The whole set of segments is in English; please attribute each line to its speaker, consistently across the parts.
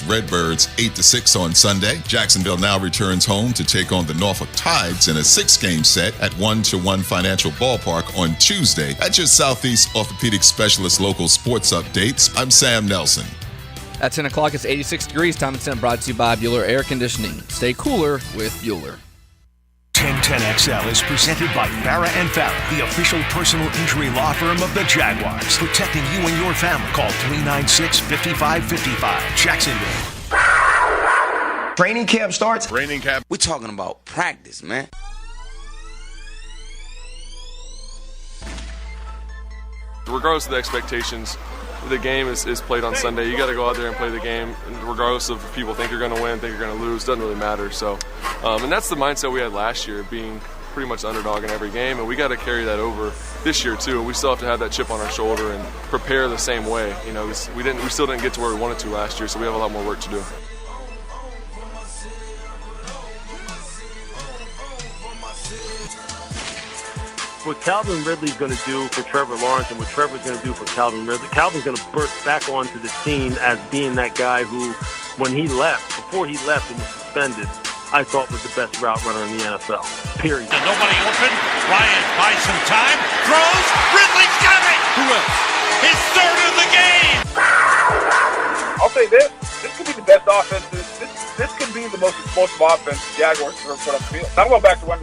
Speaker 1: Redbirds 8-6 on Sunday. Jacksonville now returns home to take on the Norfolk Tides in a 6-game set at 1-1 Financial Ballpark on Tuesday. That's your Southeast Orthopedic Specialist local sports updates. I'm Sam Nelson.
Speaker 2: At 10 o'clock, it's 86 degrees. Time and 10 brought to you by Bueller Air Conditioning. Stay cooler with Bueller.
Speaker 3: 1010XL is presented by Farah & Farah, the official personal injury law firm of the Jaguars. Protecting you and your family. Call 396-5555. Jacksonville.
Speaker 4: Training camp starts.
Speaker 5: Training camp.
Speaker 6: We're talking about practice, man.
Speaker 7: Regardless of the expectations, the game is played on Sunday. You got to go out there and play the game, and regardless of if people think you're going to win, think you're going to lose, doesn't really matter. So, and that's the mindset we had last year, being pretty much the underdog in every game, and we got to carry that over this year too. We still have to have that chip on our shoulder and prepare the same way. You know, we still didn't get to where we wanted to last year, so we have a lot more work to do.
Speaker 8: What Calvin Ridley's going to do for Trevor Lawrence and what Trevor's going to do for Calvin Ridley. Calvin's going to burst back onto the scene as being that guy who, when he left, before he left and was suspended, I thought was the best route runner in the NFL, period.
Speaker 9: And nobody open. Ryan buys some time, throws, Ridley's got it! Who else? His third of the game!
Speaker 10: I'll say this could be the best offense. This could be the most explosive offense the Jaguars have ever put on the field. I'm going back to when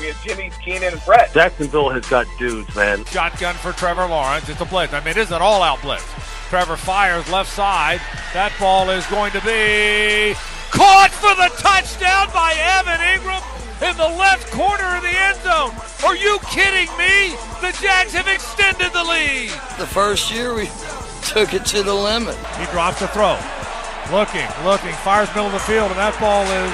Speaker 10: we had Jimmy, Keenan, and Fred.
Speaker 8: Jacksonville has got dudes, man.
Speaker 9: Shotgun for Trevor Lawrence. It's a blitz. I mean, it is an all-out blitz. Trevor fires left side. That ball is going to be caught for the touchdown by Evan Ingram in the left corner of the end zone. Are you kidding me? The Jags have extended the lead.
Speaker 11: The first year we took it to the limit.
Speaker 9: He drops the throw. Looking, fires middle of the field, and that ball is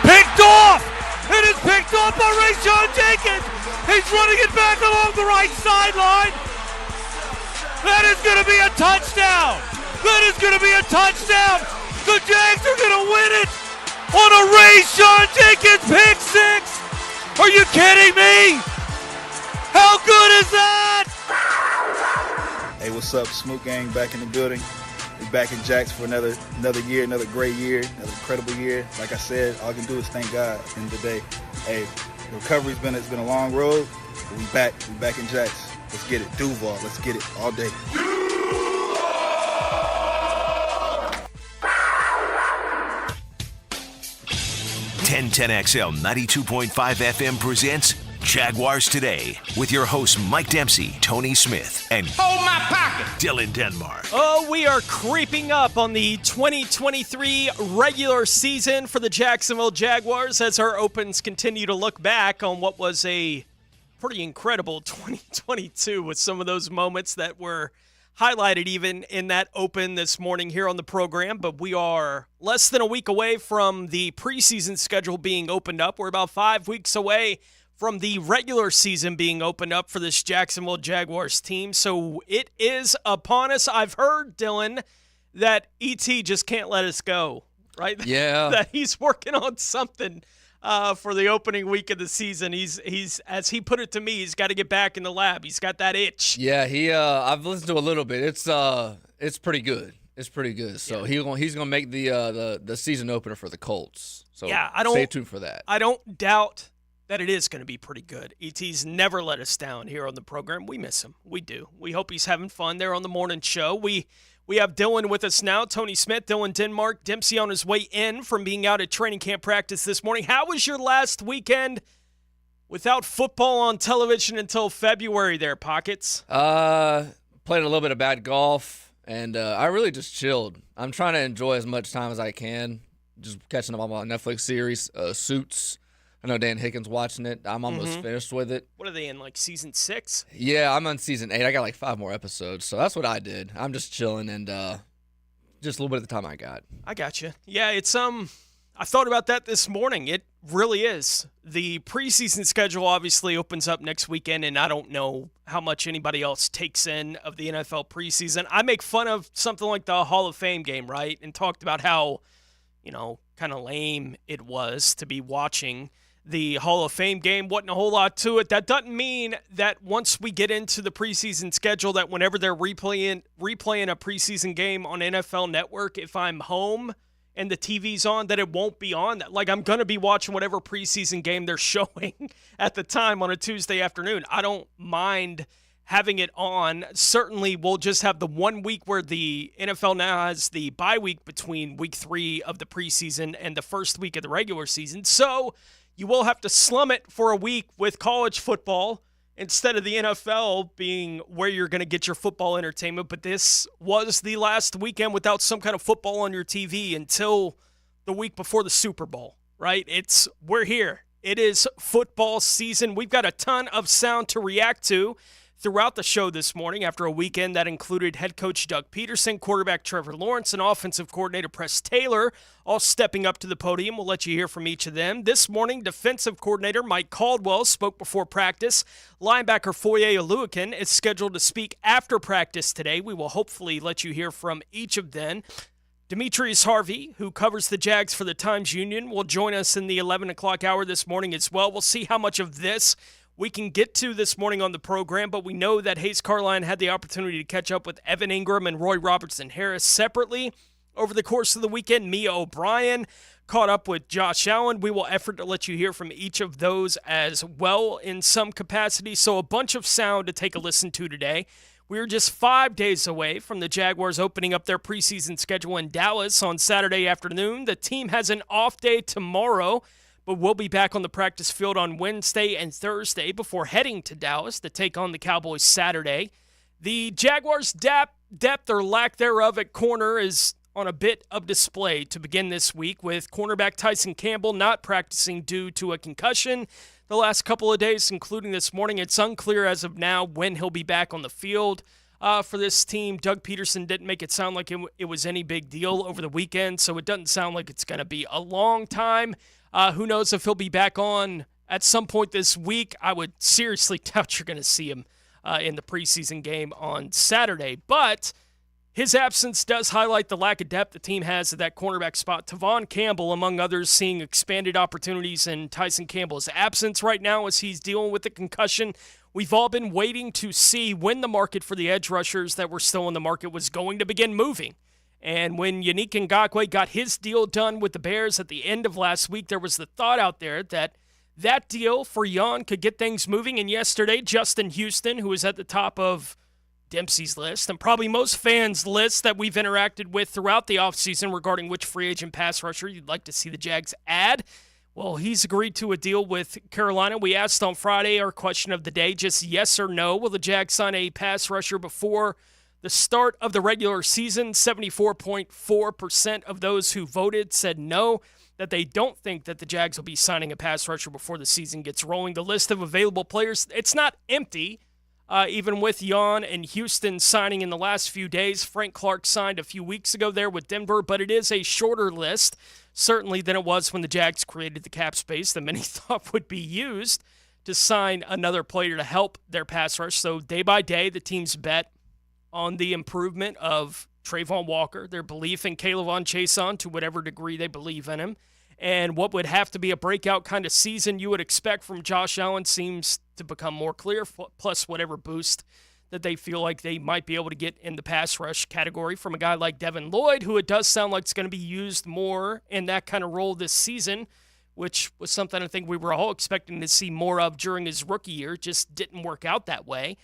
Speaker 9: picked off! It is picked off by Rayshawn Jenkins! He's running it back along the right sideline! That is going to be a touchdown! That is going to be a touchdown! The Jags are going to win it on a Rayshawn Jenkins pick six! Are you kidding me? How good is that?
Speaker 12: Hey, what's up? Smoot Gang back in the building. We're back in Jacks for another year, another great year, another incredible year. Like I said, all I can do is thank God at the end of the day. Hey, the recovery's been a long road, but we back in Jacks. Let's get it. Duval, let's get it all day.
Speaker 3: 1010XL 92.5 FM presents Jaguars Today with your hosts Mike Dempsey, Tony Smith, and
Speaker 9: Hold my pocket!
Speaker 3: Dylan Denmark.
Speaker 13: Oh, we are creeping up on the 2023 regular season for the Jacksonville Jaguars as our opens continue to look back on what was a pretty incredible 2022 with some of those moments that were highlighted even in that open this morning here on the program. But we are less than a week away from the preseason schedule being opened up. We're about 5 weeks away from the regular season being opened up for this Jacksonville Jaguars team. So it is upon us. I've heard, Dylan, that E.T. just can't let us go, right?
Speaker 2: Yeah.
Speaker 13: That he's working on something for the opening week of the season. He's as he put it to me, he's got to get back in the lab. He's got that itch.
Speaker 2: Yeah, I've listened to a little bit. It's pretty good. It's pretty good. So yeah. He's gonna make the season opener for the Colts. So yeah, stay tuned for that.
Speaker 13: I don't doubt that it is going to be pretty good. E.T.'s never let us down here on the program. We miss him. We do. We hope he's having fun there on the morning show. We have Dylan with us now, Tony Smith, Dylan Denmark, Dempsey on his way in from being out at training camp practice this morning. How was your last weekend without football on television until February there, Pockets?
Speaker 2: Played a little bit of bad golf, and I really just chilled. I'm trying to enjoy as much time as I can, just catching up on my Netflix series, Suits. I know Dan Hickens watching it. I'm almost finished with it.
Speaker 13: What are they in, like season 6?
Speaker 2: Yeah, I'm on season 8. I got like 5 more episodes, so that's what I did. I'm just chilling and just a little bit of the time I got.
Speaker 13: I got you. Yeah, it's I thought about that this morning. It really is. The preseason schedule obviously opens up next weekend, and I don't know how much anybody else takes in of the NFL preseason. I make fun of something like the Hall of Fame game, right, and talked about how, kind of lame it was to be watching the Hall of Fame game. Wasn't a whole lot to it. That doesn't mean that once we get into the preseason schedule that whenever they're replaying a preseason game on NFL Network, if I'm home and the TV's on, that it won't be on. Like, I'm going to be watching whatever preseason game they're showing at the time on a Tuesday afternoon. I don't mind having it on. Certainly, we'll just have the 1 week where the NFL now has the bye week between week 3 of the preseason and the first week of the regular season. So you will have to slum it for a week with college football instead of the NFL being where you're going to get your football entertainment. But this was the last weekend without some kind of football on your TV until the week before the Super Bowl, right? We're here. It is football season. We've got a ton of sound to react to throughout the show this morning after a weekend that included head coach Doug Peterson, quarterback Trevor Lawrence, and offensive coordinator Press Taylor all stepping up to the podium. We'll let you hear from each of them. This morning, defensive coordinator Mike Caldwell spoke before practice. Linebacker Foye Oluokun is scheduled to speak after practice today. We will hopefully let you hear from each of them. Demetrius Harvey, who covers the Jags for the Times-Union, will join us in the 11 o'clock hour this morning as well. We'll see how much of this we can get to this morning on the program, but we know that Hayes Carline had the opportunity to catch up with Evan Ingram and Roy Robertson Harris separately over the course of the weekend. Mia O'Brien caught up with Josh Allen. We will effort to let you hear from each of those as well in some capacity, so a bunch of sound to take a listen to today. We are just 5 days away from the Jaguars opening up their preseason schedule in Dallas on Saturday afternoon. The team has an off day tomorrow, but we'll be back on the practice field on Wednesday and Thursday before heading to Dallas to take on the Cowboys Saturday. The Jaguars' depth or lack thereof at corner is on a bit of display to begin this week, with cornerback Tyson Campbell not practicing due to a concussion the last couple of days, including this morning. It's unclear as of now when he'll be back on the field for this team. Doug Peterson didn't make it sound like it was any big deal over the weekend, so it doesn't sound like it's going to be a long time. Who knows if he'll be back on at some point this week. I would seriously doubt you're going to see him in the preseason game on Saturday. But his absence does highlight the lack of depth the team has at that cornerback spot. Tavon Campbell, among others, seeing expanded opportunities in Tyson Campbell's absence right now as he's dealing with the concussion. We've all been waiting to see when the market for the edge rushers that were still in the market was going to begin moving. And when Yannick Ngakoue got his deal done with the Bears at the end of last week, there was the thought out there that that deal for Jan could get things moving. And yesterday, Justin Houston, who was at the top of Dempsey's list and probably most fans' lists that we've interacted with throughout the offseason regarding which free agent pass rusher you'd like to see the Jags add, well, he's agreed to a deal with Carolina. We asked on Friday our question of the day, just yes or no, will the Jags sign a pass rusher before the start of the regular season? 74.4% of those who voted said no, that they don't think that the Jags will be signing a pass rusher before the season gets rolling. The list of available players, it's not empty, even with Jan and Houston signing in the last few days. Frank Clark signed a few weeks ago there with Denver, but it is a shorter list, certainly, than it was when the Jags created the cap space that many thought would be used to sign another player to help their pass rush. So day by day, the team's bet on the improvement of Trayvon Walker, their belief in Kayvon Chason to whatever degree they believe in him, and what would have to be a breakout kind of season you would expect from Josh Allen seems to become more clear, plus whatever boost that they feel like they might be able to get in the pass rush category from a guy like Devin Lloyd, who it does sound like is going to be used more in that kind of role this season, which was something I think we were all expecting to see more of during his rookie year. Just didn't work out that way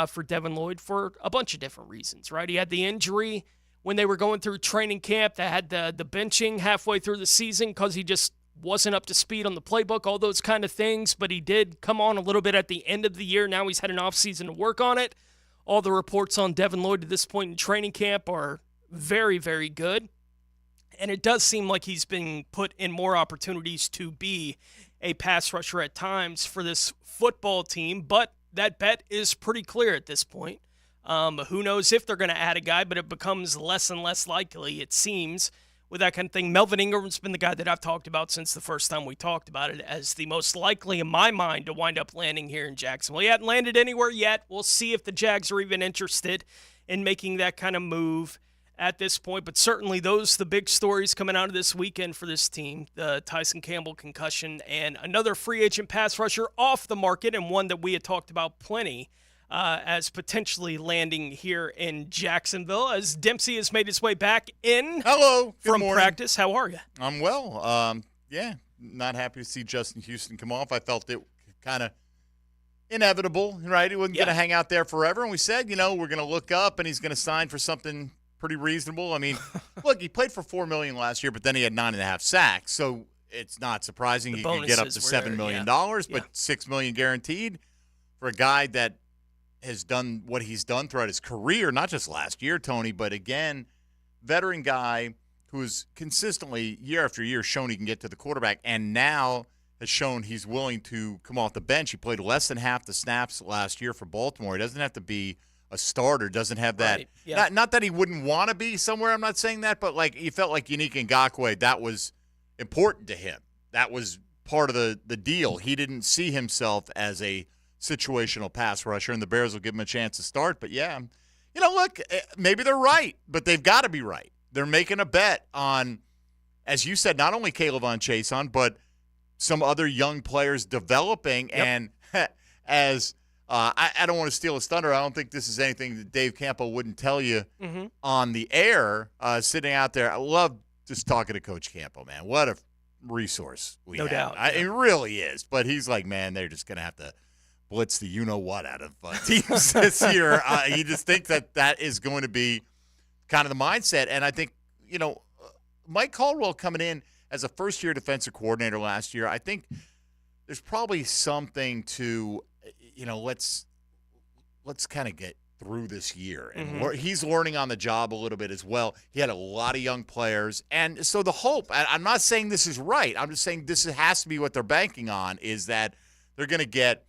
Speaker 13: for Devin Lloyd for a bunch of different reasons, right? He had the injury when they were going through training camp that had the benching halfway through the season because he just wasn't up to speed on the playbook, all those kind of things, but he did come on a little bit at the end of the year. Now he's had an offseason to work on it. All the reports on Devin Lloyd at this point in training camp are very, very good, and it does seem like he's been put in more opportunities to be a pass rusher at times for this football team, but that bet is pretty clear at this point. Who knows if they're going to add a guy, but it becomes less and less likely, it seems, with that kind of thing. Melvin Ingram's been the guy that I've talked about since the first time we talked about it as the most likely, in my mind, to wind up landing here in Jacksonville. He hasn't landed anywhere yet. We'll see if the Jags are even interested in making that kind of move at this point, but certainly the big stories coming out of this weekend for this team, the Tyson Campbell concussion and another free agent pass rusher off the market, and one that we had talked about plenty as potentially landing here in Jacksonville, as Dempsey has made his way back in from practice. How are you?
Speaker 5: I'm well. Not happy to see Justin Houston come off. I felt it kind of inevitable, right? He wasn't going to hang out there forever. And we said, we're going to look up and he's going to sign for something pretty reasonable. I mean, look, he played for $4 million last year, but then he had 9.5 sacks. So it's not surprising he could get up to $7 million, but $6 million guaranteed for a guy that has done what he's done throughout his career, not just last year, Tony, but again, veteran guy who's consistently year after year shown he can get to the quarterback, and now has shown he's willing to come off the bench. He played less than half the snaps last year for Baltimore. He doesn't have to be a starter, doesn't have that. Right. Yeah. Not that he wouldn't want to be somewhere, I'm not saying that, but like he felt like Yannick Ngakoue, that was important to him. That was part of the deal. He didn't see himself as a situational pass rusher, and the Bears will give him a chance to start. But, look, maybe they're right, but they've got to be right. They're making a bet on, as you said, not only Caleb Chason, but some other young players developing. Yep. And as I don't want to steal his thunder, I don't think this is anything that Dave Campo wouldn't tell you on the air, sitting out there. I love just talking to Coach Campo, man. What a resource we have. No doubt. It really is. But he's like, man, they're just going to have to blitz the you-know-what out of teams this year. You just think that is going to be kind of the mindset. And I think, Mike Caldwell coming in as a first-year defensive coordinator last year, I think there's probably something to, let's kind of get through this year. And he's learning on the job a little bit as well. He had a lot of young players. And so the hope, I'm not saying this is right. I'm just saying this has to be what they're banking on, is that they're going to get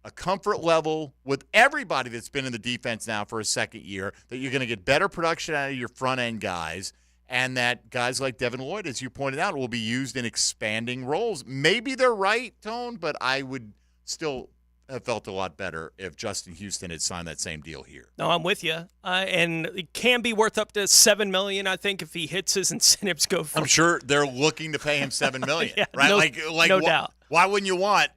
Speaker 5: a comfort level with everybody that's been in the defense now for a second year, that you're going to get better production out of your front-end guys, and that guys like Devin Lloyd, as you pointed out, will be used in expanding roles. Maybe they're right, Tone, but I would still have felt a lot better if Justin Houston had signed that same deal here.
Speaker 13: No, I'm with you. And it can be worth up to $7 million, I think, if he hits his incentives go for.
Speaker 5: I'm sure they're looking to pay him $7 million,
Speaker 13: yeah,
Speaker 5: right?
Speaker 13: No doubt.
Speaker 5: Why wouldn't you want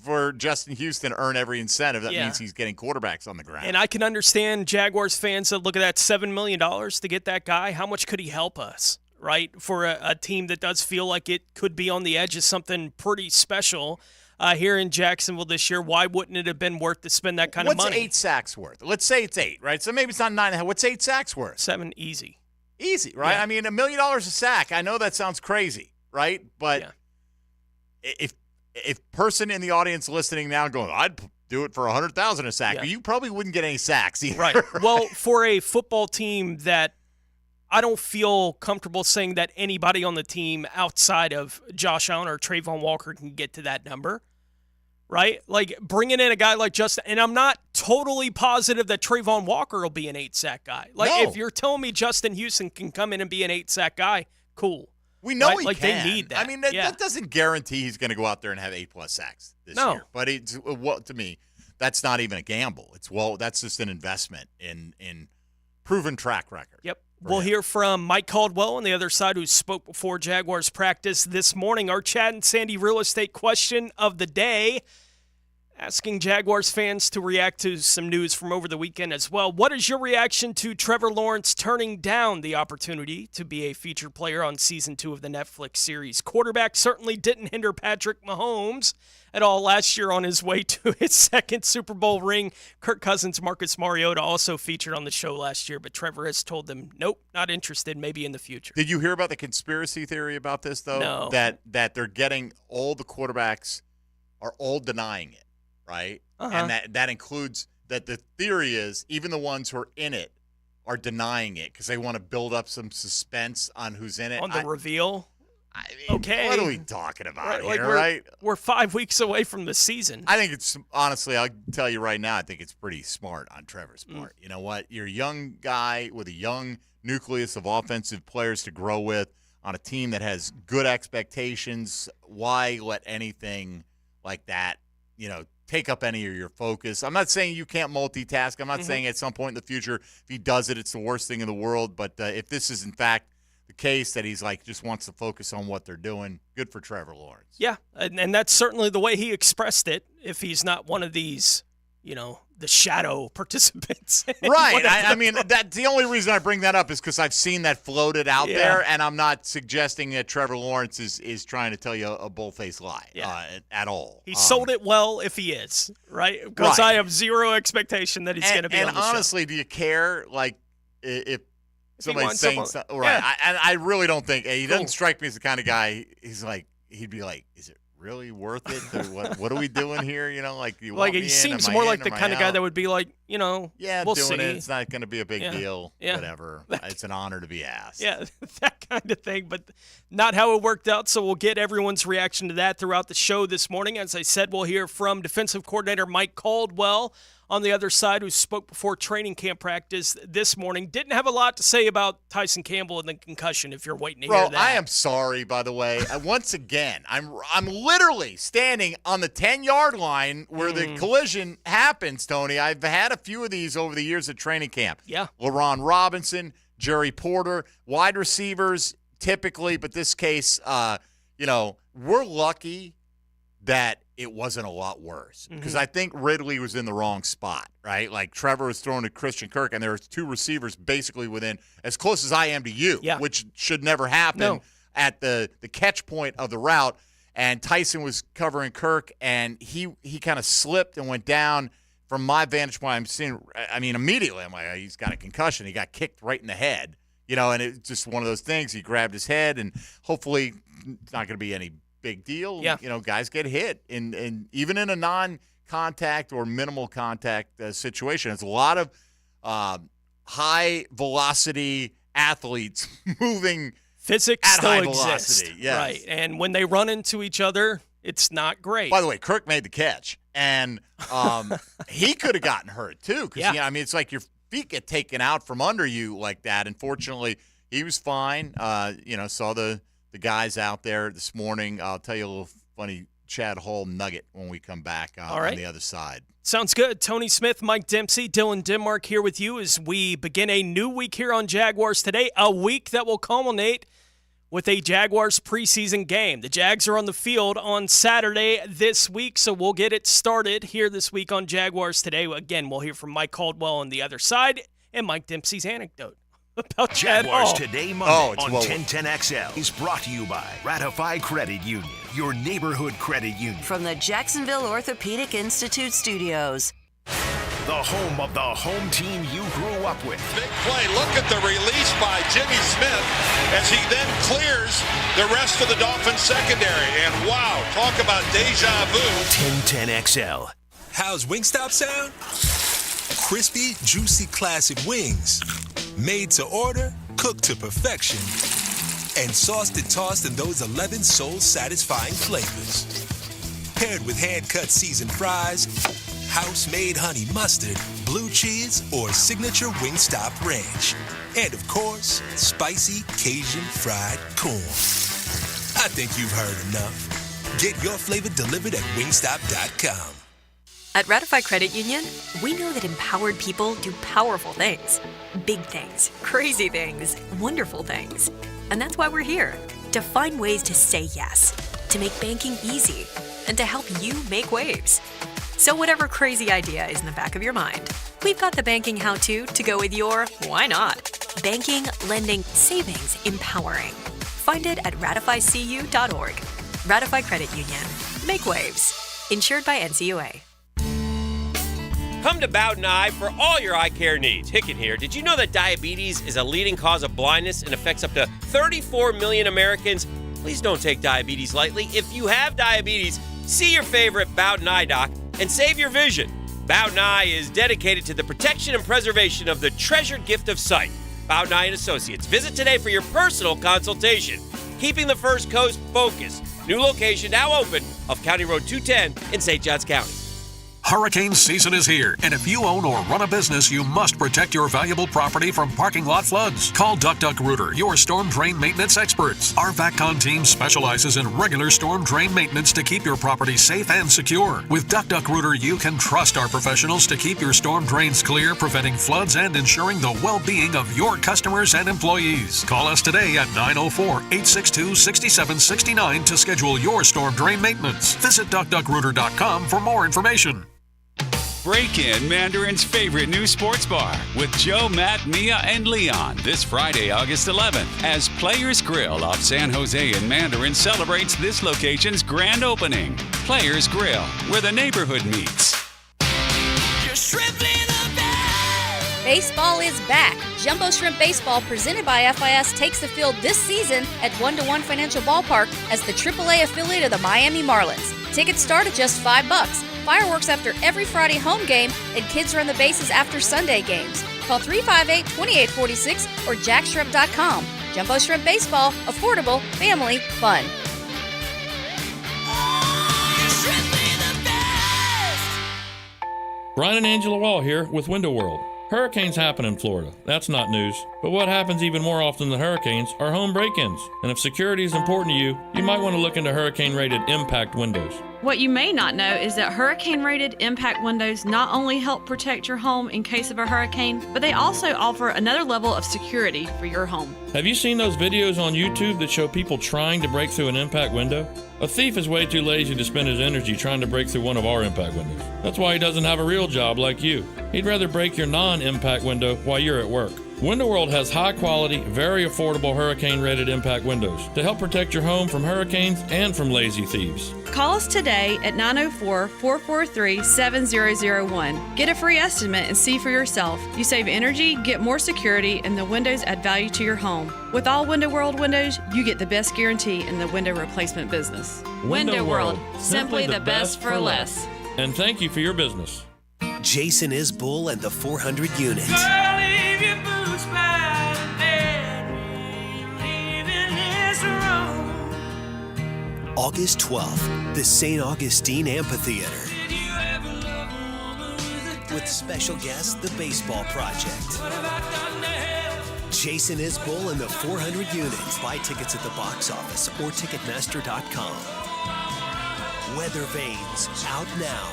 Speaker 5: for Justin Houston to earn every incentive? That means he's getting quarterbacks on the ground.
Speaker 13: And I can understand Jaguars fans that look at that $7 million to get that guy. How much could he help us, right? For a team that does feel like it could be on the edge of something pretty special here in Jacksonville this year. Why wouldn't it have been worth to spend that kind of money?
Speaker 5: What's 8 sacks worth? Let's say it's 8, right? So maybe it's not 9.5. What's 8 sacks worth?
Speaker 13: 7, easy.
Speaker 5: Easy, right? Yeah. I mean, $1 million a sack. I know that sounds crazy, right? But if person in the audience listening now going, I'd do it for $100,000 a sack, you probably wouldn't get any sacks either.
Speaker 13: Right. Well, for a football team that I don't feel comfortable saying that anybody on the team outside of Josh Allen or Trayvon Walker can get to that number, right? Like bringing in a guy like Justin, and I'm not totally positive that Trayvon Walker will be an 8-sack guy. Like if you're telling me Justin Houston can come in and be an 8-sack guy, cool.
Speaker 5: We know he
Speaker 13: like
Speaker 5: can.
Speaker 13: They need that.
Speaker 5: I mean, that doesn't guarantee he's going to go out there and have 8+ sacks this year. But to me, that's not even a gamble. That's just an investment in proven track record.
Speaker 13: Yep. We'll hear from Mike Caldwell on the other side, who spoke before Jaguars practice this morning. Our Chad and Sandy real estate question of the day, asking Jaguars fans to react to some news from over the weekend as well. What is your reaction to Trevor Lawrence turning down the opportunity to be a featured player on Season 2 of the Netflix series? Quarterback certainly didn't hinder Patrick Mahomes at all last year on his way to his second Super Bowl ring. Kirk Cousins, Marcus Mariota also featured on the show last year, but Trevor has told them, nope, not interested, maybe in the future.
Speaker 5: Did you hear about the conspiracy theory about this, though?
Speaker 13: No.
Speaker 5: That they're getting all the quarterbacks are all denying it. Right? And that includes that the theory is even the ones who are in it are denying it because they want to build up some suspense on who's in it.
Speaker 13: On the reveal?
Speaker 5: I mean, okay. What are we talking about here, right?
Speaker 13: We're 5 weeks away from the season.
Speaker 5: I think it's, honestly, I'll tell you right now, I think it's pretty smart on Trevor's part. You know what? You're a young guy with a young nucleus of offensive players to grow with on a team that has good expectations. Why let anything like that, take up any of your focus. I'm not saying you can't multitask. I'm not saying at some point in the future, if he does it, it's the worst thing in the world. But if this is, in fact, the case that he's like just wants to focus on what they're doing, good for Trevor Lawrence.
Speaker 13: Yeah, and that's certainly the way he expressed it, if he's not one of these, the shadow participants.
Speaker 5: Right. I mean, that's the only reason I bring that up is because I've seen that floated out there, and I'm not suggesting that Trevor Lawrence is trying to tell you a bull-faced lie at all.
Speaker 13: He sold it well if he is, right? Because I have zero expectation that he's going to be on the
Speaker 5: honestly,
Speaker 13: show.
Speaker 5: do you care, if somebody's saying something? Right.
Speaker 13: Yeah.
Speaker 5: I really don't think – he doesn't strike me as the kind of guy he'd be like, is it really worth it? What are we doing here? You want me
Speaker 13: he seems more like the kind of guy that would be like, we'll
Speaker 5: doing
Speaker 13: see.
Speaker 5: it. It's not going to be a big deal.
Speaker 13: Yeah.
Speaker 5: Whatever. It's an honor to be asked.
Speaker 13: Yeah, that kind of thing, but not how it worked out. So we'll get everyone's reaction to that throughout the show this morning. As I said, we'll hear from defensive coordinator Mike Caldwell on the other side, who spoke before training camp practice this morning. Didn't have a lot to say about Tyson Campbell and the concussion, if you're waiting to hear that.
Speaker 5: I am sorry, by the way. Once again, I'm literally standing on the 10-yard line where the collision happens, Tony. I've had a few of these over the years at training camp.
Speaker 13: Yeah.
Speaker 5: LaRon Robinson, Jerry Porter, wide receivers typically, but this case, we're lucky that it wasn't a lot worse because I think Ridley was in the wrong spot, right? Like Trevor was throwing to Christian Kirk, and there was two receivers basically within as close as I am to you, which should never happen at the catch point of the route. And Tyson was covering Kirk, and he kind of slipped and went down. From my vantage point, immediately I'm like, he's got a concussion. He got kicked right in the head, and it's just one of those things. He grabbed his head, and hopefully it's not going to be any big deal.
Speaker 13: Yeah.
Speaker 5: Guys get hit, and even in a non-contact or minimal contact situation, it's a lot of high-velocity athletes moving
Speaker 13: physics
Speaker 5: at
Speaker 13: still
Speaker 5: high
Speaker 13: exists,
Speaker 5: velocity. Yes.
Speaker 13: right? And when they run into each other, it's not great.
Speaker 5: By the way, Kirk made the catch, and he could have gotten hurt too. Because it's like your feet get taken out from under you like that. Unfortunately, he was fine. Saw the guys out there this morning. I'll tell you a little funny Chad Hall nugget when we come back on the other side.
Speaker 13: Sounds good. Tony Smith, Mike Dempsey, Dylan Denmark here with you as we begin a new week here on Jaguars Today, a week that will culminate with a Jaguars preseason game. The Jags are on the field on Saturday this week, so we'll get it started here this week on Jaguars Today. Again, we'll hear from Mike Caldwell on the other side and Mike Dempsey's anecdote about
Speaker 3: Jaguars
Speaker 13: Chad
Speaker 3: Today Monday on 1010XL is brought to you by Ratify Credit Union, your neighborhood credit union.
Speaker 14: From the Jacksonville Orthopedic Institute studios.
Speaker 3: The home of the home team you grew up with.
Speaker 15: Big play. Look at the release by Jimmy Smith as he then clears the rest of the Dolphins secondary. And wow, talk about deja vu.
Speaker 3: 1010XL.
Speaker 16: How's Wingstop sound? Crispy, juicy, classic wings. Made to order, cooked to perfection. And sauced and tossed in those 11 soul-satisfying flavors. Paired with hand-cut seasoned fries, house-made honey mustard, blue cheese, or signature Wingstop ranch. And, of course, spicy Cajun fried corn. I think you've heard enough. Get your flavor delivered at Wingstop.com.
Speaker 17: At Ratify Credit Union, we know that empowered people do powerful things. Big things, crazy things, wonderful things. And that's why we're here, to find ways to say yes, to make banking easy, and to help you make waves. So whatever crazy idea is in the back of your mind, we've got the banking how-to to go with your why not. Banking, lending, savings, empowering. Find it at ratifycu.org. Ratify Credit Union. Make waves. Insured by NCUA.
Speaker 18: Come to Bowden Eye for all your eye care needs. Hicken here. Did you know that diabetes is a leading cause of blindness and affects up to 34 million Americans? Please don't take diabetes lightly. If you have diabetes, see your favorite Bowden Eye doc and save your vision. Bowden Eye is dedicated to the protection and preservation of the treasured gift of sight. Bowden Eye & Associates. Visit today for your personal consultation. Keeping the First Coast focused. New location now open off County Road 210 in St. Johns County.
Speaker 19: Hurricane season is here, and if you own or run a business, you must protect your valuable property from parking lot floods. Call Duck Duck Rooter, your storm drain maintenance experts. Our VACCON team specializes in regular storm drain maintenance to keep your property safe and secure. With Duck Duck Rooter, you can trust our professionals to keep your storm drains clear, preventing floods and ensuring the well-being of your customers and employees. Call us today at 904-862-6769 to schedule your storm drain maintenance. Visit DuckDuckRooter.com for more information.
Speaker 20: Break in Mandarin's favorite new sports bar with Joe, Matt, Mia, and Leon this Friday, August 11th, as Players Grill off San Jose in Mandarin celebrates this location's grand opening. Players Grill, where the neighborhood meets.
Speaker 21: Baseball is back. Jumbo Shrimp Baseball, presented by FIS, takes the field this season at 1-to-1 Financial Ballpark as the AAA affiliate of the Miami Marlins. Tickets start at just $5. Fireworks after every Friday home game, and kids run the bases after Sunday games. Call 358-2846 or jackshrimp.com. Jumbo Shrimp Baseball, affordable, family, fun.
Speaker 22: Brian and Angela Wall here with Window World. Hurricanes happen in Florida. That's not news. But what happens even more often than hurricanes are home break-ins. And if security is important to you, you might want to look into hurricane-rated impact windows.
Speaker 23: What you may not know is that hurricane-rated impact windows not only help protect your home in case of a hurricane, but they also offer another level of security for your home.
Speaker 22: Have you seen those videos on YouTube that show people trying to break through an impact window? A thief is way too lazy to spend his energy trying to break through one of our impact windows. That's why he doesn't have a real job like you. He'd rather break your non-impact window while you're at work. Window World has high-quality, very affordable hurricane-rated impact windows to help protect your home from hurricanes and from lazy thieves.
Speaker 23: Call us today at 904-443-7001. Get a free estimate and see for yourself. You save energy, get more security, and the windows add value to your home. With all Window World windows, you get the best guarantee in the window replacement business.
Speaker 22: Window World, simply the best for less. And thank you for your business.
Speaker 24: Jason Isbull and the 400 Unit. August 12th, the St. Augustine Amphitheater. With special guest, the Baseball Project. Jason Isbull and the 400 Unit. Buy tickets at the box office or Ticketmaster.com. Weather Vanes, out now.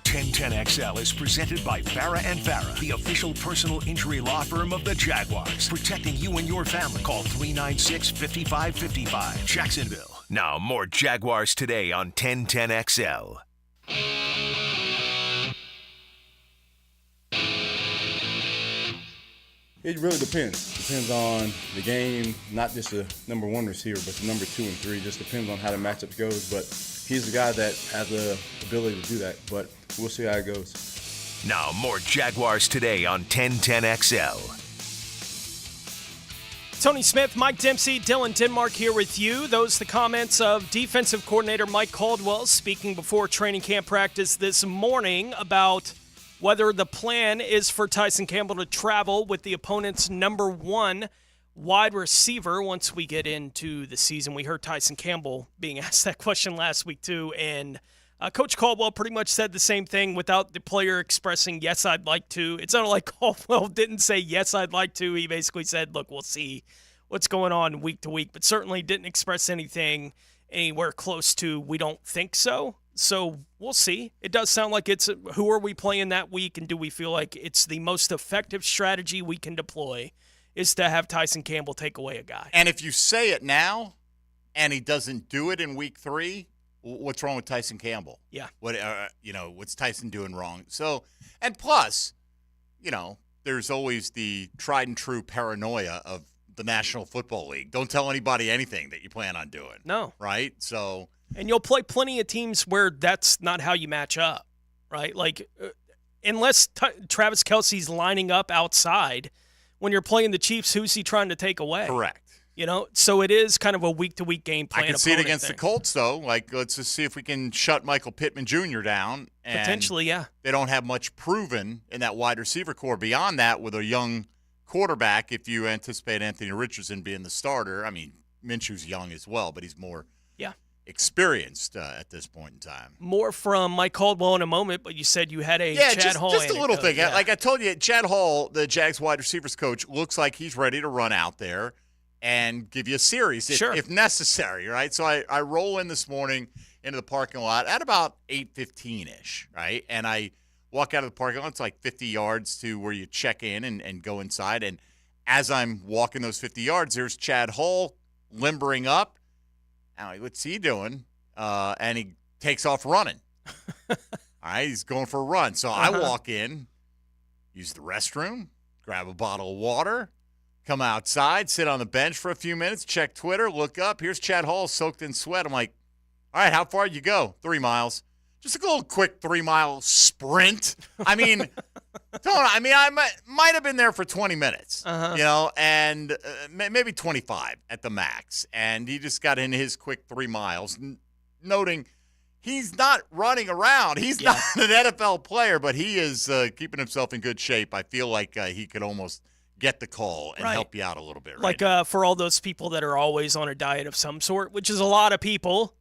Speaker 3: 1010XL is presented by Farah & Farah, the official personal injury law firm of the Jaguars. Protecting you and your family. Call 396-5555. Jacksonville. Now more Jaguars Today on 1010XL.
Speaker 25: It really depends. Depends on the game, not just the number one receiver, but the number 2 and 3. Just depends on how the matchup goes. But he's the guy that has the ability to do that. But we'll see how it goes.
Speaker 3: Now more Jaguars Today on 1010XL.
Speaker 13: Tony Smith, Mike Dempsey, Dylan Denmark here with you. Those the comments of defensive coordinator Mike Caldwell speaking before training camp practice this morning about whether the plan is for Tyson Campbell to travel with the opponent's number 1 wide receiver once we get into the season. We heard Tyson Campbell being asked that question last week too, and Coach Caldwell pretty much said the same thing without the player expressing, yes, I'd like to. It's not like Caldwell didn't say, yes, I'd like to. He basically said, look, we'll see what's going on week to week, but certainly didn't express anything anywhere close to, we don't think so. So we'll see. It does sound like it's who are we playing that week, and do we feel like it's the most effective strategy we can deploy is to have Tyson Campbell take away a guy.
Speaker 5: And if you say it now and he doesn't do it in week 3, what's wrong with Tyson Campbell?
Speaker 13: Yeah.
Speaker 5: What's Tyson doing wrong? So, and plus, there's always the tried and true paranoia of the National Football League. Don't tell anybody anything that you plan on doing.
Speaker 13: No.
Speaker 5: Right? So.
Speaker 13: And you'll play plenty of teams where that's not how you match up, right? Like, unless Travis Kelce's lining up outside, when you're playing the Chiefs, who's he trying to take away?
Speaker 5: Correct.
Speaker 13: So it is kind of a week-to-week game plan.
Speaker 5: I can see it against the Colts, though. Like, let's just see if we can shut Michael Pittman Jr. down. And
Speaker 13: potentially, yeah.
Speaker 5: They don't have much proven in that wide receiver core. Beyond that, with a young quarterback, if you anticipate Anthony Richardson being the starter, I mean, Minshew's young as well, but he's more experienced at this point in time.
Speaker 13: More from Mike Caldwell in a moment, but you said you had a Chad Hall
Speaker 5: just a little
Speaker 13: anecdote.
Speaker 5: thing.
Speaker 13: Yeah.
Speaker 5: Like I told you, Chad Hall, the Jags wide receivers coach, looks like he's ready to run out there and give you a series if necessary, right? So I roll in this morning into the parking lot at about 8:15-ish, right? And I walk out of the parking lot. It's like 50 yards to where you check in and go inside. And as I'm walking those 50 yards, there's Chad Hall limbering up. I'm like, what's he doing? And he takes off running. All right, he's going for a run. So I walk in, use the restroom, grab a bottle of water, come outside, sit on the bench for a few minutes, check Twitter, look up. Here's Chad Hall soaked in sweat. I'm like, all right, how far did you go? 3 miles. Just a little quick 3-mile sprint. I mean, I might have been there for 20 minutes, and maybe 25 at the max. And he just got in his quick 3 miles, noting he's not running around. He's not an NFL player, but he is keeping himself in good shape. I feel like he could almost get the call and help you out a little bit.
Speaker 13: Like for all those people that are always on a diet of some sort, which is a lot of people,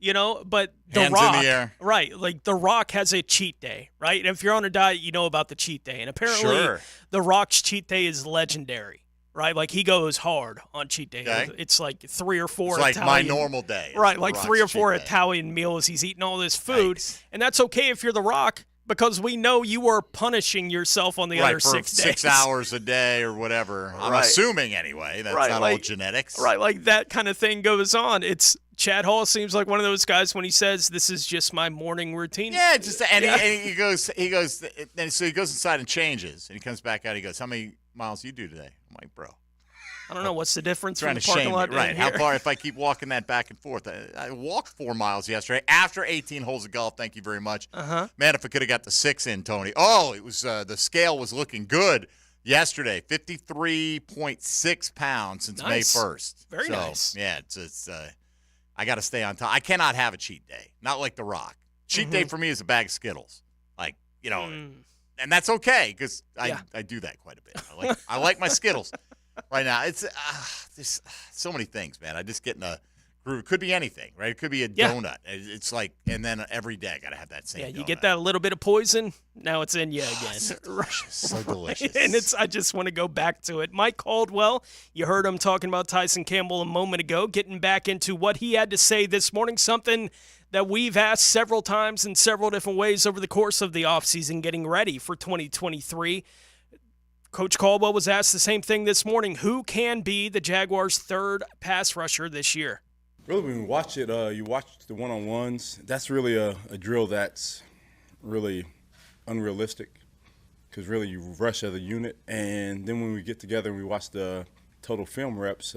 Speaker 13: but The
Speaker 5: Hands
Speaker 13: Rock,
Speaker 5: in the air.
Speaker 13: right? Like The Rock has a cheat day, right? And if you're on a diet, you know about the cheat day. And apparently The Rock's cheat day is legendary, right? Like he goes hard on cheat day.
Speaker 5: Okay.
Speaker 13: It's like 3 or 4
Speaker 5: It's like
Speaker 13: Italian,
Speaker 5: my normal day.
Speaker 13: Right,
Speaker 5: The
Speaker 13: like
Speaker 5: Rock's
Speaker 13: 3 or 4
Speaker 5: cheat day.
Speaker 13: Italian meals. He's eating all this food. And that's okay if you're The Rock, because we know you are punishing yourself on the other
Speaker 5: for
Speaker 13: 6 days.
Speaker 5: 6 hours a day or whatever. I'm assuming anyway. That's not all genetics.
Speaker 13: Right, like that kind of thing goes on. It's Chad Hall seems like one of those guys when he says, "This is just my morning routine."
Speaker 5: Yeah, he goes, and so he goes inside and changes, and he comes back out. He goes, "How many miles you do today?" I'm like, "Bro,
Speaker 13: I don't know what's the difference
Speaker 5: trying
Speaker 13: from
Speaker 5: to
Speaker 13: the parking
Speaker 5: shame
Speaker 13: lot
Speaker 5: me, right?
Speaker 13: and
Speaker 5: How
Speaker 13: here.
Speaker 5: far if I keep walking that back and forth? I walked 4 miles yesterday after 18 holes of golf. Thank you very much. Man, if I could have got the 6 in, Tony. Oh, it was the scale was looking good yesterday. 53.6 pounds since May 1st.
Speaker 13: Very nice.
Speaker 5: Yeah, it's I got to stay on top. I cannot have a cheat day. Not like The Rock. Cheat day for me is a bag of Skittles. Like, and that's okay because I do that quite a bit. I like my Skittles. Right now, it's there's so many things, man. I just get in a groove. It could be anything, right? It could be a donut. It's like, and then every day I got to have that same donut.
Speaker 13: You get that little bit of poison, now it's in you again.
Speaker 5: So delicious. So delicious.
Speaker 13: And I just want to go back to it. Mike Caldwell, you heard him talking about Tyson Campbell a moment ago, getting back into what he had to say this morning, something that we've asked several times in several different ways over the course of the offseason, getting ready for 2023. Coach Caldwell was asked the same thing this morning. Who can be the Jaguars' third pass rusher this year?
Speaker 25: Really, when you watch it, you watch the one-on-ones. That's really a drill that's really unrealistic because really you rush as a unit. And then when we get together and we watch the total film reps,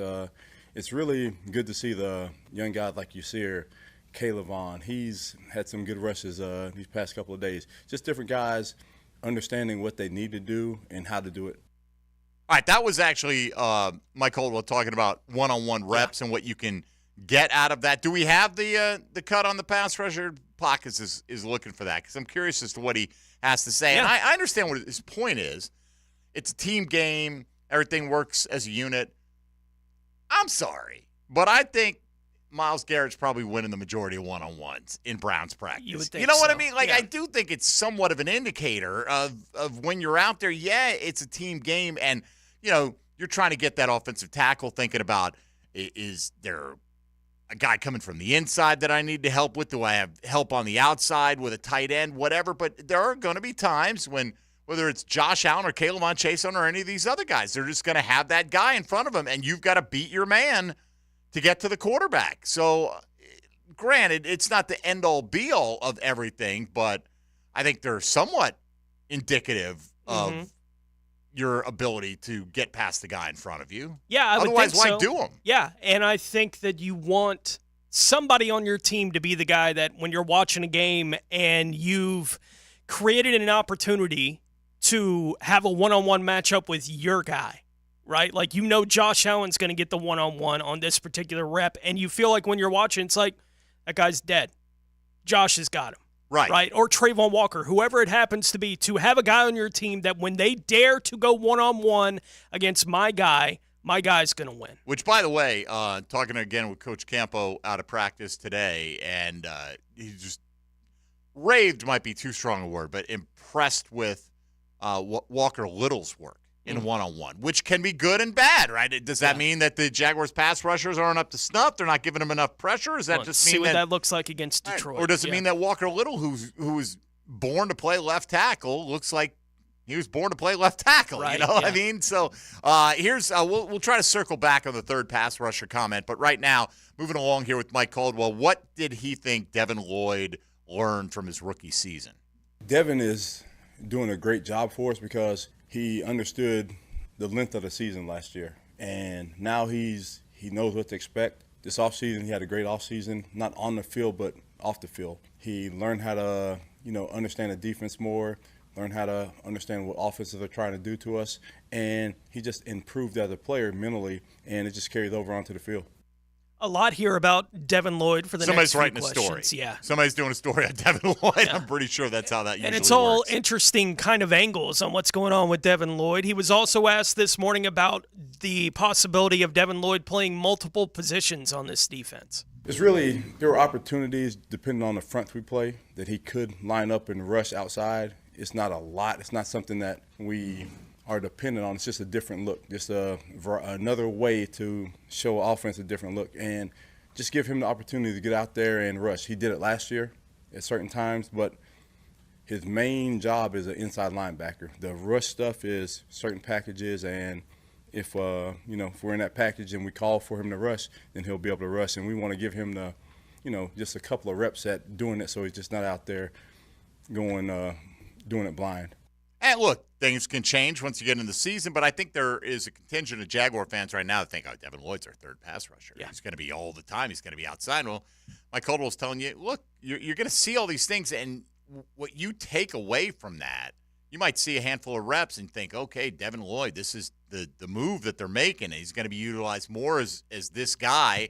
Speaker 25: it's really good to see the young guys like you see here, Caleb Vaughn. He's had some good rushes these past couple of days. Just different guys understanding what they need to do and how to do it.
Speaker 5: All right, that was actually Mike Caldwell talking about one-on-one reps and what you can get out of that. Do we have the cut on the pass rusher? Pockets is looking for that because I'm curious as to what he has to say. And I understand what his point is. It's a team game. Everything works as a unit. I'm sorry, but I think Myles Garrett's probably winning the majority of one-on-ones in Browns practice.
Speaker 13: You would think
Speaker 5: you know what
Speaker 13: so.
Speaker 5: I mean? Like, I do think it's somewhat of an indicator of when you're out there, it's a team game, and, you're trying to get that offensive tackle thinking about, is there a guy coming from the inside that I need to help with? Do I have help on the outside with a tight end, whatever? But there are going to be times when, whether it's Josh Allen or Caleb Chason or any of these other guys, they're just going to have that guy in front of them, and you've got to beat your man to get to the quarterback. So, granted, it's not the end-all, be-all of everything, but I think they're somewhat indicative of your ability to get past the guy in front of you.
Speaker 13: Yeah, I would
Speaker 5: Otherwise,
Speaker 13: think so.
Speaker 5: why do them?
Speaker 13: Yeah, and I think that you want somebody on your team to be the guy that when you're watching a game and you've created an opportunity to have a one-on-one matchup with your guy, right? Like, Josh Allen's going to get the one-on-one on this particular rep, and you feel like when you're watching, it's like, that guy's dead. Josh has got him. Right? Or Trayvon Walker, whoever it happens to be, to have a guy on your team that when they dare to go one-on-one against my guy, my guy's going to win.
Speaker 5: Which, by the way, talking again with Coach Campo out of practice today, and he just raved might be too strong a word, but impressed with Walker Little's work in one-on-one, which can be good and bad, right? Does that mean that the Jaguars pass rushers aren't up to snuff? They're not giving them enough pressure? Does that just mean
Speaker 13: see what that looks like against Detroit?
Speaker 5: Or does it mean that Walker Little, who was born to play left tackle, looks like he was born to play left tackle?
Speaker 13: Right,
Speaker 5: you know what I mean? So here's we'll try to circle back on the third pass rusher comment, but right now, moving along here with Mike Caldwell, what did he think Devin Lloyd learned from his rookie season?
Speaker 25: Devin is doing a great job for us because he understood the length of the season last year, and now he knows what to expect. This offseason, he had a great offseason, not on the field but off the field. He learned how to, understand the defense more, learn how to understand what offenses are trying to do to us, and he just improved as a player mentally, and it just carries over onto the field.
Speaker 13: A lot here about Devin Lloyd for the next few
Speaker 5: writing
Speaker 13: questions.
Speaker 5: a story.
Speaker 13: Yeah.
Speaker 5: Somebody's doing a story on Devin Lloyd. Yeah. I'm pretty sure that's how that usually works.
Speaker 13: And it's all interesting kind of angles on what's going on with Devin Lloyd. He was also asked this morning about the possibility of Devin Lloyd playing multiple positions on this defense.
Speaker 25: There were opportunities, depending on the fronts we play, that he could line up and rush outside. It's not a lot. It's not something that we are dependent on. It's just a different look, just another way to show offense a different look, and just give him the opportunity to get out there and rush. He did it last year at certain times, but his main job is an inside linebacker. The rush stuff is certain packages, and if we're in that package and we call for him to rush, then he'll be able to rush, and we want to give him the, just a couple of reps at doing it, so he's just not out there doing it blind.
Speaker 5: And look, things can change once you get into the season, but I think there is a contingent of Jaguar fans right now that think, oh, Devin Lloyd's our third pass rusher. Yeah. He's going to be all the time. He's going to be outside. Well, Mike Caldwell's telling you, look, you're going to see all these things, and what you take away from that, you might see a handful of reps and think, okay, Devin Lloyd, this is the move that they're making. He's going to be utilized more as this guy.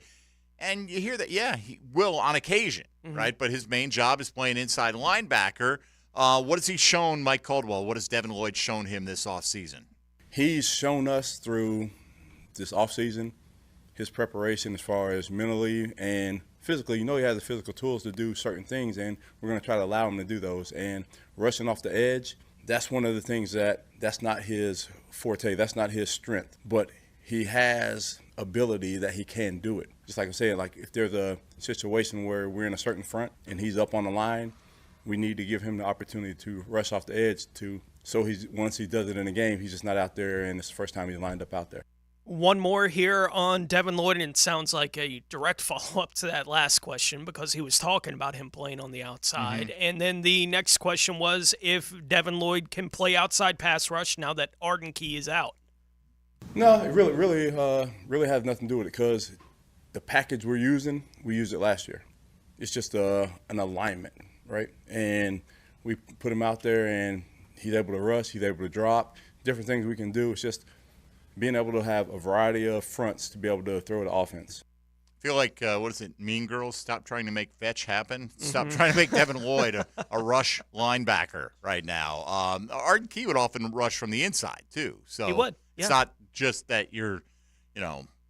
Speaker 5: And you hear that, yeah, he will on occasion, right? But his main job is playing inside linebacker. What has he shown Mike Caldwell? What has Devin Lloyd shown him this offseason?
Speaker 25: He's shown us through this offseason his preparation as far as mentally and physically. He has the physical tools to do certain things, and we're going to try to allow him to do those. And rushing off the edge, that's one of the things that's not his forte. That's not his strength. But he has ability that he can do it. Just like I'm saying, like if there's a situation where we're in a certain front and he's up on the line, we need to give him the opportunity to rush off the edge so once he does it in a game, he's just not out there and it's the first time he's lined up out there.
Speaker 13: One more here on Devin Lloyd, and it sounds like a direct follow-up to that last question because he was talking about him playing on the outside. Mm-hmm. And then the next question was if Devin Lloyd can play outside pass rush now that Arden Key is out.
Speaker 25: No, it really has nothing to do with it because the package we used it last year. It's just an alignment, right? And we put him out there, and he's able to rush, he's able to drop, different things we can do. It's just being able to have a variety of fronts to be able to throw the offense.
Speaker 5: I feel like, Mean Girls? Stop trying to make fetch happen. Stop trying to make Devin Lloyd a rush linebacker right now. Arden Key would often rush from the inside, too. So
Speaker 13: he would. Yeah.
Speaker 5: It's not just that you're,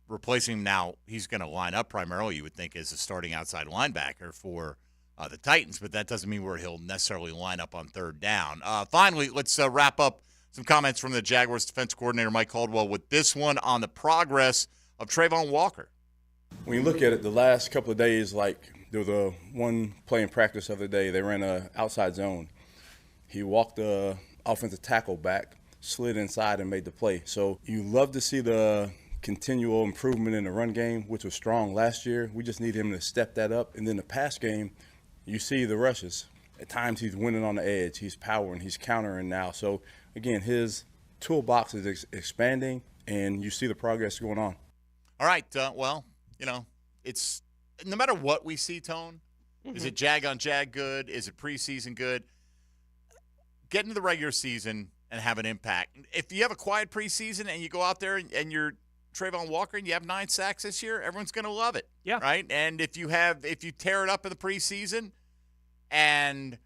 Speaker 5: replacing him now. He's going to line up primarily, you would think, as a starting outside linebacker for the Titans, but that doesn't mean where he'll necessarily line up on third down. Finally, let's wrap up some comments from the Jaguars defense coordinator, Mike Caldwell, with this one on the progress of Trayvon Walker.
Speaker 25: When you look at it, the last couple of days, like there was a one play in practice the other day, they ran an outside zone. He walked the offensive tackle back, slid inside, and made the play. So you love to see the continual improvement in the run game, which was strong last year. We just need him to step that up. And then the pass game, you see the rushes. At times he's winning on the edge. He's powering. He's countering now. So, again, his toolbox is expanding, and you see the progress going on.
Speaker 5: All right. It's no matter what we see, Tone, is it jag on jag good? Is it preseason good? Get into the regular season and have an impact. If you have a quiet preseason and you go out there and you're Trayvon Walker and you have 9 sacks this year, everyone's going to love it.
Speaker 13: Yeah.
Speaker 5: Right? And if you tear it up in the preseason and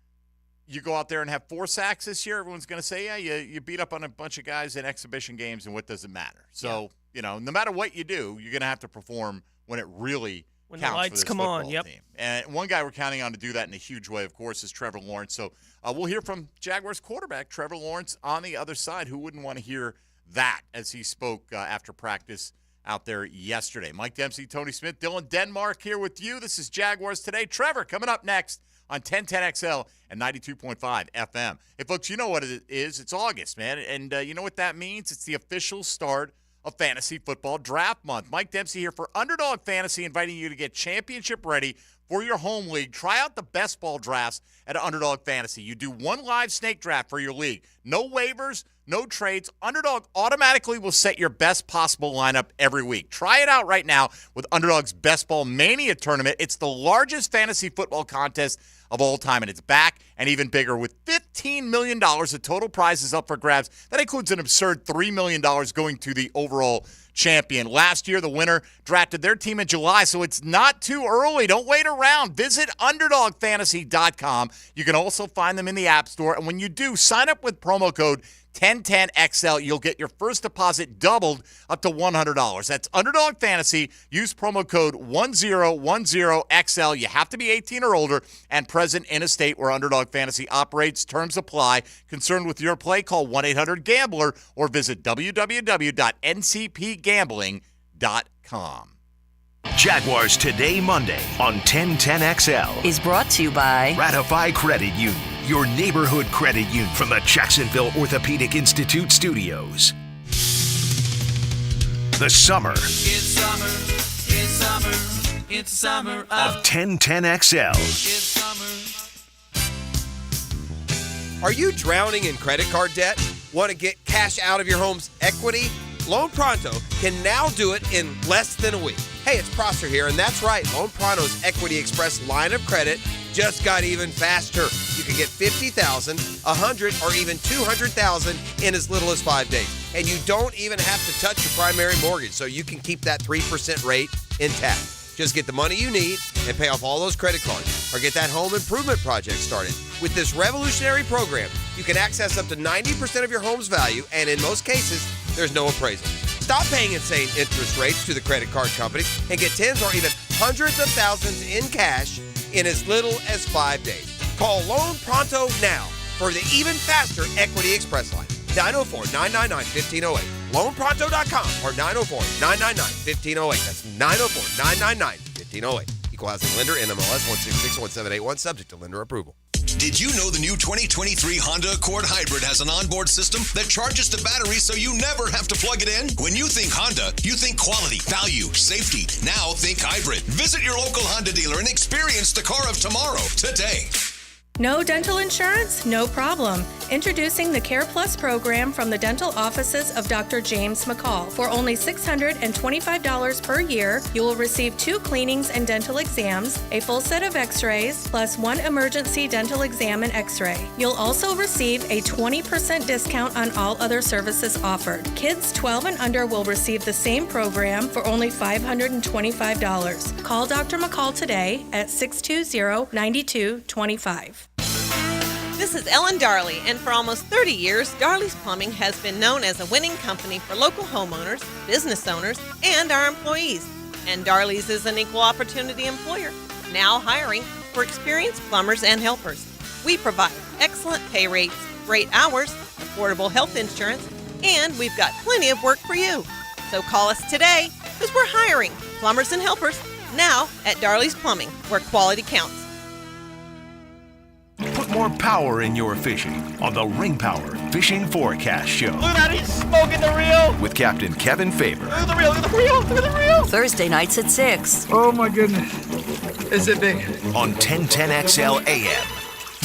Speaker 5: you go out there and have 4 sacks this year, everyone's going to say, yeah, you beat up on a bunch of guys in exhibition games, and what does it matter? So No matter what you do, you're going to have to perform when it really
Speaker 13: when
Speaker 5: counts
Speaker 13: the lights
Speaker 5: for this
Speaker 13: come
Speaker 5: football
Speaker 13: on. Yep.
Speaker 5: team. And one guy we're counting on to do that in a huge way, of course, is Trevor Lawrence. So we'll hear from Jaguars quarterback Trevor Lawrence on the other side. Who wouldn't want to hear that as he spoke after practice out there yesterday? Mike Dempsey, Tony Smith, Dylan Denmark here with you. This is Jaguars Today. Trevor coming up next on 1010XL and 92.5 FM. Hey, folks, you know what it is. It's August, man. And you know what that means? It's the official start of Fantasy Football Draft Month. Mike Dempsey here for Underdog Fantasy, inviting you to get championship ready for your home league. Try out the best ball drafts at Underdog Fantasy. You do one live snake draft for your league. No waivers, no trades. Underdog automatically will set your best possible lineup every week. Try it out right now with Underdog's Best Ball Mania Tournament. It's the largest fantasy football contest of all time, and it's back and even bigger with $15 million of total prizes up for grabs. That includes an absurd $3 million going to the overall champion. Last year, the winner drafted their team in July, so it's not too early. Don't wait around. Visit UnderdogFantasy.com. You can also find them in the App Store, and when you do, sign up with promo code 1010XL. You'll get your first deposit doubled up to $100. That's Underdog Fantasy. Use promo code 1010XL. You have to be 18 or older and present in a state where Underdog Fantasy operates. Terms apply. Concerned with your play? Call 1-800-GAMBLER or visit www.ncpgambling.com.
Speaker 3: Jaguars Today Monday on 1010XL
Speaker 14: is brought to you by
Speaker 3: Ratify Credit Union, your neighborhood credit union from the Jacksonville Orthopedic Institute studios. The summer.
Speaker 1: It's summer. It's summer. It's summer
Speaker 3: of 1010XL.
Speaker 1: It's summer.
Speaker 4: Are you drowning in credit card debt? Want to get cash out of your home's equity? Loan Pronto can now do it in less than a week. Hey, it's Prosser here, and that's right. Loan Pronto's Equity Express line of credit just got even faster. You can get $50,000, $100,000, or even $200,000 in as little as 5 days. And you don't even have to touch your primary mortgage, so you can keep that 3% rate intact. Just get the money you need and pay off all those credit cards, or get that home improvement project started. With this revolutionary program, you can access up to 90% of your home's value, and in most cases, there's no appraisal. Stop paying insane interest rates to the credit card companies and get tens or even hundreds of thousands in cash in as little as 5 days. Call Loan Pronto now for the even faster Equity Express line. 904-999-1508. LoanPronto.com or 904-999-1508. That's 904-999-1508. Equal housing lender, NMLS 1661781, subject to lender approval.
Speaker 6: Did you know the new 2023 Honda Accord Hybrid has an onboard system that charges the battery so you never have to plug it in? When you think Honda, you think quality, value, safety. Now think hybrid. Visit your local Honda dealer and experience the car of tomorrow today.
Speaker 7: No dental insurance? No problem. Introducing the Care Plus program from the dental offices of Dr. James McCall. For only $625 per year, you will receive 2 cleanings and dental exams, a full set of x-rays, plus 1 emergency dental exam and x-ray. You'll also receive a 20% discount on all other services offered. Kids 12 and under will receive the same program for only $525. Call Dr. McCall today at 620-9225.
Speaker 10: This is Ellen Darley, and for almost 30 years, Darley's Plumbing has been known as a winning company for local homeowners, business owners, and our employees. And Darley's is an equal opportunity employer, now hiring for experienced plumbers and helpers. We provide excellent pay rates, great hours, affordable health insurance, and we've got plenty of work for you. So call us today, because we're hiring plumbers and helpers now at Darley's Plumbing, where quality counts.
Speaker 3: Put more power in your fishing on the Ring Power Fishing Forecast Show.
Speaker 1: Look at that, he's smoking the reel.
Speaker 3: With Captain Kevin Faber.
Speaker 1: Look at the reel, look at the reel, look at the reel.
Speaker 14: Thursday nights at 6.
Speaker 1: Oh my goodness. Is it big?
Speaker 3: On 1010XL AM.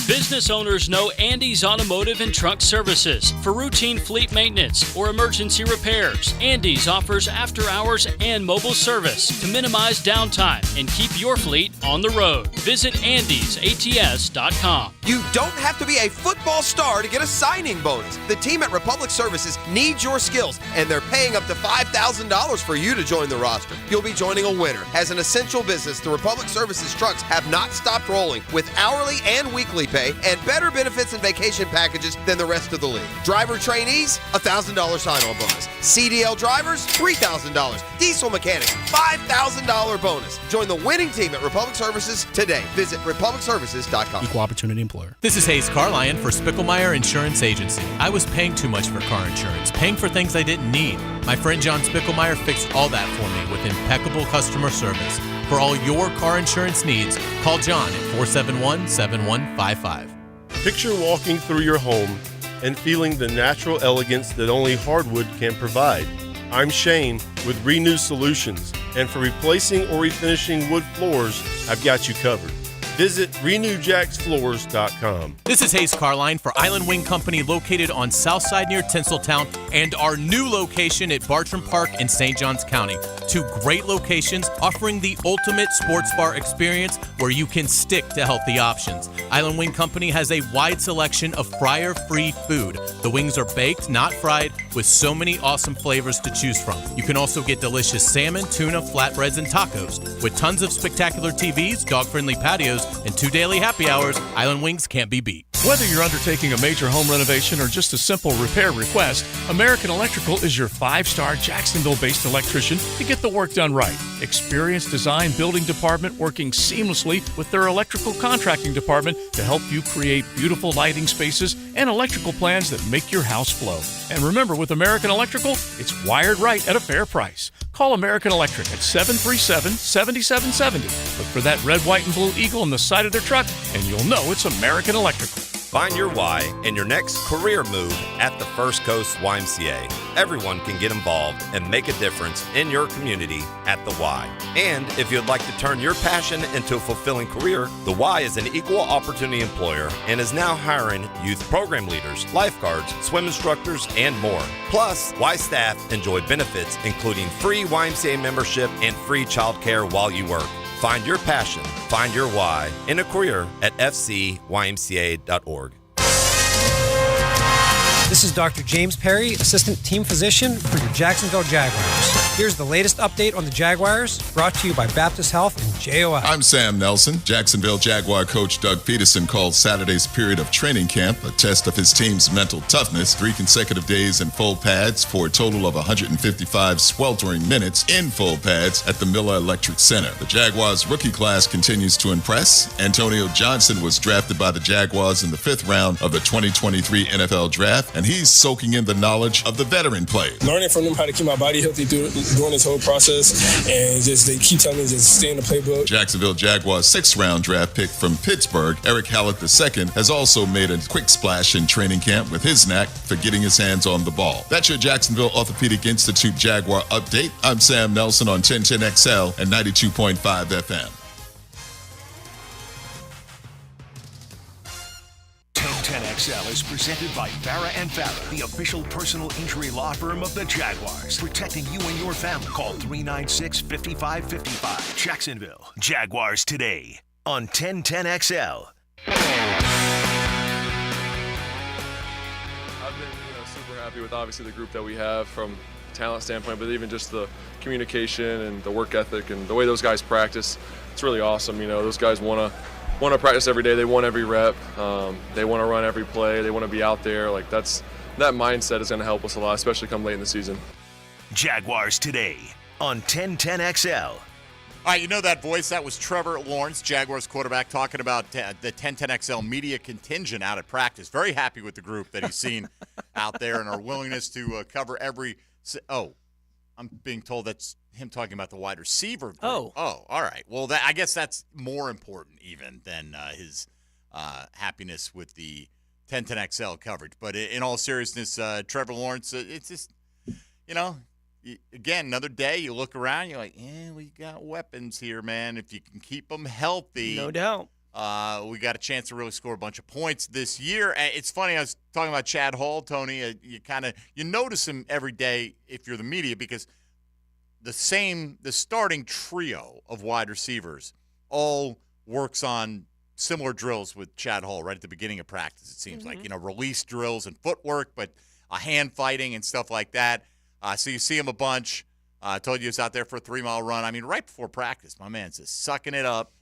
Speaker 26: Business owners know Andy's Automotive and Truck Services for routine fleet maintenance or emergency repairs. Andy's offers after-hours and mobile service to minimize downtime and keep your fleet on the road. Visit andysats.com.
Speaker 4: You don't have to be a football star to get a signing bonus. The team at Republic Services needs your skills, and they're paying up to $5,000 for you to join the roster. You'll be joining a winner. As an essential business, the Republic Services trucks have not stopped rolling with hourly and weekly pay and better benefits and vacation packages than the rest of the league. Driver trainees, $1,000 sign-on bonus. CDL drivers, $3,000. Diesel mechanics, $5,000 bonus. Join the winning team at Republic Services today. Visit republicservices.com.
Speaker 2: Equal opportunity employer.
Speaker 8: This is Hayes Carlion for Spicklemeyer Insurance Agency. I was paying too much for car insurance, paying for things I didn't need. My friend John Spicklemeyer fixed all that for me with impeccable customer service. For all your car insurance needs, call John at 471-7155.
Speaker 9: Picture walking through your home and feeling the natural elegance that only hardwood can provide. I'm Shane with Renew Solutions, and for replacing or refinishing wood floors, I've got you covered. Visit renewjacksfloors.com.
Speaker 8: This is Hayes Carline for Island Wing Company, located on Southside near Tinseltown, and our new location at Bartram Park in St. Johns County. Two great locations offering the ultimate sports bar experience where you can stick to healthy options. Island Wing Company has a wide selection of fryer-free food. The wings are baked, not fried, with so many awesome flavors to choose from. You can also get delicious salmon, tuna, flatbreads, and tacos. With tons of spectacular TVs, dog-friendly patios, and 2 daily happy hours, Island Wings can't be beat.
Speaker 22: Whether you're undertaking a major home renovation or just a simple repair request, American Electrical is your 5-star Jacksonville-based electrician to get the work done right. Experienced design building department working seamlessly with their electrical contracting department to help you create beautiful lighting spaces and electrical plans that make your house flow. And remember, with American Electrical, it's wired right at a fair price. Call American Electric at 737-7770. Look for that red, white, and blue eagle on the side of their truck, and you'll know it's American Electrical.
Speaker 11: Find your why in your next career move at the First Coast YMCA. Everyone can get involved and make a difference in your community at the Y. And if you'd like to turn your passion into a fulfilling career, the Y is an equal opportunity employer and is now hiring youth program leaders, lifeguards, swim instructors, and more. Plus, Y staff enjoy benefits including free YMCA membership and free childcare while you work. Find your passion, find your why in a career at fcymca.org.
Speaker 12: This is Dr. James Perry, Assistant Team Physician for your Jacksonville Jaguars. Here's the latest update on the Jaguars, brought to you by Baptist Health and JOL.
Speaker 15: I'm Sam Nelson. Jacksonville Jaguar coach Doug Peterson called Saturday's period of training camp a test of his team's mental toughness. 3 consecutive days in full pads for a total of 155 sweltering minutes in full pads at the Miller Electric Center. The Jaguars rookie class continues to impress. Antonio Johnson was drafted by the Jaguars in the 5th round of the 2023 NFL Draft, and he's soaking in the knowledge of the veteran players.
Speaker 27: Learning from them how to keep my body healthy during this whole process, and just they keep telling me just stay in the playbook.
Speaker 15: Jacksonville Jaguars 6th round draft pick from Pittsburgh, Eric Hallett II, has also made a quick splash in training camp with his knack for getting his hands on the ball. That's your Jacksonville Orthopedic Institute Jaguar update. I'm Sam Nelson on 1010XL and 92.5 FM.
Speaker 3: 1010XL is presented by Farah & Farah, the official personal injury law firm of the Jaguars. Protecting you and your family. Call 396-5555. Jacksonville. Jaguars Today on 1010XL.
Speaker 28: I've been super happy with obviously the group that we have from a talent standpoint, but even just the communication and the work ethic and the way those guys practice. It's really awesome. Those guys want to practice every day. They want every rep. They want to run every play. They want to be out there. That mindset is going to help us a lot, especially come late in the season.
Speaker 3: Jaguars Today on 1010XL.
Speaker 5: All right, you know that voice? That was Trevor Lawrence, Jaguars quarterback, talking about the 1010XL media contingent out at practice. Very happy with the group that he's seen out there and our willingness to cover every – oh, I'm being told that's him talking about the wide receiver group. Oh, all right. Well, I guess that's more important even than his happiness with the 1010XL coverage. But in all seriousness, Trevor Lawrence, it's just, again, another day, you look around, you're like, we got weapons here, man. If you can keep them healthy.
Speaker 13: No doubt.
Speaker 5: We got a chance to really score a bunch of points this year. It's funny, I was talking about Chad Hall, Tony. You notice him every day if you're the media because the starting trio of wide receivers all works on similar drills with Chad Hall right at the beginning of practice, it seems like. Release drills and footwork, but hand fighting and stuff like that. So you see him a bunch. I told you he was out there for a 3-mile run. I mean, right before practice, my man's just sucking it up.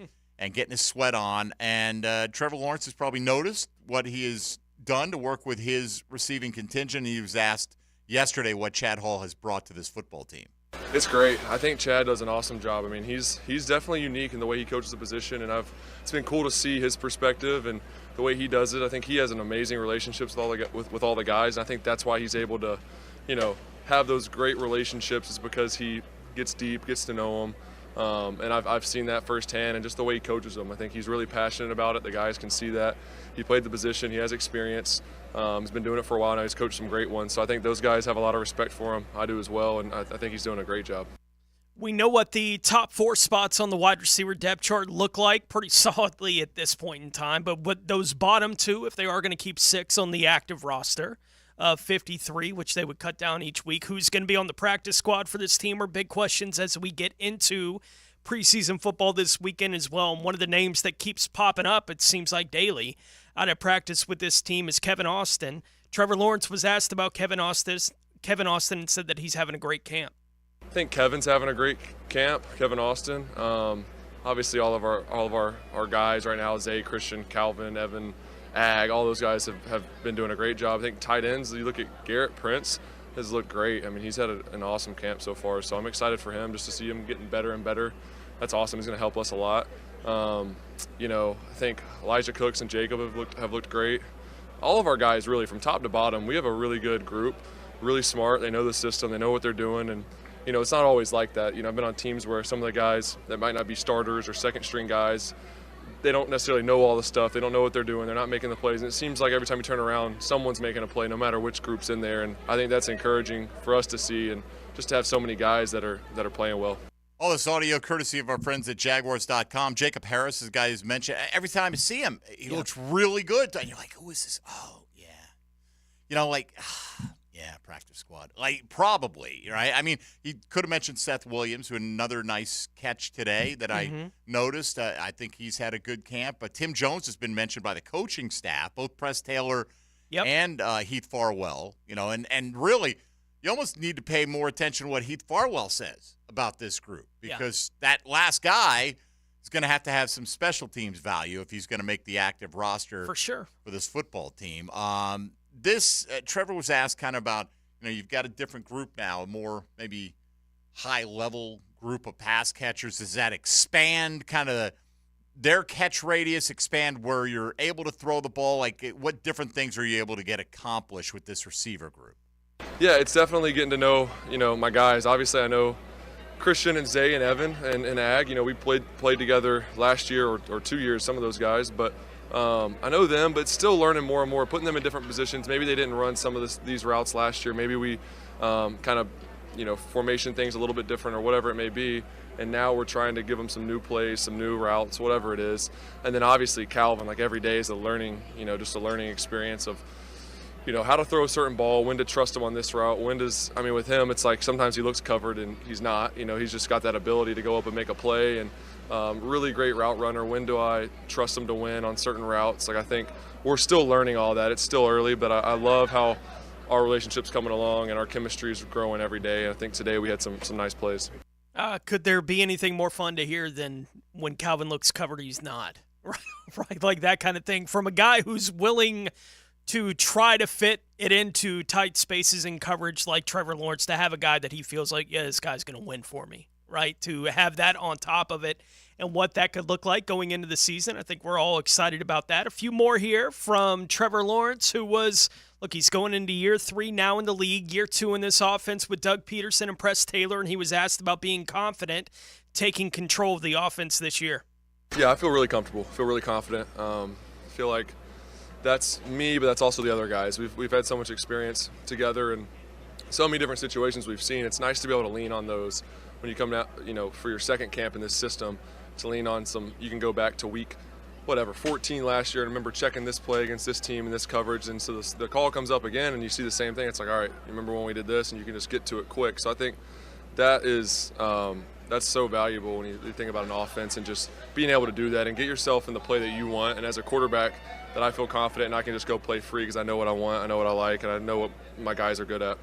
Speaker 5: and getting his sweat on. And Trevor Lawrence has probably noticed what he has done to work with his receiving contingent. He was asked yesterday what Chad Hall has brought to this football team.
Speaker 28: It's great. I think Chad does an awesome job. I mean, he's definitely unique in the way he coaches the position, and it's been cool to see his perspective and the way he does it. I think he has an amazing relationships with all the guys, and I think that's why he's able to, have those great relationships, is because he gets deep, gets to know them. And I've seen that firsthand, and just the way he coaches them. I think he's really passionate about it. The guys can see that. He played the position. He has experience. He's been doing it for a while now. He's coached some great ones. So I think those guys have a lot of respect for him. I do as well, and I think he's doing a great job.
Speaker 13: We know what the top 4 spots on the wide receiver depth chart look like pretty solidly at this point in time, but what those bottom 2, if they are going to keep 6 on the active roster of 53, which they would cut down each week, who's going to be on the practice squad for this team are big questions as we get into preseason football this weekend as well. And one of the names that keeps popping up, it seems like daily, out of practice with this team is Kevin Austin. Trevor Lawrence was asked about Kevin Austin and said that he's having a great camp.
Speaker 28: I think Kevin's having a great camp, Kevin Austin. Obviously, all of our guys right now, Zay, Christian, Calvin, Evan, Ag, all those guys have been doing a great job. I think tight ends, you look at Garrett Prince, has looked great. I mean, he's had an awesome camp so far, so I'm excited for him just to see him getting better and better. That's awesome. He's going to help us a lot. I think Elijah Cooks and Jacob have looked great. All of our guys, really, from top to bottom, we have a really good group, really smart. They know the system. They know what they're doing, and it's not always like that. I've been on teams where some of the guys that might not be starters or second-string guys, they don't necessarily know all the stuff. They don't know what they're doing. They're not making the plays. And it seems like every time you turn around, someone's making a play, no matter which group's in there. And I think that's encouraging for us to see, and just to have so many guys that are playing well.
Speaker 5: All this audio courtesy of our friends at Jaguars.com. Jacob Harris is a guy who's mentioned. Every time I see him, he looks really good. And you're like, who is this? Oh, yeah. Yeah, practice squad. Probably, right? I mean, he could have mentioned Seth Williams, who had another nice catch today that I noticed. I think he's had a good camp. But Tim Jones has been mentioned by the coaching staff, both Press Taylor and Heath Farwell. And really, you almost need to pay more attention to what Heath Farwell says about this group, because that last guy is going to have some special teams value if he's going to make the active roster
Speaker 13: for sure
Speaker 5: for this football team. Trevor was asked kind of about, you've got a different group now, a more maybe high-level group of pass catchers. Does that expand kind of their catch radius, expand where you're able to throw the ball? What different things are you able to get accomplished with this receiver group?
Speaker 28: Yeah, it's definitely getting to know, my guys. Obviously, I know Christian and Zay and Evan and Ag. We played together last year or 2 years, some of those guys, but I know them, but still learning more and more, putting them in different positions. Maybe they didn't run some of these routes last year. Maybe we formation things a little bit different or whatever it may be. And now we're trying to give them some new plays, some new routes, whatever it is. And then obviously Calvin, every day is a learning, just a learning experience of, how to throw a certain ball, when to trust him on this route, with him, it's like sometimes he looks covered and he's not. He's just got that ability to go up and make a play, and really great route runner. When do I trust him to win on certain routes? I think we're still learning all that. It's still early, but I love how our relationship's coming along and our chemistry is growing every day. And I think today we had some nice plays.
Speaker 13: Could there be anything more fun to hear than when Calvin looks covered, he's not? Right, like that kind of thing from a guy who's willing to try to fit it into tight spaces and coverage like Trevor Lawrence, to have a guy that he feels like, this guy's going to win for me, right? To have that on top of it and what that could look like going into the season. I think we're all excited about that. A few more here from Trevor Lawrence, who he's going into year 3 now in the league, year 2 in this offense with Doug Peterson and Press Taylor, and he was asked about being confident taking control of the offense this year.
Speaker 28: Yeah, I feel really comfortable, feel really confident. Feel like that's me, but that's also the other guys. We've had so much experience together and so many different situations we've seen. It's nice to be able to lean on those when you come out, for your second camp in this system, to lean on some. You can go back to week 14 last year and remember checking this play against this team and this coverage, and so the call comes up again and you see the same thing. It's like, all right, you remember when we did this, and you can just get to it quick. So I think that is that's so valuable when you think about an offense, and just being able to do that and get yourself in the play that you want. And as a quarterback, that I feel confident and I can just go play free because I know what I want, I know what I like, and I know what my guys are good at.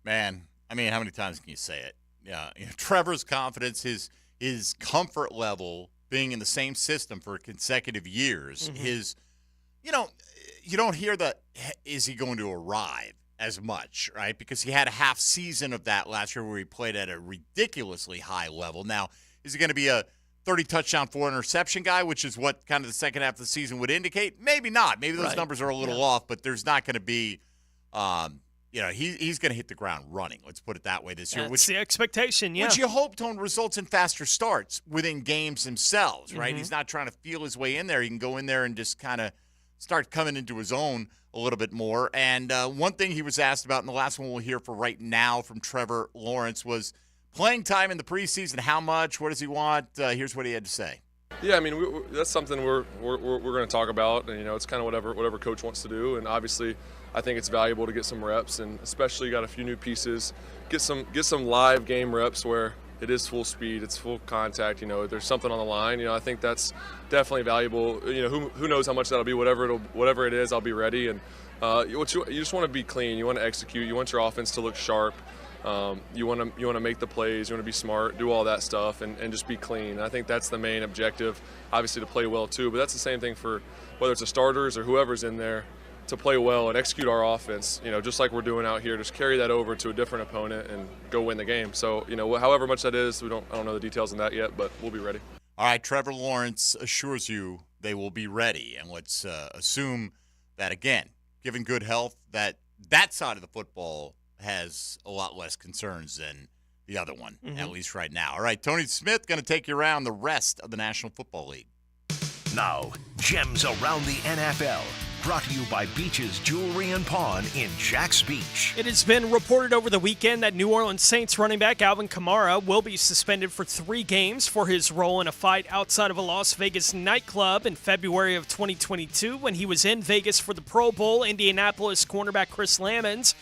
Speaker 5: Man, how many times can you say it? Yeah, Trevor's confidence, his comfort level being in the same system for consecutive years,
Speaker 13: Mm-hmm.
Speaker 5: his, you don't hear the, is he going to arrive as much, right? Because he had a half season of that last year where he played at a ridiculously high level. Now, is he going to be a 30 touchdown, 4 interception guy, which is what kind of the second half of the season would indicate? Maybe not. Maybe those numbers are a little off, but there's not going to be, he's going to hit the ground running. Let's put it that way this year.
Speaker 13: That's the expectation, yeah.
Speaker 5: Which you hope, Tone, results in faster starts within games themselves, right?
Speaker 13: Mhm.
Speaker 5: He's not trying to feel his way in there. He can go in there and just kind of start coming into his own a little bit more. And one thing he was asked about, and the last one we'll hear for right now from Trevor Lawrence, was playing time in the preseason. How much? What does he want? Here's what he had to say.
Speaker 28: Yeah, I mean that's something we're going to talk about, and it's kind of whatever coach wants to do, and obviously I think it's valuable to get some reps, and especially you got a few new pieces, get some live game reps where it is full speed, it's full contact. There's something on the line. I think that's definitely valuable. Who knows how much that'll be? Whatever it is, I'll be ready. And you just want to be clean. You want to execute. You want your offense to look sharp. You want to make the plays. You want to be smart. Do all that stuff and just be clean. And I think that's the main objective. Obviously to play well too, but that's the same thing for whether it's the starters or whoever's in there. To play well and execute our offense, just like we're doing out here, just carry that over to a different opponent and go win the game. So, however much that is, I don't know the details on that yet, but we'll be ready.
Speaker 5: All right, Trevor Lawrence assures you they will be ready. And let's assume that, again, given good health, that side of the football has a lot less concerns than the other one, at least right now. All right, Tony Smith going to take you around the rest of the National Football League.
Speaker 3: Now, Gems Around the NFL. Brought to you by Beach's Jewelry and Pawn in Jax Beach.
Speaker 13: It has been reported over the weekend that New Orleans Saints running back Alvin Kamara will be suspended for 3 games for his role in a fight outside of a Las Vegas nightclub in February of 2022 when he was in Vegas for the Pro Bowl. Indianapolis cornerback Chris Lamons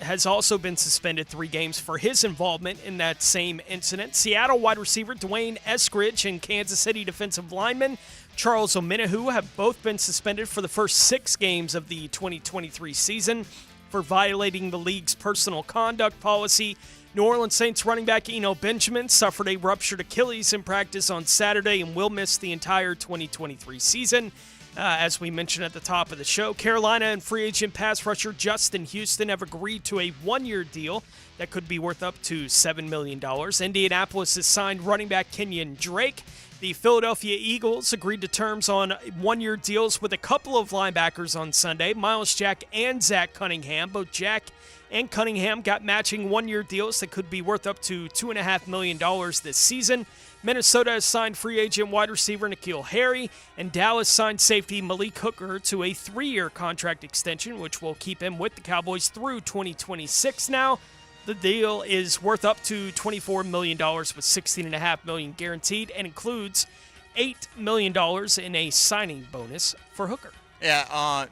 Speaker 13: has also been suspended 3 games for his involvement in that same incident. Seattle wide receiver Dwayne Eskridge and Kansas City defensive lineman Charles Omenihu have both been suspended for the first 6 games of the 2023 season for violating the league's personal conduct policy. New Orleans Saints running back Eno Benjamin suffered a ruptured Achilles in practice on Saturday and will miss the entire 2023 season. As we mentioned at the top of the show, Carolina and free agent pass rusher Justin Houston have agreed to a 1-year deal that could be worth up to $7 million. Indianapolis has signed running back Kenyon Drake. The Philadelphia Eagles agreed to terms on 1-year deals with a couple of linebackers on Sunday, Miles Jack and Zach Cunningham. Both Jack and Cunningham got matching 1-year deals that could be worth up to $2.5 million this season. Minnesota has signed free agent wide receiver N'Keal Harry, and Dallas signed safety Malik Hooker to a 3-year contract extension, which will keep him with the Cowboys through 2026 now. The deal is worth up to $24 million with $16.5 million guaranteed and includes $8 million in a signing bonus for Hooker.
Speaker 5: Yeah,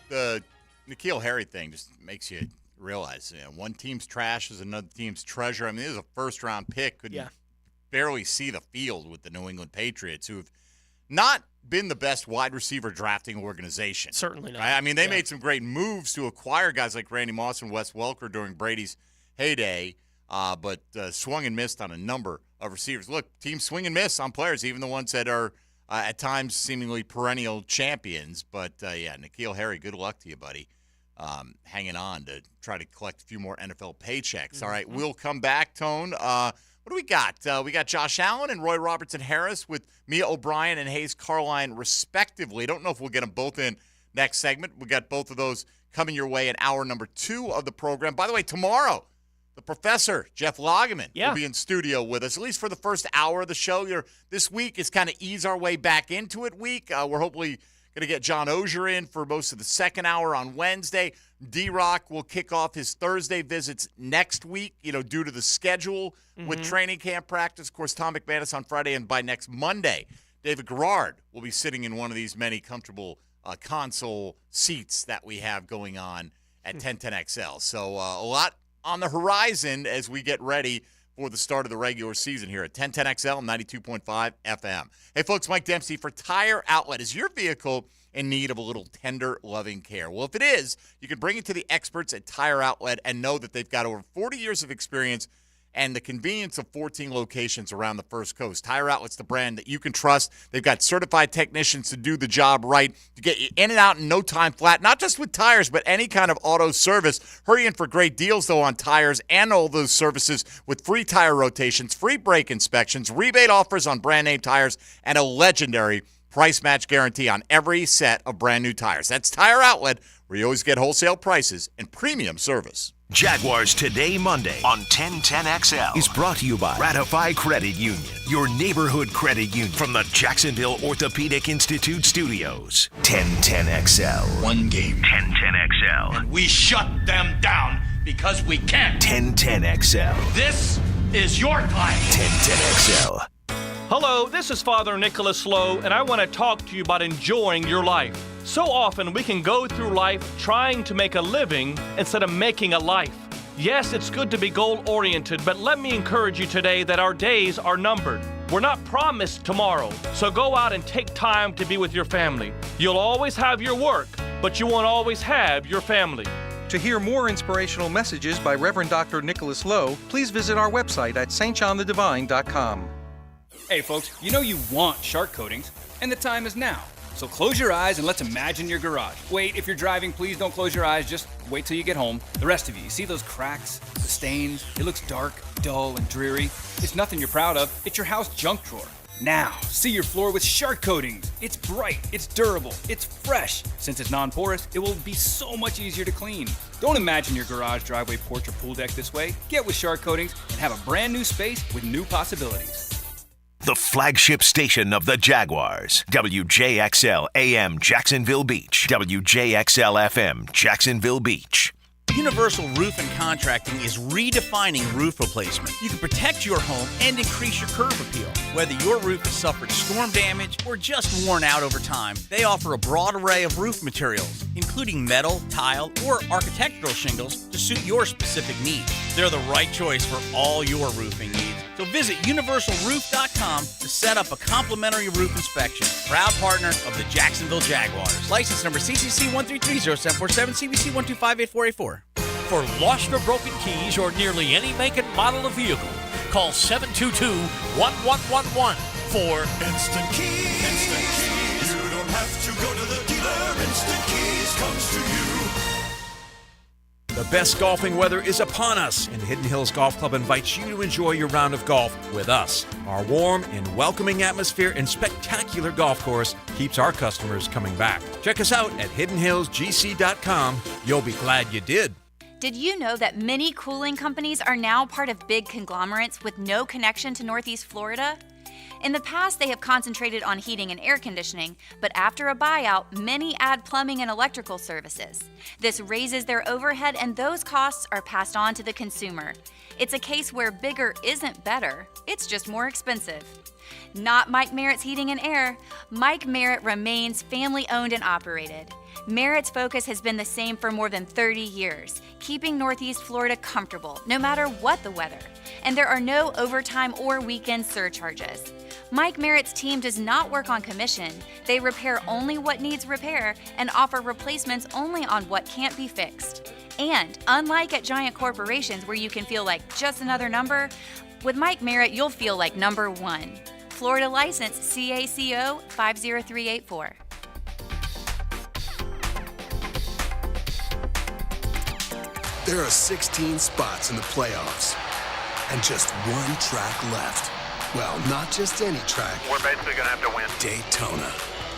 Speaker 5: the N'Keal Harry thing just makes you realize, one team's trash is another team's treasure. I mean, this is a first-round pick. Couldn't barely see the field with the New England Patriots, who have not been the best wide receiver drafting organization.
Speaker 13: Certainly not.
Speaker 5: Right? I mean, they made some great moves to acquire guys like Randy Moss and Wes Welker during Brady's heyday, but swung and missed on a number of receivers. Look, teams swing and miss on players, even the ones that are at times seemingly perennial champions. But, N'Keal Harry, good luck to you, buddy. Hanging on to try to collect a few more NFL paychecks. All right, we'll come back, Tone. What do we got? We got Josh Allen and Roy Robertson-Harris with Mia O'Brien and Hayes Carline, respectively. Don't know if we'll get them both in next segment. We got both of those coming your way in hour number 2 of the program. By the way, tomorrow, the professor, Jeff Lageman, will be in studio with us, at least for the first hour of the show. This week is kind of ease our way back into it week. We're hopefully going to get John Ogier in for most of the second hour on Wednesday. D-Rock will kick off his Thursday visits next week, due to the schedule with training camp practice. Of course, Tom McManus on Friday, and by next Monday, David Garrard will be sitting in one of these many comfortable console seats that we have going on at 1010XL. So a lot on the horizon as we get ready for the start of the regular season here at 1010XL and 92.5 FM. Hey, folks, Mike Dempsey for Tire Outlet. Is your vehicle in need of a little tender, loving care? Well, if it is, you can bring it to the experts at Tire Outlet and know that they've got over 40 years of experience and the convenience of 14 locations around the First Coast. Tire Outlet's the brand that you can trust. They've got certified technicians to do the job right, to get you in and out in no time flat, not just with tires, but any kind of auto service. Hurry in for great deals, though, on tires and all those services with free tire rotations, free brake inspections, rebate offers on brand name tires, and a legendary price match guarantee on every set of brand new tires. That's Tire Outlet, where you always get wholesale prices and premium service.
Speaker 3: Jaguars Today Monday on 1010XL is brought to you by Ratify Credit Union, your neighborhood credit union, from the Jacksonville Orthopedic Institute Studios. 1010XL. One game. 1010XL.
Speaker 2: And we shut them down because we can.
Speaker 3: 1010XL.
Speaker 2: This is your time.
Speaker 3: 1010XL.
Speaker 13: Hello, this is Father Nicholas Lowe, and I want to talk to you about enjoying your life. So often we can go through life trying to make a living instead of making a life. Yes, it's good to be goal-oriented, but let me encourage you today that our days are numbered. We're not promised tomorrow, so go out and take time to be with your family. You'll always have your work, but you won't always have your family.
Speaker 16: To hear more inspirational messages by Reverend Dr. Nicholas Lowe, please visit our website at stjohnthedivine.com.
Speaker 17: Hey folks, you know you want shark coatings, and the time is now. So close your eyes and let's imagine your garage. Wait, if you're driving, please don't close your eyes, just wait till you get home. The rest of you see those cracks, the stains? It looks dark, dull, and dreary. It's nothing you're proud of, it's your house junk drawer. Now, see your floor with shark coatings. It's bright, it's durable, it's fresh. Since it's non-porous, it will be so much easier to clean. Don't imagine your garage, driveway, porch, or pool deck this way. Get with shark coatings and have a brand new space with new possibilities.
Speaker 3: The flagship station of the Jaguars. WJXL AM Jacksonville Beach. WJXL FM Jacksonville Beach.
Speaker 18: Universal Roof and Contracting is redefining roof replacement. You can protect your home and increase your curb appeal. Whether your roof has suffered storm damage or just worn out over time, they offer a broad array of roof materials, including metal, tile, or architectural shingles to suit your specific needs. They're the right choice for all your roofing needs. So visit universalroof.com to set up a complimentary roof inspection. Proud partner of the Jacksonville Jaguars. License number CCC 1330747, CBC 1258484.
Speaker 19: For lost or broken keys or nearly any make and model of vehicle, call 722-1111 for
Speaker 20: Instant Keys. Instant Keys. You don't have to go to the dealer. Instant Keys comes to you.
Speaker 21: The best golfing weather is upon us, and Hidden Hills Golf Club invites you to enjoy your round of golf with us. Our warm and welcoming atmosphere and spectacular golf course keeps our customers coming back. Check us out at hiddenhillsgc.com. You'll be glad you did.
Speaker 23: Did you know that many cooling companies are now part of big conglomerates with no connection to Northeast Florida? In the past, they have concentrated on heating and air conditioning, but after a buyout, many add plumbing and electrical services. This raises their overhead, and those costs are passed on to the consumer. It's a case where bigger isn't better, it's just more expensive. Not Mike Merritt's Heating and Air. Mike Merritt remains family-owned and operated. Merritt's focus has been the same for more than 30 years, keeping Northeast Florida comfortable, no matter what the weather. And there are no overtime or weekend surcharges. Mike Merritt's team does not work on commission. They repair only what needs repair and offer replacements only on what can't be fixed. And unlike at giant corporations where you can feel like just another number, with Mike Merritt you'll feel like number one. Florida license CACO 50384.
Speaker 29: There are 16 spots in the playoffs and just one track left. Well, not just any track.
Speaker 30: We're basically going to have to win.
Speaker 29: Daytona.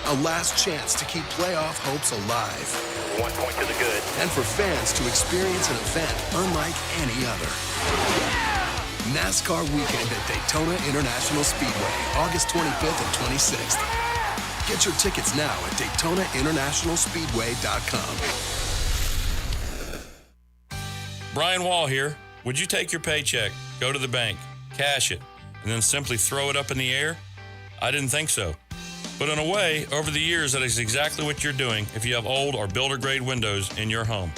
Speaker 29: A last chance to keep playoff hopes alive.
Speaker 30: 1 point to the good.
Speaker 29: And for fans to experience an event unlike any other. NASCAR weekend at Daytona International Speedway, August 25th and 26th. Get your tickets now at DaytonaInternationalSpeedway.com.
Speaker 22: Brian Wall here. Would you take your paycheck, go to the bank, cash it, and then simply throw it up in the air? I didn't think so. But in a way, over the years, that is exactly what you're doing if you have old or builder-grade windows in your home.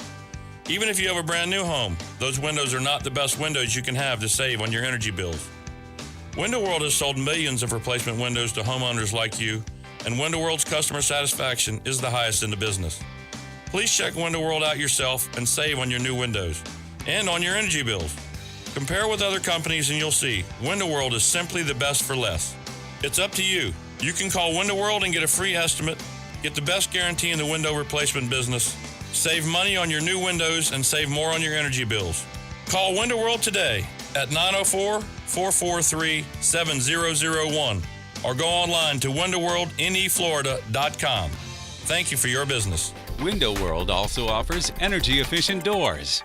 Speaker 22: Even if you have a brand new home, those windows are not the best windows you can have to save on your energy bills. Window World has sold millions of replacement windows to homeowners like you, and Window World's customer satisfaction is the highest in the business. Please check Window World out yourself and save on your new windows and on your energy bills. Compare with other companies and you'll see Window World is simply the best for less. It's up to you. You can call Window World and get a free estimate, get the best guarantee in the window replacement business, save money on your new windows, and save more on your energy bills. Call Window World today at 904-443-7001 or go online to windowworldneflorida.com. Thank you for your business.
Speaker 1: Window World also offers energy-efficient doors.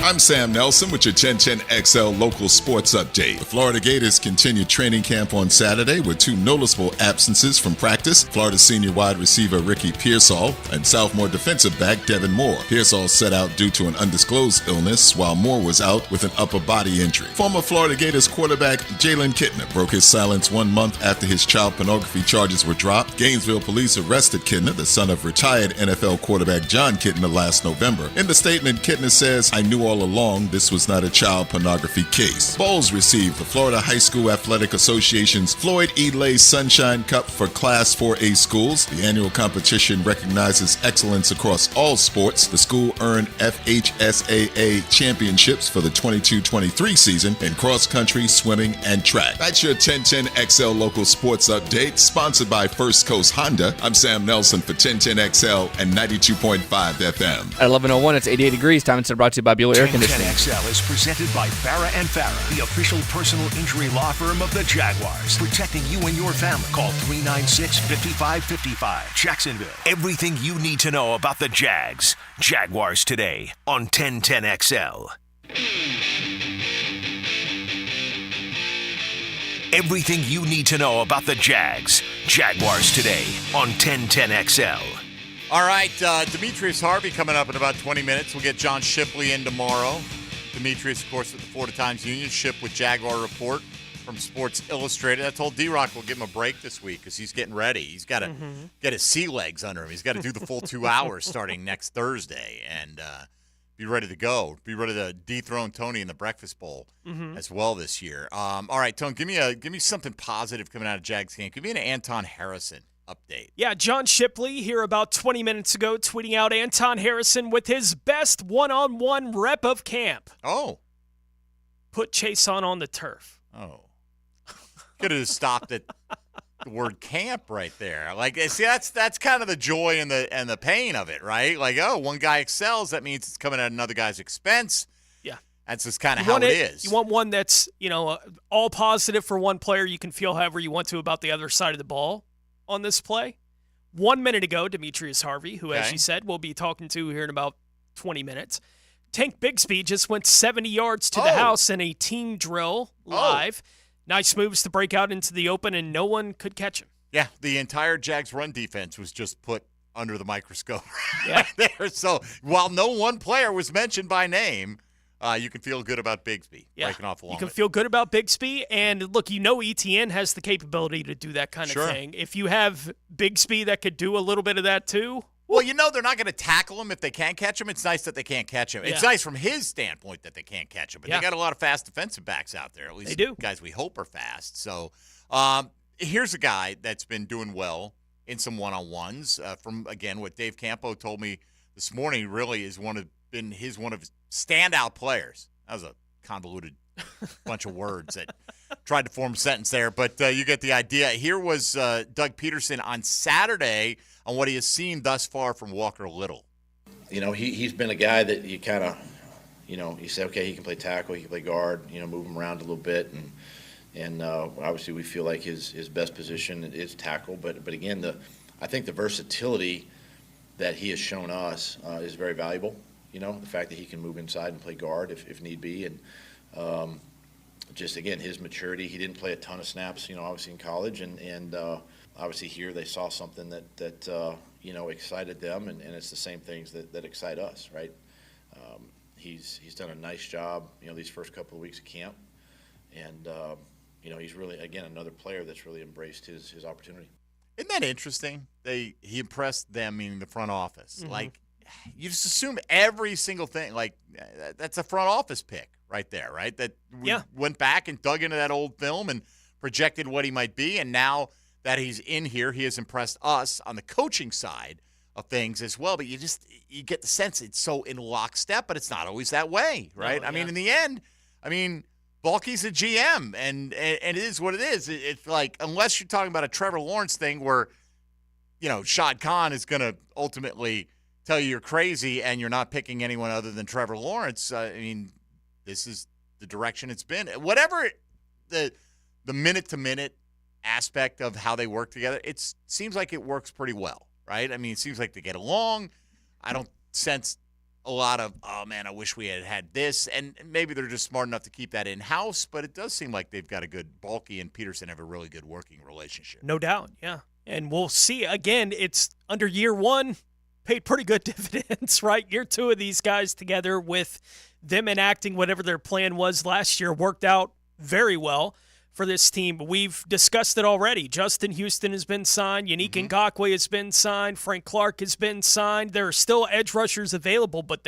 Speaker 15: I'm Sam Nelson with your 1010XL local sports update. The Florida Gators continued training camp on Saturday with two noticeable absences from practice. Florida senior wide receiver Ricky Pearsall and sophomore defensive back Devin Moore. Pearsall set out due to an undisclosed illness, while Moore was out with an upper body injury. Former Florida Gators quarterback Jalen Kittner broke his silence 1 month after his child pornography charges were dropped. Gainesville police arrested Kittner, the son of retired NFL quarterback John Kittner, last November. In the statement, Kittner says, "I knew all along this was not a child pornography case." Bowles received the Florida High School Athletic Association's Floyd E. Lay Sunshine Cup for Class 4A schools. The annual competition recognizes excellence across all sports. The school earned FHSAA championships for the 22-23 season in cross country, swimming, and track. That's your 1010XL local sports update, sponsored by First Coast Honda. I'm Sam Nelson for 1010XL and 92.5 FM.
Speaker 4: At 11:01, it's 88 degrees. Time it's brought to you by Bueller Air Conditioning.
Speaker 3: 1010XL is presented by Farrah & Farrah, the official personal injury law firm of the Jaguars, protecting you and your family. Call 396-5555. Jacksonville. Everything you need to know about the Jags. Jaguars Today on 1010XL. Everything you need to know about the Jags. Jaguars Today on 1010XL.
Speaker 5: All right, Demetrius Harvey coming up in about 20 minutes. We'll get John Shipley in tomorrow. Demetrius, of course, with the Florida Times-Union, Ship with Jaguar Report from Sports Illustrated. I told D-Rock we'll give him a break this week because he's getting ready. He's got to get his sea legs under him. He's got to do the full 2 hours starting next Thursday and be ready to go. Be ready to dethrone Tony in the Breakfast Bowl as well this year. All right, Tony, give me something positive coming out of Jags camp. Give me an Anton Harrison update.
Speaker 13: Yeah, John Shipley here about 20 minutes ago tweeting out Anton Harrison with his best one-on-one rep of camp.
Speaker 5: Oh.
Speaker 13: Put Chase on the turf.
Speaker 5: Oh. Could have stopped at the word camp right there. Like, see, that's kind of the joy and the pain of it, right? Like, oh, one guy excels, that means it's coming at another guy's expense.
Speaker 13: Yeah.
Speaker 5: That's just kind of how it is.
Speaker 13: You want one that's, all positive for one player. You can feel however you want to about the other side of the ball on this play. 1 minute ago, Demetrius Harvey, who, as you said, we'll be talking to here in about 20 minutes. Tank Bigsby just went 70 yards to the house in a team drill live. Nice moves to break out into the open, and no one could catch him.
Speaker 5: Yeah, the entire Jags run defense was just put under the microscope right there. So while no one player was mentioned by name, you can feel good about Bigsby breaking off along.
Speaker 13: You can feel good about Bigsby, and look, ETN has the capability to do that kind of thing. If you have Bigsby that could do a little bit of that too.
Speaker 5: Well, they're not going to tackle him if they can't catch him. It's nice that they can't catch him. It's nice from his standpoint that they can't catch him. But they got a lot of fast defensive backs out there. At least
Speaker 13: they do.
Speaker 5: Guys we hope are fast. So here's a guy that's been doing well in some one-on-ones. From, again, what Dave Campo told me this morning, really is one of his standout players. That was a convoluted bunch of words that tried to form a sentence there, but you get the idea. Here was Doug Peterson on Saturday on what he has seen thus far from Walker Little.
Speaker 6: He's been a guy that you kind of, you say, okay, he can play tackle, he can play guard, move him around a little bit, and obviously we feel like his best position is tackle, but again, I think the versatility that he has shown us is very valuable. The fact that he can move inside and play guard if need be, and just, again, his maturity. He didn't play a ton of snaps, obviously in college, and obviously here they saw something that excited them, and it's the same things that excite us, right? He's done a nice job, these first couple of weeks of camp, and he's really, again, another player that's really embraced his opportunity.
Speaker 5: Isn't that interesting? He impressed them, meaning the front office. Like, you just assume every single thing, like, that's a front office pick right there, right? That we went back and dug into that old film and projected what he might be, and now that he's in here, he has impressed us on the coaching side of things as well. But you get the sense it's so in lockstep, but it's not always that way, right?
Speaker 13: No,
Speaker 5: I mean, in the end, I mean, Balky's a GM, and it is what it is. It's like, unless you're talking about a Trevor Lawrence thing where, Shad Khan is going to ultimately tell you you're crazy and you're not picking anyone other than Trevor Lawrence. I mean, this is the direction it's been. Whatever the minute-to-minute aspect of how they work together, it seems like it works pretty well, right? I mean, it seems like they get along. I don't sense a lot of, oh, man, I wish we had had this. And maybe they're just smart enough to keep that in-house, but it does seem like they've got a good – Balky and Peterson have a really good working relationship.
Speaker 13: No doubt, yeah. And we'll see. Again, it's under year one, paid pretty good dividends, right? Year two of these guys together with them enacting whatever their plan was last year worked out very well for this team. We've discussed it already. Justin Houston has been signed. Yannick Ngakoue has been signed. Frank Clark has been signed. There are still edge rushers available, but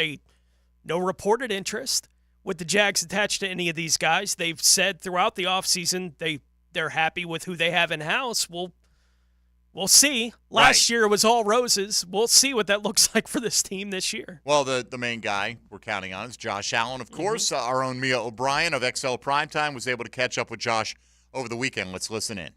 Speaker 13: no reported interest with the Jags attached to any of these guys. They've said throughout the offseason they're happy with who they have in-house. We'll see. Last year it was all roses. We'll see what that looks like for this team this year.
Speaker 5: Well, the main guy we're counting on is Josh Allen, of course. Our own Mia O'Brien of XL Primetime was able to catch up with Josh over the weekend. Let's listen in.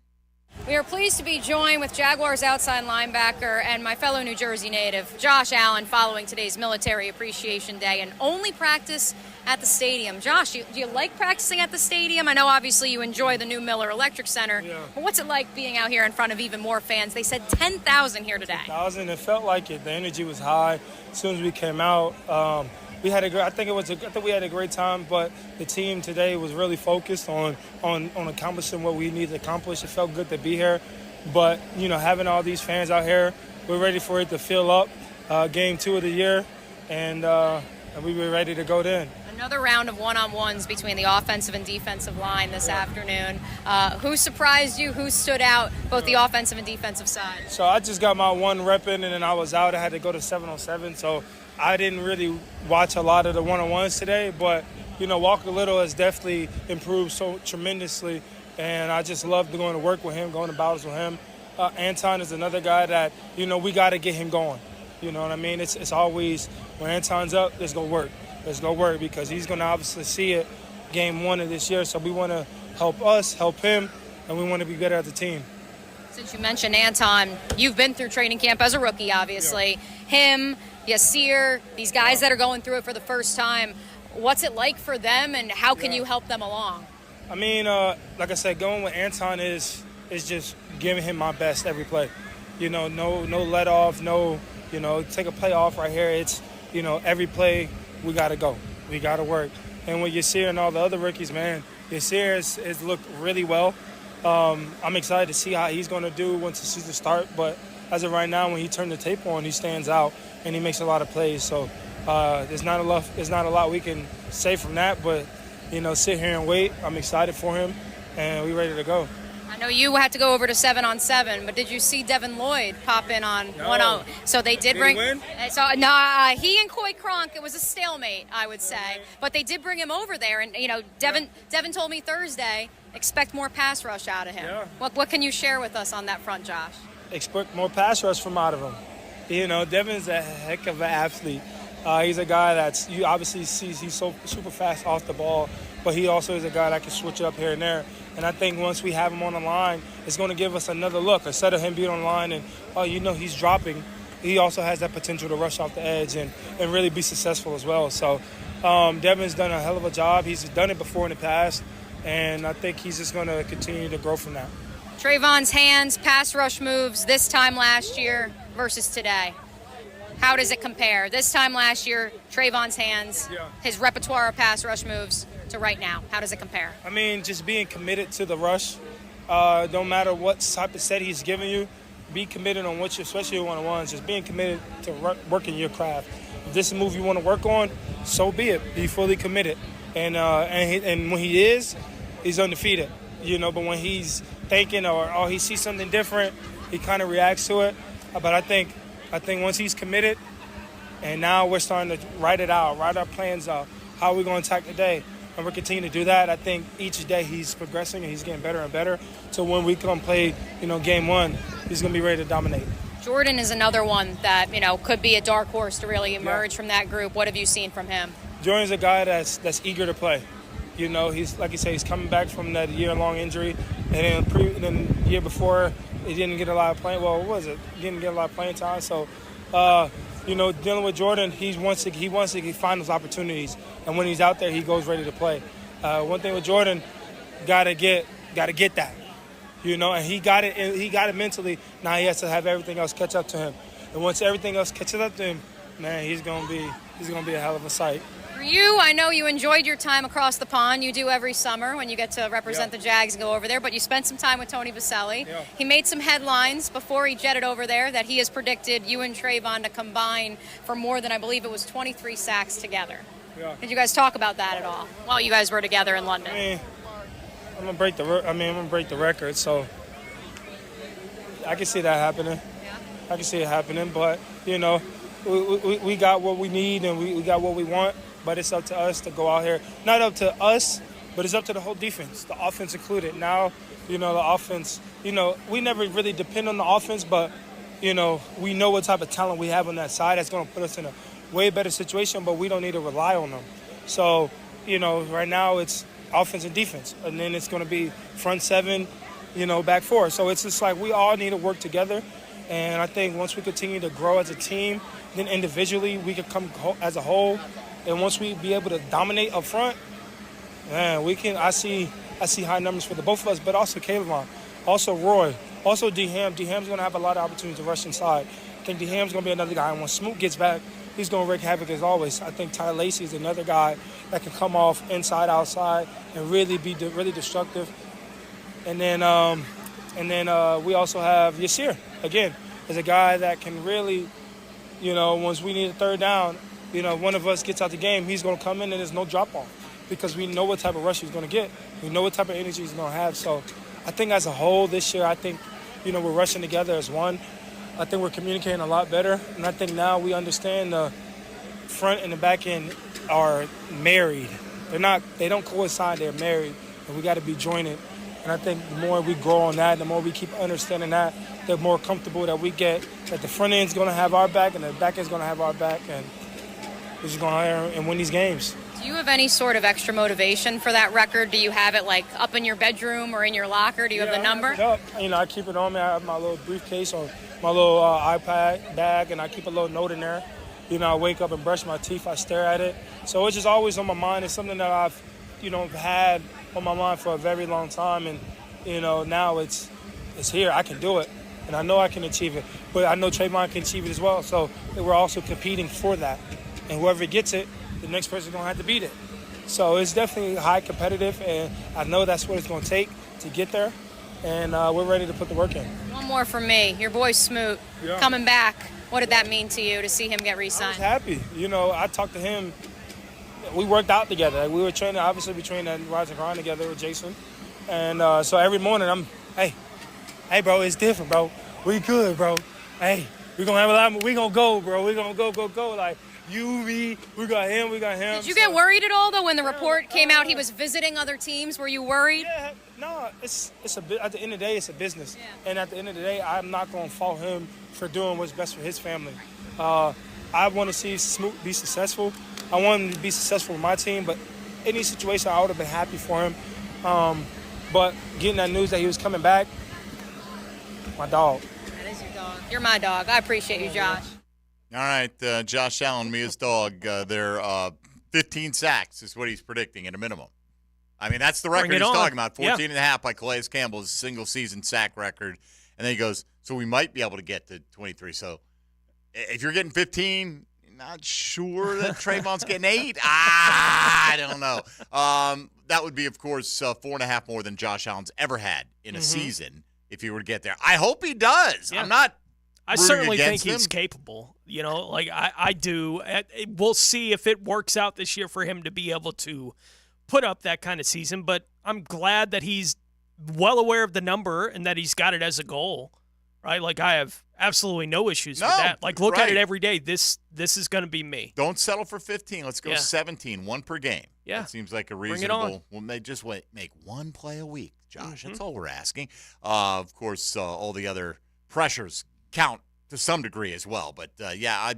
Speaker 7: We are pleased to be joined with Jaguars outside linebacker and my fellow New Jersey native, Josh Allen, following today's Military Appreciation Day and only practice at the stadium. Josh, do you like practicing at the stadium? I know obviously you enjoy the new Miller Electric Center, but what's it like being out here in front of even more fans? They said 10,000 here today.
Speaker 27: 10,000, it felt like it. The energy was high. As soon as we came out, we had I think we had a great time, but the team today was really focused on accomplishing what we needed to accomplish. It felt good to be here, but having all these fans out here, we're ready for it to fill up. Game 2 of the year, and we were ready to go then.
Speaker 7: Another round of one-on-ones between the offensive and defensive line this afternoon. Who surprised you? Who stood out, both the offensive and defensive side?
Speaker 27: So I just got my one rep in, and then I was out. I had to go to 7-on-7, so I didn't really watch a lot of the one-on-ones today, but, Walker Little has definitely improved so tremendously, and I just love going to work with him, going to battles with him. Anton is another guy that, we got to get him going. You know what I mean? It's always, when Anton's up, let's go work. Let's go work, because he's going to obviously see it game 1 of this year, so we want to help us, help him, and we want to be better as a team.
Speaker 7: Since you mentioned Anton, you've been through training camp as a rookie, obviously. Him, Yasir, these guys that are going through it for the first time, what's it like for them, and how can you help them along?
Speaker 27: I mean, like I said, going with Anton is just giving him my best every play. No let off, take a play off right here. It's, every play we got to go. We got to work. And with Yasir and all the other rookies, man, Yasir has looked really well. I'm excited to see how he's going to do once the season starts, but as of right now, when he turned the tape on, he stands out and he makes a lot of plays. So there's not a lot we can say from that, but sit here and wait. I'm excited for him, and we're ready to go.
Speaker 7: I know you had to go over to 7-on-7, but did you see Devin Lloyd pop in on 1-0? So they did bring.
Speaker 27: He win?
Speaker 7: So he and Coy Cronk, it was a stalemate, I would say, but they did bring him over there, and Devin told me Thursday, expect more pass rush out of him.
Speaker 27: Yeah.
Speaker 7: What can you share with us on that front, Josh?
Speaker 27: Expect more pass rush from out of him. Devin's a heck of an athlete. He's a guy you obviously see he's so super fast off the ball, but he also is a guy that can switch it up here and there. And I think once we have him on the line, it's going to give us another look. Instead of him being on the line and, he's dropping, he also has that potential to rush off the edge and really be successful as well. So Devin's done a hell of a job. He's done it before in the past, and I think he's just going to continue to grow from that.
Speaker 7: Trayvon's hands, pass rush moves this time last year versus today. How does it compare? This time last year, Trayvon's hands, his repertoire of pass rush moves to right now. How does it compare?
Speaker 27: I mean, just being committed to the rush. Don't matter what type of set he's giving you, be committed on what you, especially your one-on-ones, just being committed to working your craft. If this is a move you want to work on, so be it. Be fully committed. And when he is, he's undefeated. But when he's thinking or he sees something different, he kind of reacts to it. But I think once he's committed, and now we're starting to write our plans out, how we're going to attack the day, and we're continuing to do that. I think each day he's progressing and he's getting better and better. So when we come play, game 1, he's going to be ready to dominate.
Speaker 7: Jordan is another one that, could be a dark horse to really emerge from that group. What have you seen from him?
Speaker 27: Jordan's a guy that's eager to play. You know, he's like you say, he's coming back from that year-long injury, and then the year before, he didn't get a lot of playing. Well, what was it? He didn't get a lot of playing time. So, you know, dealing with Jordan, he wants to find those opportunities, and when he's out there, he goes ready to play. One thing with Jordan, gotta get that, you know, and he got it mentally. Now he has to have everything else catch up to him, and once everything else catches up to him, man, he's gonna be a hell of a sight.
Speaker 7: For you, I know you enjoyed your time across the pond. You do every summer when you get to represent the Jags and go over there, but you spent some time with Tony Vaselli.
Speaker 27: Yeah.
Speaker 7: He made some headlines before he jetted over there that he has predicted you and Trayvon to combine for more than, I believe it was 23 sacks together.
Speaker 27: Yeah.
Speaker 7: Did you guys talk about that at all while you guys were together in London?
Speaker 27: I mean, I'm gonna break the record, so I can see that happening.
Speaker 7: Yeah.
Speaker 27: I can see it happening, but you know, we got what we need and we got what we want. But it's up to us to go out here. Not up to us, but it's up to the whole defense, the offense included. Now, you know, the offense, you know, we never really depend on the offense, but, you know, we know what type of talent we have on that side. That's going to put us in a way better situation, but we don't need to rely on them. So, you know, right now it's offense and defense. And then it's going to be front seven, you know, back four. So it's just like we all need to work together. And I think once we continue to grow as a team, then individually we can come as a whole. And once we be able to dominate up front, man, we can. I see high numbers for the both of us, but also Caleb, also Roy, also D-Ham. D-Ham's going to have a lot of opportunities to rush inside. I think D-Ham's going to be another guy. And when Smoot gets back, he's going to wreak havoc as always. I think Ty Lacey is another guy that can come off inside, outside, and really be really destructive. And then we also have Yasir, again, as a guy that can really, you know, once we need a third down, you know, one of us gets out the game, he's going to come in and there's no drop-off because we know what type of rush he's going to get. We know what type of energy he's going to have. So I think as a whole this year, I think, you know, we're rushing together as one. I think we're communicating a lot better. And I think now we understand the front and the back end are married. They don't coincide, they're married. And we got to be jointed. And I think the more we grow on that, the more we keep understanding that, the more comfortable that we get, that the front end's going to have our back and the back end's going to have our back. And we're just going to and win these games.
Speaker 7: Do you have any sort of extra motivation for that record? Do you have it like up in your bedroom or in your locker? Do you have the number?
Speaker 27: I have it up. You know, I keep it on me. I have my little briefcase or my little iPad bag, and I keep a little note in there. You know, I wake up and brush my teeth. I stare at it. So it's just always on my mind. It's something that I've, you know, had on my mind for a very long time. And, you know, now it's here. I can do it. And I know I can achieve it. But I know Trayvon can achieve it as well. So we're also competing for that. And whoever gets it, the next person's going to have to beat it. So it's definitely high competitive, and I know that's what it's going to take to get there. And we're ready to put the work in.
Speaker 7: One more from me. Your boy Smoot coming back. What did that mean to you to see him get re-signed?
Speaker 27: I was happy. You know, I talked to him. We worked out together. We were training. Obviously, we trained at Rise and Grind together with Jason. And so every morning hey, bro, it's different, bro. We good, bro. Hey, we're going to have a lot more. We're going to go, bro. We're going to go. Like, you, me, we got him.
Speaker 7: Did you get worried at all, though, when the report came out he was visiting other teams? Were you worried?
Speaker 27: Yeah, no, it's a bit. At the end of the day, it's a business. Yeah. And at the end of the day, I'm not going to fault him for doing what's best for his family. I want to see Smoot be successful. I want him to be successful with my team, but any situation, I would have been happy for him. But getting that news that he was coming back, my dog.
Speaker 7: That is your dog. You're my dog. I appreciate you, Josh.
Speaker 5: All right, Josh Allen, Mia's dog, they're 15 sacks is what he's predicting at a minimum. I mean, that's the record he's talking about, 14 and a half by Calais Campbell's single-season sack record. And then he goes, so we might be able to get to 23. So if you're getting 15, not sure that Trayvon's getting 8. I don't know. That would be, of course, 4.5 more than Josh Allen's ever had in a season if he were to get there. I hope he does.
Speaker 13: Yeah.
Speaker 5: I'm not
Speaker 13: I certainly think he's capable. You know, like I do. We'll see if it works out this year for him to be able to put up that kind of season. But I'm glad that he's well aware of the number and that he's got it as a goal, right? Like I have absolutely no issues with that. Like look at it every day. This is going to be me.
Speaker 5: Don't settle for 15. Let's go 17, one per game.
Speaker 13: Yeah.
Speaker 5: That seems like a reasonable. Well, they just make one play a week, Josh. That's all we're asking. Of course, all the other pressures count to some degree as well. But, I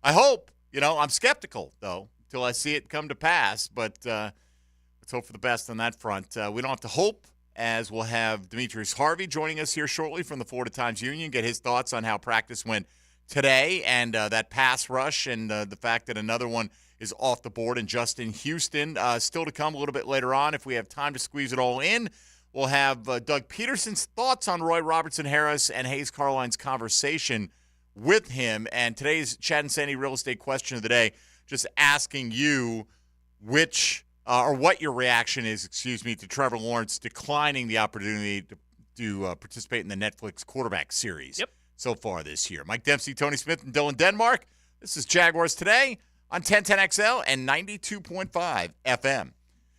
Speaker 5: hope, I'm skeptical, though, until I see it come to pass. But let's let's hope for the best on that front. We don't have to hope, as we'll have Demetrius Harvey joining us here shortly from the Florida Times-Union, get his thoughts on how practice went today and that pass rush and the fact that another one is off the board. And Justin Houston still to come a little bit later on. If we have time to squeeze it all in, we'll have Doug Peterson's thoughts on Roy Robertson-Harris and Hayes Carline's conversation with him. And today's Chad and Sandy real estate question of the day, just asking you what your reaction is, to Trevor Lawrence declining the opportunity to participate in the Netflix quarterback series so far this year. Mike Dempsey, Tony Smith, and Dylan Denmark. This is Jaguars Today on 1010XL and 92.5 FM.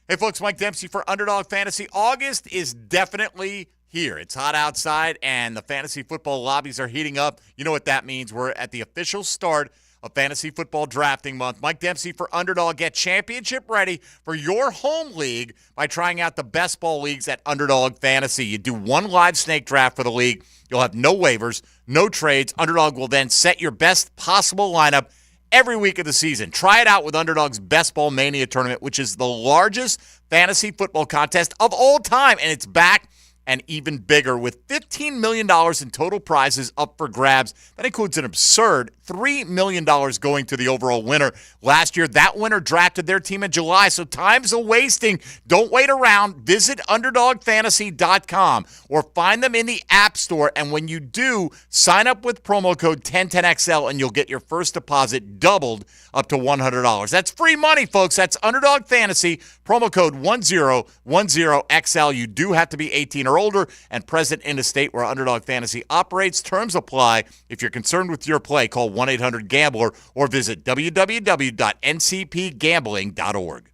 Speaker 5: Hey, folks, Mike Dempsey for Underdog Fantasy. August is definitely here. It's hot outside, and the fantasy football lobbies are heating up. You know what that means. We're at the official start of fantasy football drafting month. Mike Dempsey for Underdog. Get championship ready for your home league by trying out the best ball leagues at Underdog Fantasy. You do one live snake draft for the league. You'll have no waivers, no trades. Underdog will then set your best possible lineup every week of the season. Try it out with Underdog's Best Ball Mania tournament, which is the largest fantasy football contest of all time, and it's back and even bigger with $15 million in total prizes up for grabs. That includes an absurd $3 million going to the overall winner. Last year, that winner drafted their team in July, so time's a-wasting. Don't wait around. Visit UnderdogFantasy.com or find them in the App Store, and when you do, sign up with promo code 1010XL, and you'll get your first deposit doubled up to $100. That's free money, folks. That's Underdog Fantasy, promo code 1010XL. You do have to be 18 or older and present in a state where Underdog Fantasy operates. Terms apply. If you're concerned with your play, call 1-800-GAMBLER or visit www.ncpgambling.org.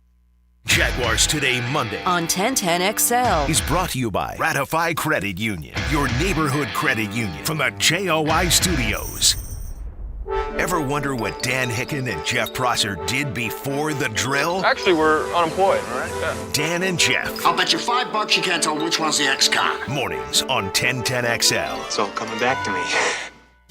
Speaker 3: Jaguars Today Monday
Speaker 8: on 1010XL
Speaker 3: is brought to you by Ratify Credit Union, your neighborhood credit union from the JOI Studios. Ever wonder what Dan Hicken and Jeff Prosser did before the drill?
Speaker 9: Actually, we're unemployed, all right? Yeah.
Speaker 3: Dan and Jeff.
Speaker 10: I'll bet you $5 you can't tell which one's the ex-con.
Speaker 3: Mornings on 1010XL.
Speaker 10: It's all coming back to me.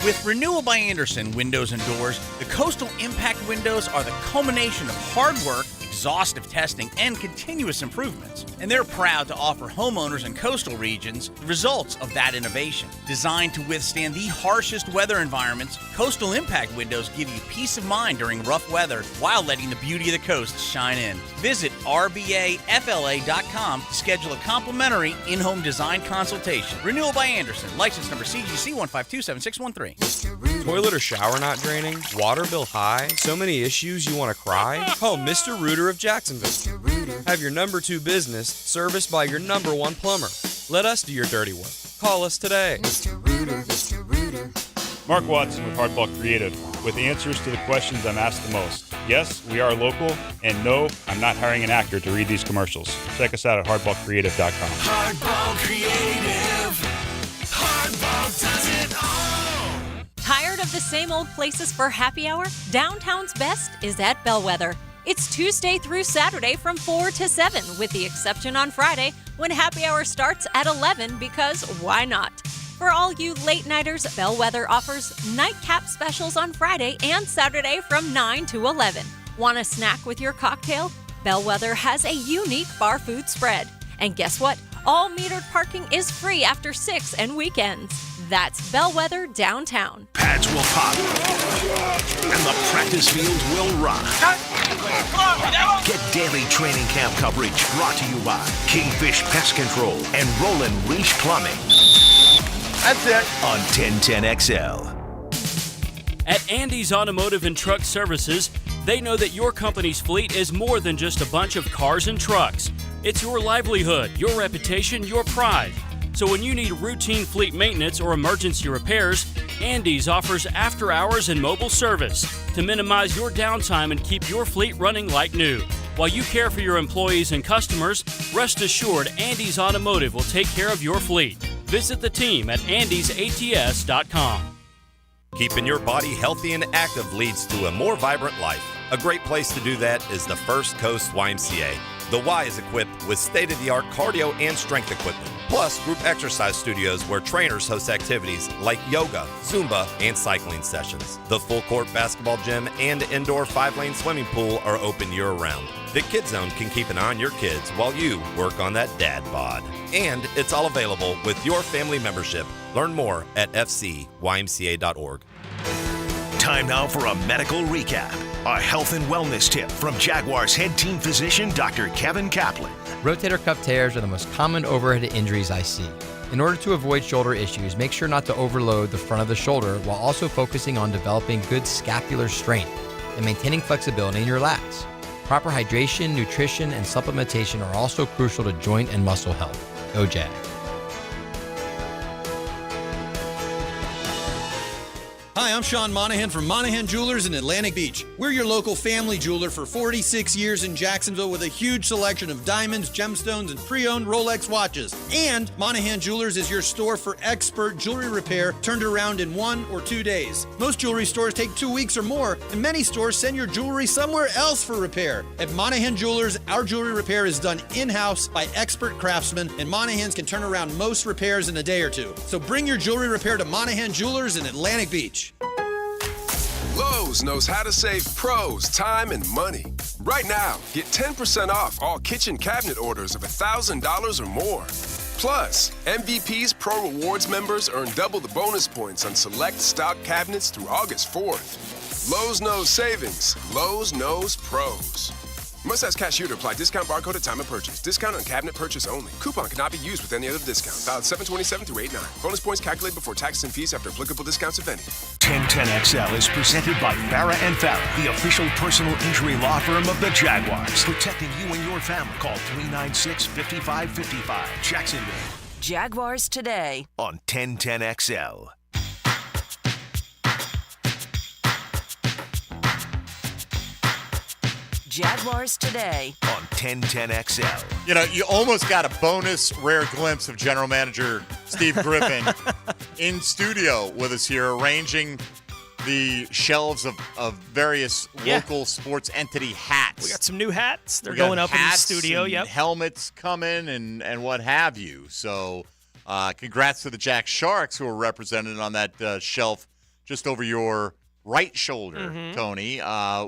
Speaker 18: With Renewal by Andersen Windows and Doors, the Coastal Impact windows are the culmination of hard work, exhaustive testing, and continuous improvements. And they're proud to offer homeowners in coastal regions the results of that innovation. Designed to withstand the harshest weather environments, Coastal Impact windows give you peace of mind during rough weather while letting the beauty of the coast shine in. Visit rbafla.com to schedule a complimentary in-home design consultation. Renewal by Andersen, license number CGC 1527613.
Speaker 11: Toilet or shower not draining? Water bill high? So many issues you want to cry? Call Mr. Rooter of Jacksonville. Have your number 2 business serviced by your number 1 plumber. Let us do your dirty work. Call us today.
Speaker 12: Mark Watson with Hardball Creative, with answers to the questions I'm asked the most. Yes, we are local, and no, I'm not hiring an actor to read these commercials. Check us out at hardballcreative.com.
Speaker 20: Hardball Creative. Hardball does it all.
Speaker 14: Tired of the same old places for happy hour? Downtown's best is at Bellwether. It's Tuesday through Saturday from 4 to 7, with the exception on Friday when happy hour starts at 11 because why not? For all you late-nighters, Bellwether offers nightcap specials on Friday and Saturday from 9 to 11. Want a snack with your cocktail? Bellwether has a unique bar food spread. And guess what? All metered parking is free after 6 and weekends. That's Bellwether downtown.
Speaker 3: Pads will pop, and the practice field will rock. Get daily training camp coverage brought to you by Kingfish Pest Control and Roland Reach Plumbing. That's it on 1010XL.
Speaker 24: At Andy's Automotive and Truck Services, they know that your company's fleet is more than just a bunch of cars and trucks. It's your livelihood, your reputation, your pride. So when you need routine fleet maintenance or emergency repairs, Andy's offers after hours and mobile service to minimize your downtime and keep your fleet running like new. While you care for your employees and customers, rest assured Andy's Automotive will take care of your fleet. Visit the team at andysats.com.
Speaker 25: Keeping your body healthy and active leads to a more vibrant life. A great place to do that is the First Coast YMCA. The Y is equipped with state-of-the-art cardio and strength equipment. Plus, group exercise studios where trainers host activities like yoga, Zumba, and cycling sessions. The full-court basketball gym and indoor 5-lane swimming pool are open year-round. The Kid Zone can keep an eye on your kids while you work on that dad bod. And it's all available with your family membership. Learn more at fcymca.org.
Speaker 3: Time now for a medical recap. A health and wellness tip from Jaguars head team physician Dr. Kevin Kaplan.
Speaker 2: Rotator cuff tears are the most common overhead injuries I see. In order to avoid shoulder issues, make sure not to overload the front of the shoulder while also focusing on developing good scapular strength and maintaining flexibility in your lats. Proper hydration, nutrition, and supplementation are also crucial to joint and muscle health. Go Jag.
Speaker 16: Hi, I'm Sean Monahan from Monahan Jewelers in Atlantic Beach. We're your local family jeweler for 46 years in Jacksonville with a huge selection of diamonds, gemstones, and pre-owned Rolex watches. And Monahan Jewelers is your store for expert jewelry repair turned around in 1 or 2 days. Most jewelry stores take 2 weeks or more, and many stores send your jewelry somewhere else for repair. At Monahan Jewelers, our jewelry repair is done in-house by expert craftsmen, and Monahans can turn around most repairs in a day or two. So bring your jewelry repair to Monahan Jewelers in Atlantic Beach.
Speaker 17: Lowe's knows how to save pros time and money. Right now, get 10% off all kitchen cabinet orders of $1,000 or more. Plus, MVP's Pro Rewards members earn double the bonus points on select stock cabinets through August 4th. Lowe's knows savings. Lowe's knows pros. Must ask cashier to apply discount barcode at time of purchase. Discount on cabinet purchase only. Coupon cannot be used with any other discount. Valid 7/27 through 8/9. Bonus points calculated before taxes and fees after applicable discounts if any.
Speaker 3: 1010XL is presented by Farah & Farah, the official personal injury law firm of the Jaguars. Protecting you and your family. Call 396-5555. Jacksonville.
Speaker 8: Jaguars Today
Speaker 3: On 1010XL.
Speaker 8: Jaguars Today
Speaker 3: On 1010XL.
Speaker 5: You know, you almost got a bonus rare glimpse of General Manager Steve Griffin in studio with us here, arranging the shelves of various local sports entity hats.
Speaker 13: We got some new hats. They're going up in the studio. Yep.
Speaker 5: Helmets coming and what have you. So congrats to the Jack Sharks who are represented on that shelf just over your right shoulder, Tony,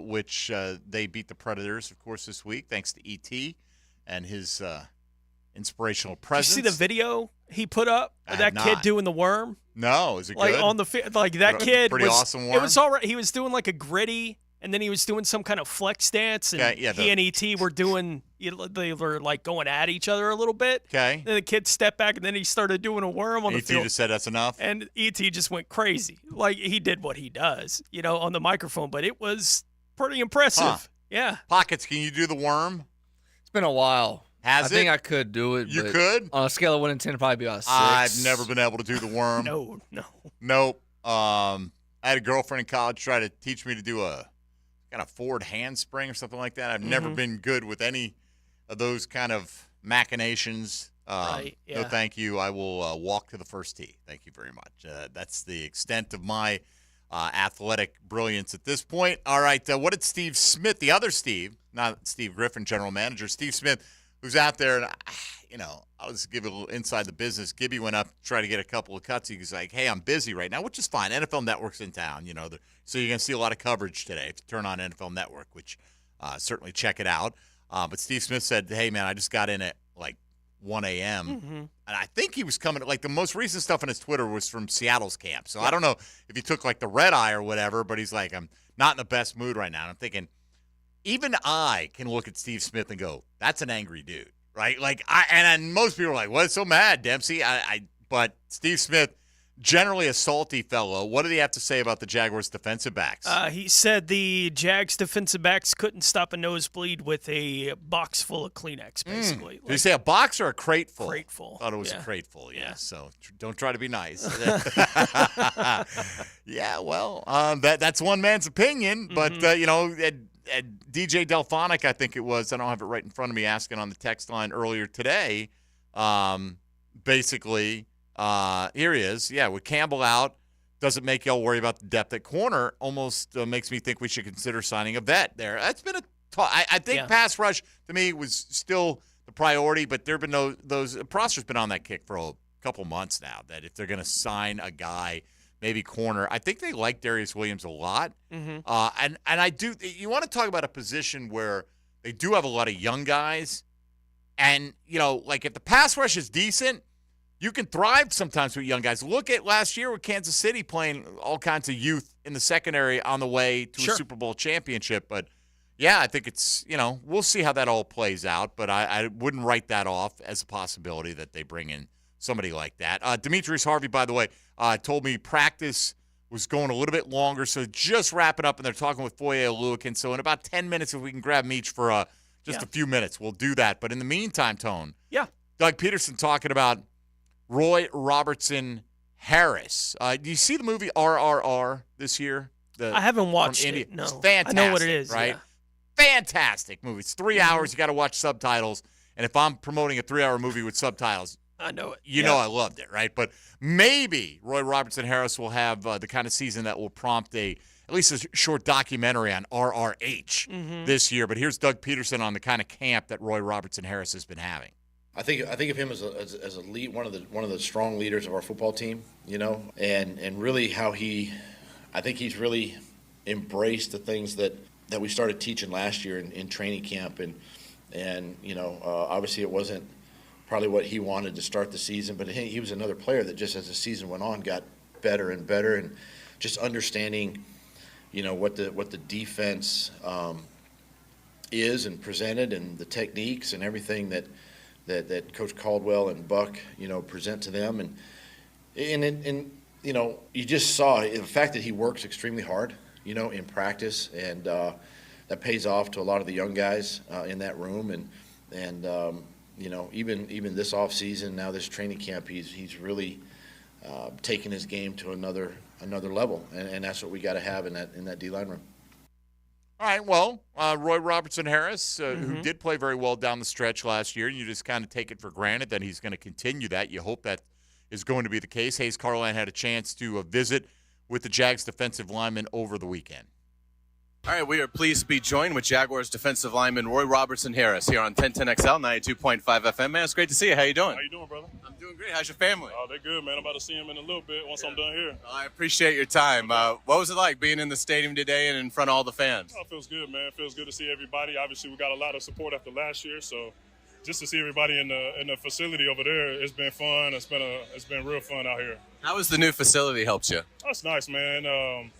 Speaker 5: which they beat the Predators, of course, this week, thanks to E.T. and his inspirational presence.
Speaker 13: Did you see the video he put up of that kid doing the worm?
Speaker 5: No, is it
Speaker 13: like
Speaker 5: good?
Speaker 13: On the like that kid
Speaker 5: pretty
Speaker 13: was
Speaker 5: awesome worm?
Speaker 13: It was all right. He was doing like a gritty, and then he was doing some kind of flex dance, and he and E.T. were doing. They were like going at each other a little bit.
Speaker 5: Okay.
Speaker 13: Then the kid stepped back, and then he started doing a worm on the field.
Speaker 5: E.T. just said that's enough.
Speaker 13: And E.T. just went crazy. Like he did what he does, on the microphone. But it was pretty impressive.
Speaker 5: Huh.
Speaker 13: Yeah.
Speaker 5: Pockets, can you do the worm?
Speaker 4: It's been a while.
Speaker 5: I
Speaker 4: think I could do it.
Speaker 5: You
Speaker 4: but
Speaker 5: could?
Speaker 4: On a scale of 1 to 10, probably be about 6.
Speaker 5: I've never been able to do the worm.
Speaker 13: Nope.
Speaker 5: I had a girlfriend in college try to teach me to do a kind of forward handspring or something like that. I've never been good with any of those kind of machinations.
Speaker 13: Right, yeah.
Speaker 5: No, thank you. I will walk to the first tee. Thank you very much. That's the extent of my athletic brilliance at this point. All right, what did Steve Smith, the other Steve, not Steve Griffin, general manager, Steve Smith, who's out there, and I'll just give it a little inside the business. Gibby went up to try to get a couple of cuts. He was like, hey, I'm busy right now, which is fine. NFL Network's in town, so you're going to see a lot of coverage today if you turn on NFL Network, which certainly check it out. But Steve Smith said, hey, man, I just got in at like 1 a.m. And I think he was coming, like the most recent stuff on his Twitter was from Seattle's camp. So I don't know if he took like the red eye or whatever, but he's like, I'm not in the best mood right now. And I'm thinking, even I can look at Steve Smith and go, that's an angry dude, right? Like, and most people are like, what's so mad, Dempsey? But Steve Smith, generally a salty fellow. What did he have to say about the Jaguars' defensive backs?
Speaker 13: He said the Jags defensive backs couldn't stop a nosebleed with a box full of Kleenex, basically.
Speaker 5: Did he say a box or a crate full?
Speaker 13: Crate full.
Speaker 5: Thought it was a crate full, yeah. So don't try to be nice. Yeah, well, that's one man's opinion. But, DJ Delphonic, I think it was, I don't have it right in front of me, asking on the text line earlier today, basically – here he is. Yeah, with Campbell out, doesn't make y'all worry about the depth at corner. Almost makes me think we should consider signing a vet there. That's been I think pass rush to me was still the priority, but there have been those. Prosser's been on that kick for a couple months now. That if they're going to sign a guy, maybe corner, I think they like Darius Williams a lot.
Speaker 13: Mm-hmm.
Speaker 5: And I do. You want to talk about a position where they do have a lot of young guys, and like if the pass rush is decent, you can thrive sometimes with young guys. Look at last year with Kansas City playing all kinds of youth in the secondary on the way to a Super Bowl championship. But, yeah, I think it's, we'll see how that all plays out. But I wouldn't write that off as a possibility that they bring in somebody like that. Demetrius Harvey, by the way, told me practice was going a little bit longer. So just wrapping up, and they're talking with Foye Oluwakin. So in about 10 minutes, if we can grab Meach for a few minutes, we'll do that. But in the meantime, Tone, Doug Peterson talking about Roy Robertson Harris. Do you see the movie RRR this year?
Speaker 13: I haven't watched it. No,
Speaker 5: it's fantastic.
Speaker 13: I know what it is.
Speaker 5: Right?
Speaker 13: Yeah.
Speaker 5: Fantastic movie. It's 3 hours. You got to watch subtitles. And if I'm promoting a 3-hour movie with subtitles,
Speaker 13: I know it.
Speaker 5: You know I loved it, right? But maybe Roy Robertson Harris will have the kind of season that will prompt at least a short documentary on RRH this year. But here's Doug Peterson on the kind of camp that Roy Robertson Harris has been having.
Speaker 6: I think of him as a lead, one of the strong leaders of our football team, and really how I think he's really embraced the things that we started teaching last year in training camp, and obviously it wasn't probably what he wanted to start the season, but he was another player that just as the season went on got better and better, and just understanding, what the defense is and presented, and the techniques and everything that Coach Caldwell and Buck, present to them. And you just saw the fact that he works extremely hard, in practice, and that pays off to a lot of the young guys in that room. And even this off season, now this training camp, he's really taken his game to another level. And that's what we got to have in that D-line room.
Speaker 5: All right, well, Roy Robertson Harris, who did play very well down the stretch last year, and you just kind of take it for granted that he's going to continue that. You hope that is going to be the case. Hayes Carlin had a chance to visit with the Jags defensive lineman over the weekend.
Speaker 1: All right, we are pleased to be joined with Jaguars defensive lineman Roy Robertson Harris here on 1010XL 92.5 FM. Man, it's great to see you. How you doing?
Speaker 12: How you doing, brother?
Speaker 1: I'm doing great. How's your family?
Speaker 12: Oh, they're good, man. I'm about to see them in a little bit once I'm done here.
Speaker 1: I appreciate your time. What was it like being in the stadium today and in front of all the fans?
Speaker 12: Oh, it feels good, man. It feels good to see everybody. Obviously, we got a lot of support after last year, so just to see everybody in the facility over there, it's been fun. It's been real fun out here.
Speaker 1: How has the new facility helped you?
Speaker 12: That's nice, man.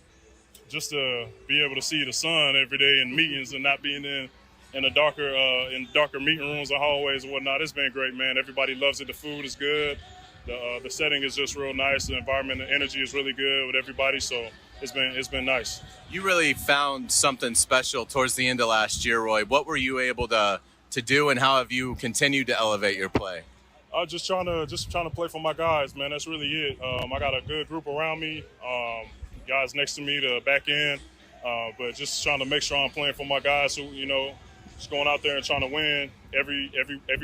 Speaker 12: Just to be able to see the sun every day in meetings and not being in the darker meeting rooms and hallways and whatnot. It's been great, man. Everybody loves it. The food is good. The setting is just real nice. The environment, the energy is really good with everybody. So it's been nice.
Speaker 1: You really found something special towards the end of last year, Roy. What were you able to do, and how have you continued to elevate your play?
Speaker 12: I was just trying to play for my guys, man. That's really it. I got a good group around me. Guys next to me to back end, but just trying to make sure I'm playing for my guys who, just going out there and trying to win every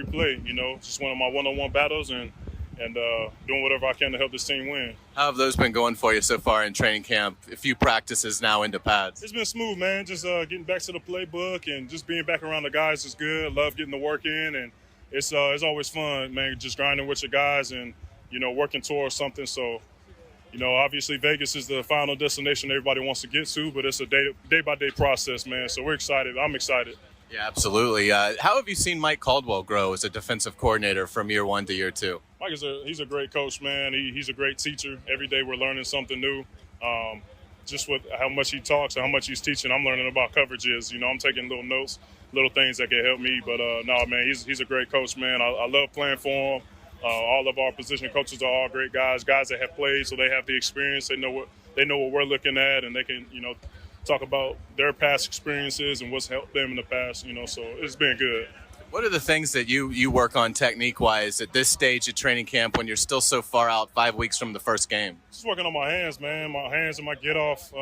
Speaker 12: play, just winning my one-on-one battles and doing whatever I can to help this team win.
Speaker 1: How have those been going for you so far in training camp? A few practices now into pads.
Speaker 12: It's been smooth, man. Just getting back to the playbook and just being back around the guys is good. Love getting the work in, and it's always fun, man, just grinding with your guys and, working towards something. So, obviously Vegas is the final destination everybody wants to get to, but it's a day-by-day process, man. So we're excited. I'm excited.
Speaker 1: Yeah, absolutely. How have you seen Mike Caldwell grow as a defensive coordinator from year one to year two?
Speaker 12: Mike he's a great coach, man. He's a great teacher. Every day we're learning something new. Just with how much he talks and how much he's teaching, I'm learning about coverages. I'm taking little notes, little things that can help me. But, no, man, he's a great coach, man. I love playing for him. All of our position coaches are all great guys that have played, so they have the experience. They know what we're looking at, and they can, talk about their past experiences and what's helped them in the past. So it's been good.
Speaker 1: What are the things that you work on technique-wise at this stage of training camp when you're still so far out 5 weeks from the first game?
Speaker 12: Just working on my hands, man. My hands and my get off.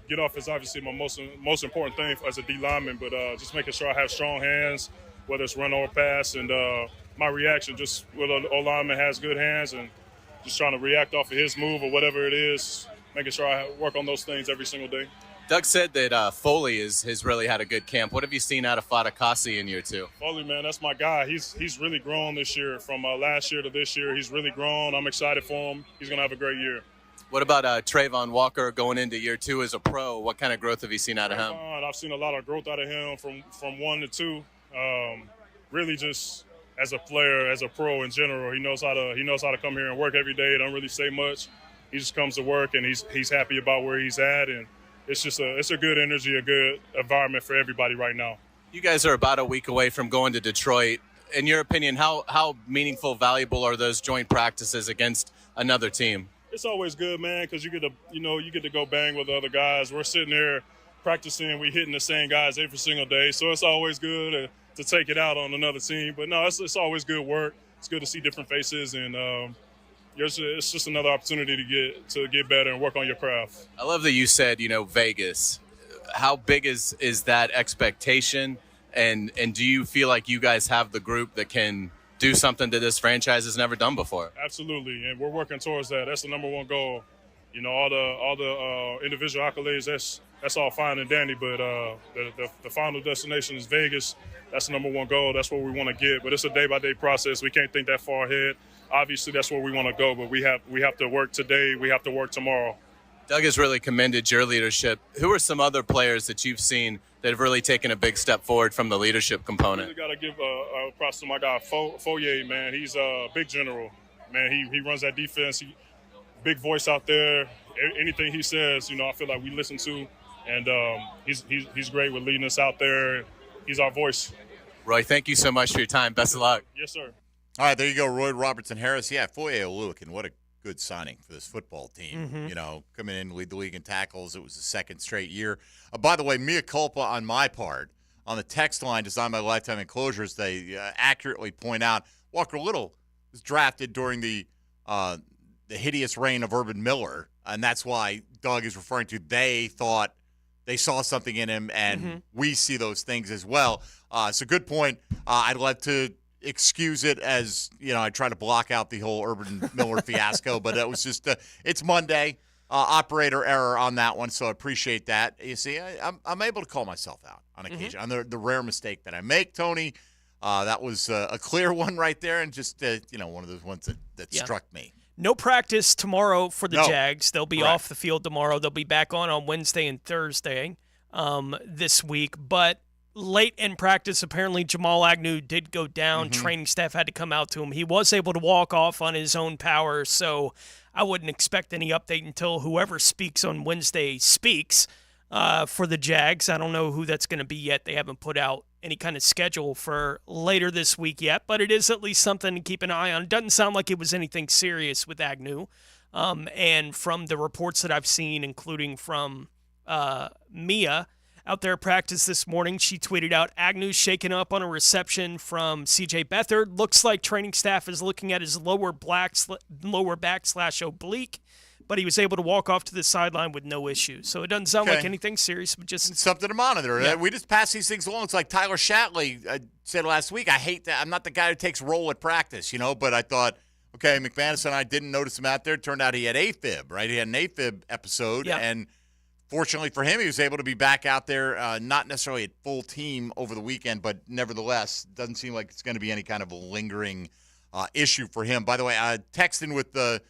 Speaker 12: Get off is obviously my most important thing as a D lineman, but just making sure I have strong hands, whether it's run or pass, and my reaction, just whether the O-lineman has good hands and just trying to react off of his move or whatever it is, making sure I work on those things every single day.
Speaker 1: Doug said that Foley has really had a good camp. What have you seen out of Fadakasi in year 2?
Speaker 12: Foley, man, that's my guy. He's really grown this year from last year to this year. He's really grown. I'm excited for him. He's going to have a great year.
Speaker 1: What about Trayvon Walker going into year 2 as a pro? What kind of growth have you seen out of him?
Speaker 12: I've seen a lot of growth out of him from 1 to 2. Really just as a player, as a pro in general, he knows how to come here and work every day. Don't really say much. He just comes to work and he's happy about where he's at, and it's a good energy, a good environment for everybody right now.
Speaker 1: You guys are about a week away from going to Detroit. In your opinion, how meaningful, valuable are those joint practices against another team?
Speaker 12: It's always good, man, because you get to go bang with the other guys. We're sitting there practicing, we hitting the same guys every single day, so it's always good to take it out on another team. But no, it's always good work. It's good to see different faces, and it's just another opportunity to get better and work on your craft.
Speaker 1: I love that you said, Vegas. How big is that expectation, and do you feel like you guys have the group that can do something that this franchise has never done before?
Speaker 12: Absolutely, and we're working towards that. That's the number one goal. All the individual accolades, that's all fine and dandy, but the final destination is Vegas. That's the number one goal. That's what we want to get, but it's a day-by-day process. We can't think that far ahead. Obviously, that's where we want to go, but we have to work today. We have to work tomorrow.
Speaker 1: Doug has really commended your leadership. Who are some other players that you've seen that have really taken a big step forward from the leadership component?
Speaker 12: I got to give props to my guy, Foye, man. He's a big general. Man, he runs that defense. Big voice out there. Anything he says, I feel like we listen to. And he's great with leading us out there. He's our voice.
Speaker 1: Roy, thank you so much for your time. Best of luck.
Speaker 12: Yes, sir.
Speaker 5: All right, there you go, Roy Robertson Harris. Yeah, Foye Oluokun, what a good signing for this football team.
Speaker 13: Mm-hmm.
Speaker 5: Coming in to lead the league in tackles. It was the second straight year. By the way, mea culpa on my part. On the text line designed by Lifetime Enclosures, they accurately point out Walker Little was drafted during the hideous reign of Urban Miller, and that's why Doug is referring to they thought they saw something in him, and we see those things as well. It's a good point. I'd like to excuse it as, I try to block out the whole Urban Miller fiasco, but it was just, it's Monday, operator error on that one, so I appreciate that. You see, I'm able to call myself out on occasion on the rare mistake that I make, Tony. That was a clear one right there, and just, one of those ones that struck me.
Speaker 13: No practice tomorrow for the
Speaker 5: No.
Speaker 13: Jags. They'll be
Speaker 5: Correct.
Speaker 13: off the field tomorrow. They'll be back on Wednesday and Thursday this week. But late in practice, apparently Jamal Agnew did go down. Training staff had to come out to him. He was able to walk off on his own power, so I wouldn't expect any update until whoever speaks on Wednesday speaks for the Jags. I don't know who that's going to be yet. They haven't put out any kind of schedule for later this week yet, but it is at least something to keep an eye on. It doesn't sound like it was anything serious with Agnew. And from the reports that I've seen, including from Mia out there at practice this morning, she tweeted out, Agnew's shaken up on a reception from C.J. Beathard. Looks like training staff is looking at his lower back / oblique, but he was able to walk off to the sideline with no issues. So it doesn't sound like anything serious, but just
Speaker 5: something to monitor.
Speaker 13: Yeah.
Speaker 5: We just pass these things along. It's like Tyler Shatley said last week. I hate that. I'm not the guy who takes roll at practice, but I thought, okay, McManus and I didn't notice him out there. It turned out he had AFib, right? He had an AFib episode, and fortunately for him, he was able to be back out there, not necessarily at full team over the weekend, but nevertheless, doesn't seem like it's going to be any kind of a lingering issue for him. By the way, texting with the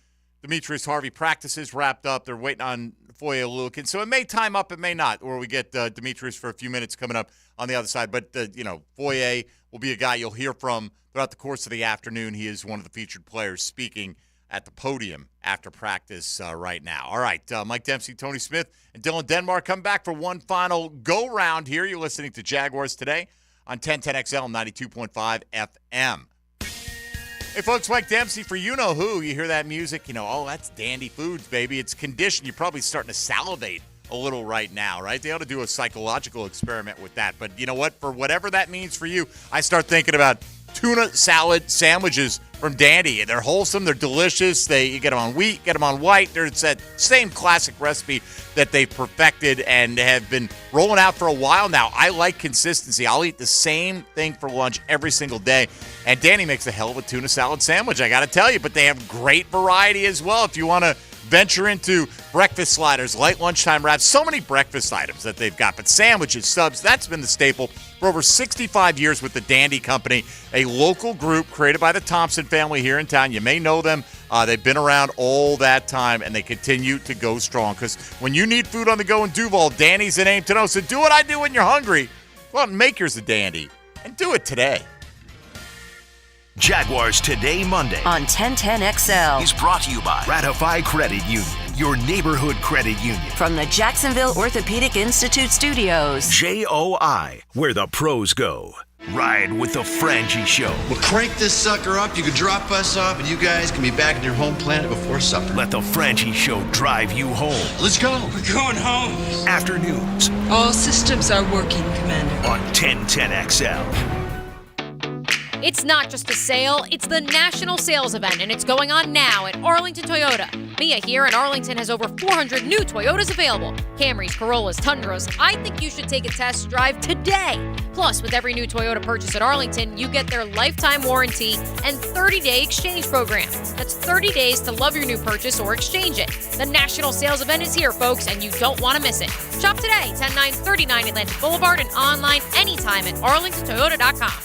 Speaker 5: Demetrius Harvey practices wrapped up. They're waiting on Foye Oluokun. So it may time up, it may not, or we get Demetrius for a few minutes coming up on the other side. But, Foye will be a guy you'll hear from throughout the course of the afternoon. He is one of the featured players speaking at the podium after practice right now. All right, Mike Dempsey, Tony Smith, and Dylan Denmark come back for one final go-round here. You're listening to Jaguars Today on 1010XL 92.5 FM. Hey, folks, Mike Dempsey for you-know-who. You hear that music, that's Dandy Foods, baby. It's conditioned. You're probably starting to salivate a little right now, right? They ought to do a psychological experiment with that. But you know what? For whatever that means for you, I start thinking about tuna salad sandwiches from Dandy. They're wholesome. They're delicious. You get them on wheat, get them on white. It's that same classic recipe that they've perfected and have been rolling out for a while now. I like consistency. I'll eat the same thing for lunch every single day. And Danny makes a hell of a tuna salad sandwich, I got to tell you. But they have great variety as well. If you want to venture into breakfast sliders, light lunchtime wraps, so many breakfast items that they've got. But sandwiches, subs, that's been the staple for over 65 years with the Dandy Company, a local group created by the Thompson family here in town. You may know them. They've been around all that time, and they continue to go strong. Because when you need food on the go in Duval, Dandy's the name to know. So do what I do when you're hungry. Go out and make yours a Dandy, and do it today.
Speaker 3: Jaguars Today Monday
Speaker 8: on 1010XL
Speaker 3: is brought to you by Ratify Credit Union, your neighborhood credit union.
Speaker 8: From the Jacksonville Orthopedic Institute Studios.
Speaker 3: JOI, where the pros go. Ride with the Frangie Show.
Speaker 15: We'll crank this sucker up, you can drop us off, and you guys can be back in your home planet before supper.
Speaker 3: Let the Frangie Show drive you home.
Speaker 15: Let's go.
Speaker 19: We're going home.
Speaker 3: Afternoons.
Speaker 19: All systems are working, Commander.
Speaker 3: On 1010XL.
Speaker 7: It's not just a sale, it's the national sales event, and it's going on now at Arlington Toyota. Mia here, and Arlington has over 400 new Toyotas available. Camrys, Corollas, Tundras. I think you should take a test drive today. Plus, with every new Toyota purchase at Arlington, you get their lifetime warranty and 30-day exchange program. That's 30 days to love your new purchase or exchange it. The national sales event is here, folks, and you don't want to miss it. Shop today, 10939 Atlantic Boulevard, and online anytime at arlingtontoyota.com.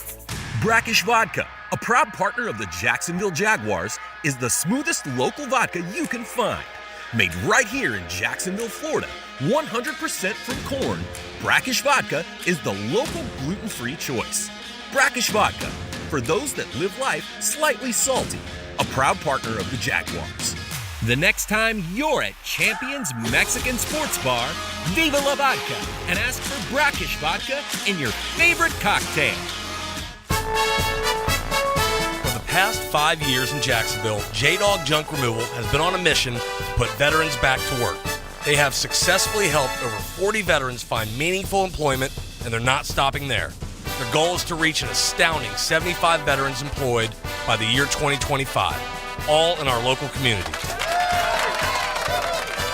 Speaker 21: Brackish Vodka, a proud partner of the Jacksonville Jaguars, is the smoothest local vodka you can find. Made right here in Jacksonville, Florida, 100% from corn, Brackish Vodka is the local gluten-free choice. Brackish Vodka, for those that live life slightly salty, a proud partner of the Jaguars. The next time you're at Champions Mexican Sports Bar, Viva la Vodka, and ask for Brackish Vodka in your favorite cocktail.
Speaker 11: For the past 5 years in Jacksonville, J-Dog Junk Removal has been on a mission to put veterans back to work. They have successfully helped over 40 veterans find meaningful employment, and they're not stopping there. Their goal is to reach an astounding 75 veterans employed by the year 2025, all in our local community.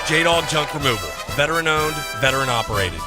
Speaker 11: J-Dog Junk Removal, veteran-owned, veteran-operated.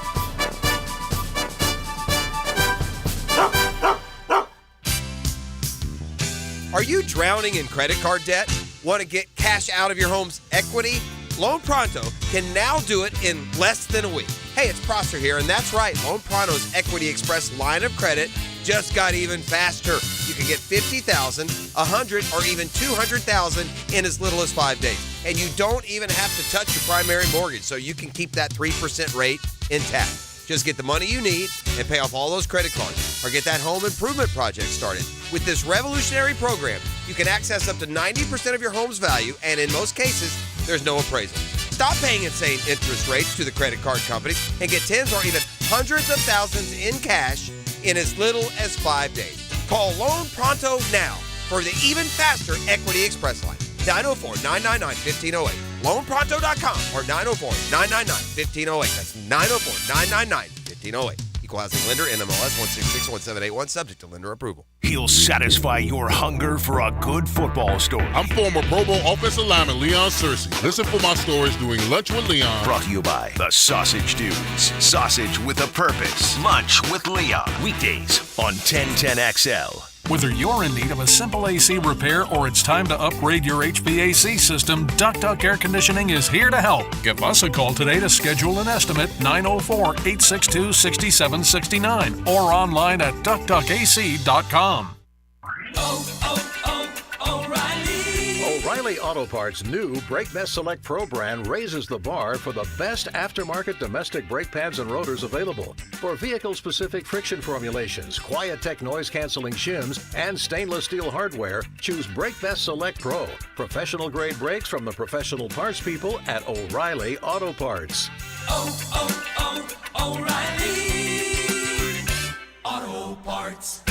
Speaker 22: Are you drowning in credit card debt? Want to get cash out of your home's equity? Loan Pronto can now do it in less than a week. Hey, it's Prosser here, and that's right. Loan Pronto's Equity Express line of credit just got even faster. You can get $50,000, $100,000, or even $200,000 in as little as 5 days. And you don't even have to touch your primary mortgage, so you can keep that 3% rate intact. Just get the money you need and pay off all those credit cards, or get that home improvement project started. With this revolutionary program, you can access up to 90% of your home's value, and in most cases, there's no appraisal. Stop paying insane interest rates to the credit card companies and get tens or even hundreds of thousands in cash in as little as 5 days. Call Loan Pronto now for the even faster Equity Express line. 904-999-1508. LoanPronto.com or 904-999-1508. That's 904-999-1508. Equal housing lender, NMLS 1661781, subject to lender approval.
Speaker 3: He'll satisfy your hunger for a good football story.
Speaker 23: I'm former Pro Bowl offensive lineman Leon Searcy. Listen for my stories doing Lunch with Leon.
Speaker 3: Brought to you by the Sausage Dudes. Sausage with a purpose. Lunch with Leon. Weekdays on 1010XL.
Speaker 26: Whether you're in need of a simple AC repair or it's time to upgrade your HVAC system, Duck Duck Air Conditioning is here to help. Give us a call today to schedule an estimate, 904-862-6769, or online at duckduckac.com.
Speaker 27: O'Reilly Auto Parts' new Brake Best Select Pro brand raises the bar for the best aftermarket domestic brake pads and rotors available. For vehicle-specific friction formulations, Quiet-Tech noise-canceling shims, and stainless steel hardware, choose Brake Best Select Pro. Professional-grade brakes from the professional parts people at O'Reilly Auto Parts.
Speaker 20: O'Reilly Auto Parts.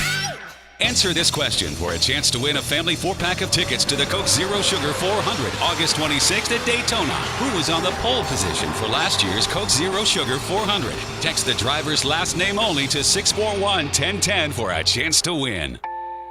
Speaker 28: Answer this question for a chance to win a family 4-pack of tickets to the Coke Zero Sugar 400, August 26th at Daytona. Who was on the pole position for last year's Coke Zero Sugar 400? Text the driver's last name only to 641-1010 for a chance to win.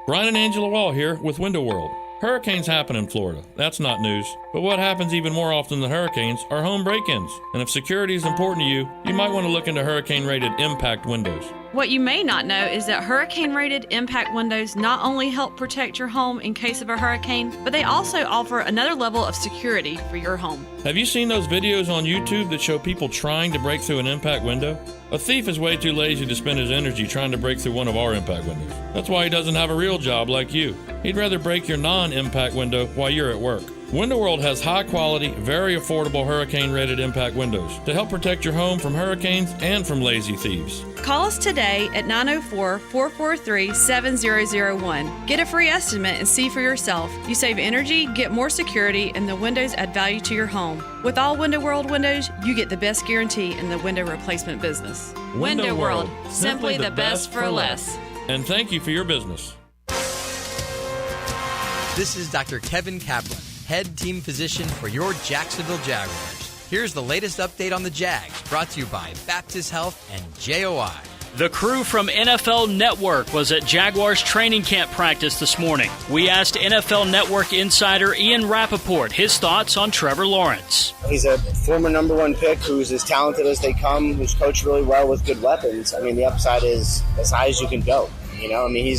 Speaker 29: Brian and Angela Wall here with Window World.
Speaker 2: Hurricanes happen in Florida. That's not news. But what happens even more often than hurricanes are home break-ins. And if security is important to you, you might want to look into hurricane-rated impact windows.
Speaker 9: What you may not know is that hurricane-rated impact windows not only help protect your home in case of a hurricane, but they also offer another level of security for your home.
Speaker 2: Have you seen those videos on YouTube that show people trying to break through an impact window? A thief is way too lazy to spend his energy trying to break through one of our impact windows. That's why he doesn't have a real job like you. He'd rather break your non-impact window while you're at work. Window World has high-quality, very affordable hurricane-rated impact windows to help protect your home from hurricanes and from lazy thieves.
Speaker 9: Call us today at 904-443-7001. Get a free estimate and see for yourself. You save energy, get more security, and the windows add value to your home. With all Window World windows, you get the best guarantee in the window replacement business.
Speaker 2: Window World,
Speaker 9: simply the best for less.
Speaker 2: And thank you for your business.
Speaker 10: This is Dr. Kevin Kaplan, head team physician for your Jacksonville Jaguars. Here's the latest update on the Jags, brought to you by Baptist Health and JOI.
Speaker 14: The crew from NFL Network was at Jaguars training camp practice this morning. We asked NFL Network insider Ian Rappaport his thoughts on Trevor Lawrence.
Speaker 16: He's a former number one pick who's as talented as they come, who's coached really well with good weapons. I mean, the upside is as high as you can go. You know, I mean,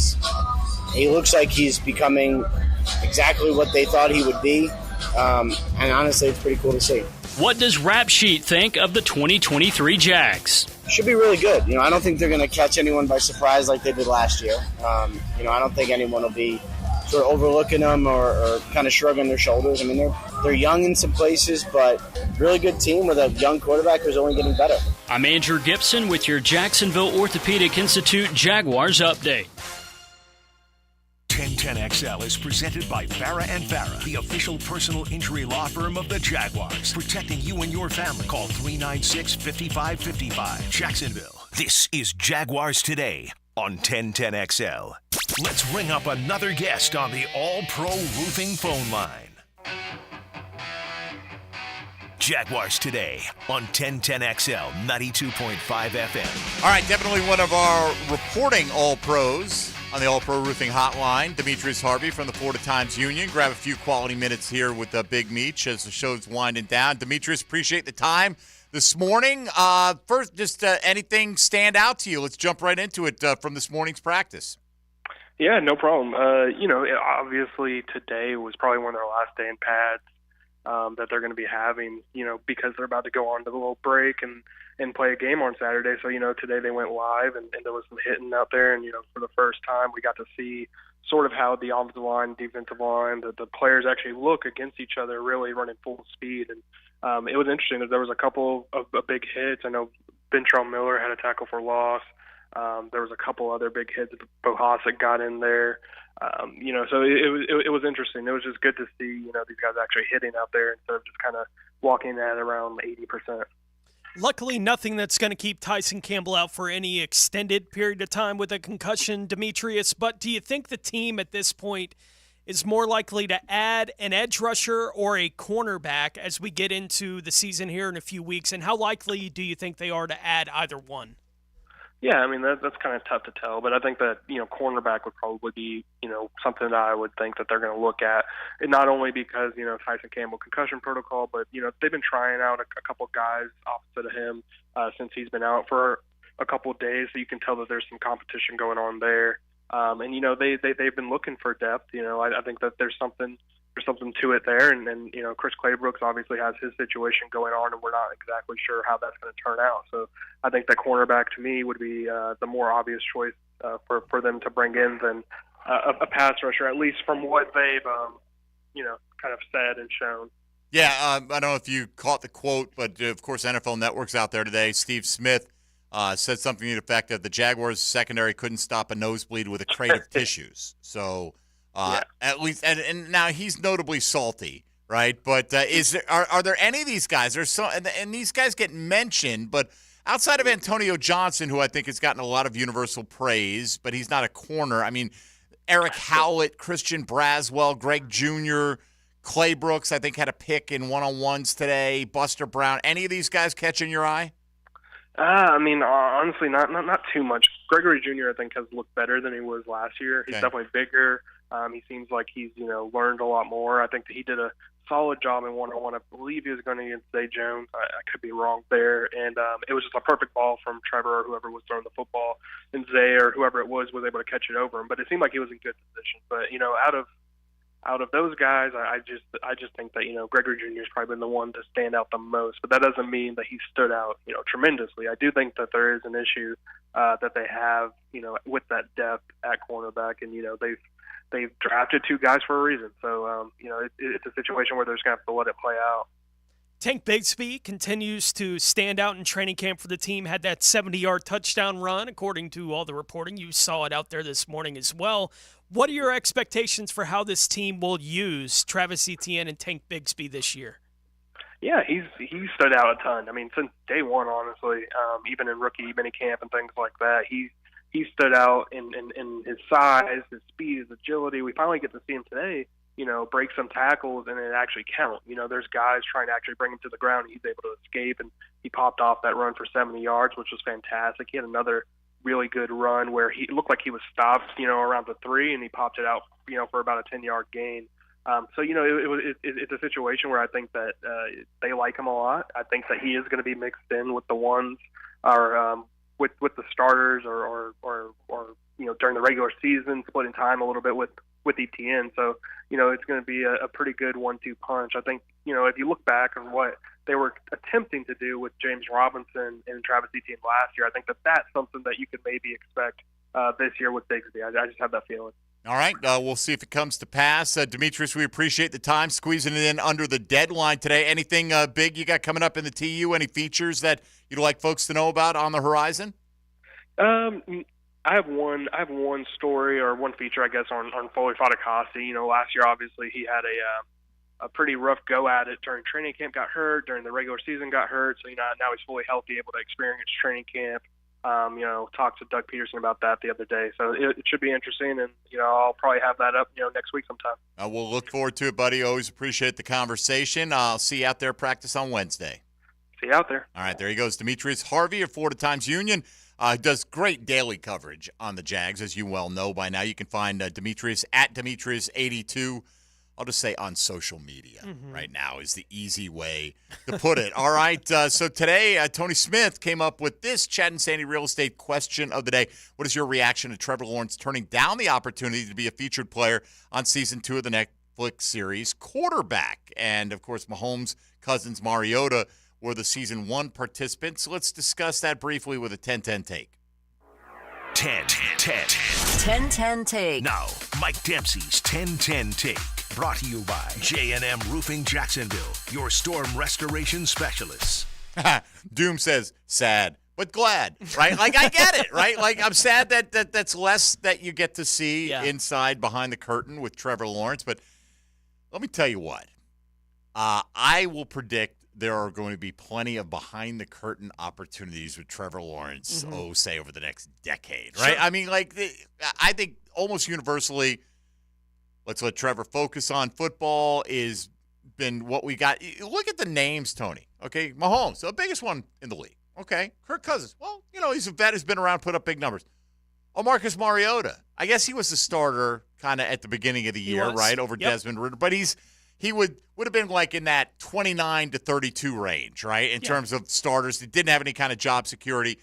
Speaker 16: he looks like he's becoming exactly what they thought he would be. And honestly, it's pretty cool to see.
Speaker 14: What does Rap Sheet think of the 2023 Jags?
Speaker 16: Should be really good. You know, I don't think they're going to catch anyone by surprise like they did last year. You know, I don't think anyone will be sort of overlooking them or kind of shrugging their shoulders. I mean, they're young in some places, but really good team with a young quarterback who's only getting better.
Speaker 14: I'm Andrew Gibson with your Jacksonville Orthopedic Institute Jaguars update.
Speaker 3: 1010XL is presented by Farah & Farah, the official personal injury law firm of the Jaguars. Protecting you and your family. Call 396-5555. Jacksonville. This is Jaguars Today on 1010XL. Let's ring up another guest on the All-Pro Roofing phone line. Jaguars Today on 1010XL 92.5 FM.
Speaker 5: All right, definitely one of our reporting All-Pros on the All-Pro Roofing Hotline, Demetrius Harvey from the Florida Times-Union. Grab a few quality minutes here with Big Meech as the show's winding down. Demetrius, appreciate the time this morning. First, just anything stand out to you? Let's jump right into it from this morning's practice.
Speaker 18: Yeah, no problem. You know, obviously today was probably one of their last day in pads that they're going to be having, you know, because they're about to go on to the little break and play a game on Saturday. So, you know, today they went live and there was some hitting out there. And, you know, for the first time, we got to see sort of how the offensive line, defensive line, the players actually look against each other, really running full speed. And it was interesting that there was a couple of big hits. I know Ventrell Miller had a tackle for loss. There was a couple other big hits. Bohasic got in there. You know, so it was interesting. It was just good to see, you know, these guys actually hitting out there instead of just kind of walking at around 80%.
Speaker 13: Luckily, nothing that's going to keep Tyson Campbell out for any extended period of time with a concussion, Demetrius. But do you think the team at this point is more likely to add an edge rusher or a cornerback as we get into the season here in a few weeks? And how likely do you think they are to add either one?
Speaker 18: Yeah, I mean, that's kind of tough to tell, but I think that, you know, cornerback would probably be, you know, something that I would think that they're going to look at, and not only because, you know, Tyson Campbell concussion protocol, but, you know, they've been trying out a couple guys opposite of him since he's been out for a couple of days, so you can tell that there's some competition going on there. And, you know, they've been looking for depth. You know, I think that there's something to it there. And you know, Chris Claybrooks obviously has his situation going on, and we're not exactly sure how that's going to turn out. So I think that cornerback to me would be the more obvious choice for them to bring in than a pass rusher, at least from what they've, you know, kind of said and shown.
Speaker 5: Yeah, I don't know if you caught the quote, but of course NFL Network's out there today. Steve Smith said something to the effect that the Jaguars secondary couldn't stop a nosebleed with a crate of tissues. So at least, and now he's notably salty, right? But are there any of these guys? There's so, and these guys get mentioned, but outside of Antonio Johnson, who I think has gotten a lot of universal praise, but he's not a corner. I mean, Eric Howlett, Christian Braswell, Greg Jr., Claybrooks, I think had a pick in one-on-ones today. Buster Brown. Any of these guys catching your eye?
Speaker 18: I mean, honestly, not too much. Gregory Jr., I think, has looked better than he was last year. He's definitely bigger. He seems like he's, learned a lot more. I think that he did a solid job in one-on-one. I believe he was going against Zay Jones. I could be wrong there. And it was just a perfect ball from Trevor or whoever was throwing the football. And Zay or whoever it was able to catch it over him. But it seemed like he was in good position. But, out of those guys, I just think that, Gregory Jr. has probably been the one to stand out the most. But that doesn't mean that he stood out, tremendously. I do think that there is an issue that they have, with that depth at cornerback. And, they've drafted two guys for a reason. So, it's a situation where they're just going to have to let it play out.
Speaker 13: Tank Bigsby continues to stand out in training camp for the team, had that 70-yard touchdown run, according to all the reporting. You saw it out there this morning as well. What are your expectations for how this team will use Travis Etienne and Tank Bigsby this year?
Speaker 18: Yeah, he stood out a ton. I mean, since day one, honestly, even in rookie minicamp and things like that, he stood out in his size, his speed, his agility. We finally get to see him today, break some tackles and it actually count. There's guys trying to actually bring him to the ground. He's able to escape, and he popped off that run for 70 yards, which was fantastic. He had another really good run where he looked like he was stopped, around the 3, and he popped it out, for about a 10-yard gain. It's a situation where I think that they like him a lot. I think that he is going to be mixed in with the ones or with the starters or during the regular season, splitting time a little bit with Etienne. So, it's going to be a pretty good 1-2 punch. I think, if you look back on what they were attempting to do with James Robinson and Travis Etienne last year, I think that that's something that you could maybe expect this year with Bigsby. I just have that feeling.
Speaker 5: All right, we'll see if it comes to pass. Demetrius, we appreciate the time, squeezing it in under the deadline today. Anything big you got coming up in the TU? Any features that you'd like folks to know about on the horizon?
Speaker 18: I have one story or one feature, I guess, on Foley Fatukasi. Last year, obviously, he had a pretty rough go at it during training camp, got hurt, during the regular season got hurt. So, now he's fully healthy, able to experience training camp. Talked to Doug Peterson about that the other day. So it should be interesting, and, I'll probably have that up, next week sometime.
Speaker 5: We'll look forward to it, buddy. Always appreciate the conversation. I'll see you out there practice on Wednesday.
Speaker 18: See you out there.
Speaker 5: All right, there he goes. Demetrius Harvey of Florida Times-Union. Does great daily coverage on the Jags, as you well know by now. You can find Demetrius at Demetrius82. I'll just say on social media right now is the easy way to put it. All right, so today Tony Smith came up with this Chad and Sandy real estate question of the day. What is your reaction to Trevor Lawrence turning down the opportunity to be a featured player on Season 2 of the Netflix series Quarterback? And, of course, Mahomes' cousins Mariota were the Season 1 participants. Let's discuss that briefly with a 10-10 take.
Speaker 3: 10-10 take. Now, Mike Dempsey's 10-10 take. Brought to you by J&M Roofing Jacksonville, your storm restoration specialists.
Speaker 5: Doom says, sad, but glad, right? Like, I get it, right? Like, I'm sad that's less that you get to see inside behind the curtain with Trevor Lawrence. But let me tell you what. I will predict there are going to be plenty of behind-the-curtain opportunities with Trevor Lawrence, say, over the next decade, right? Sure. I mean, I think almost universally, let's let Trevor focus on football is been what we got. Look at the names, Tony, okay? Mahomes, the biggest one in the league, okay? Kirk Cousins, well, he's a vet who's been around, put up big numbers. Marcus Mariota, I guess he was the starter kind of at the beginning of the year, right, over Desmond Ridder, but he would have been like in that 29 to 32 range, right, in terms of starters that didn't have any kind of job security.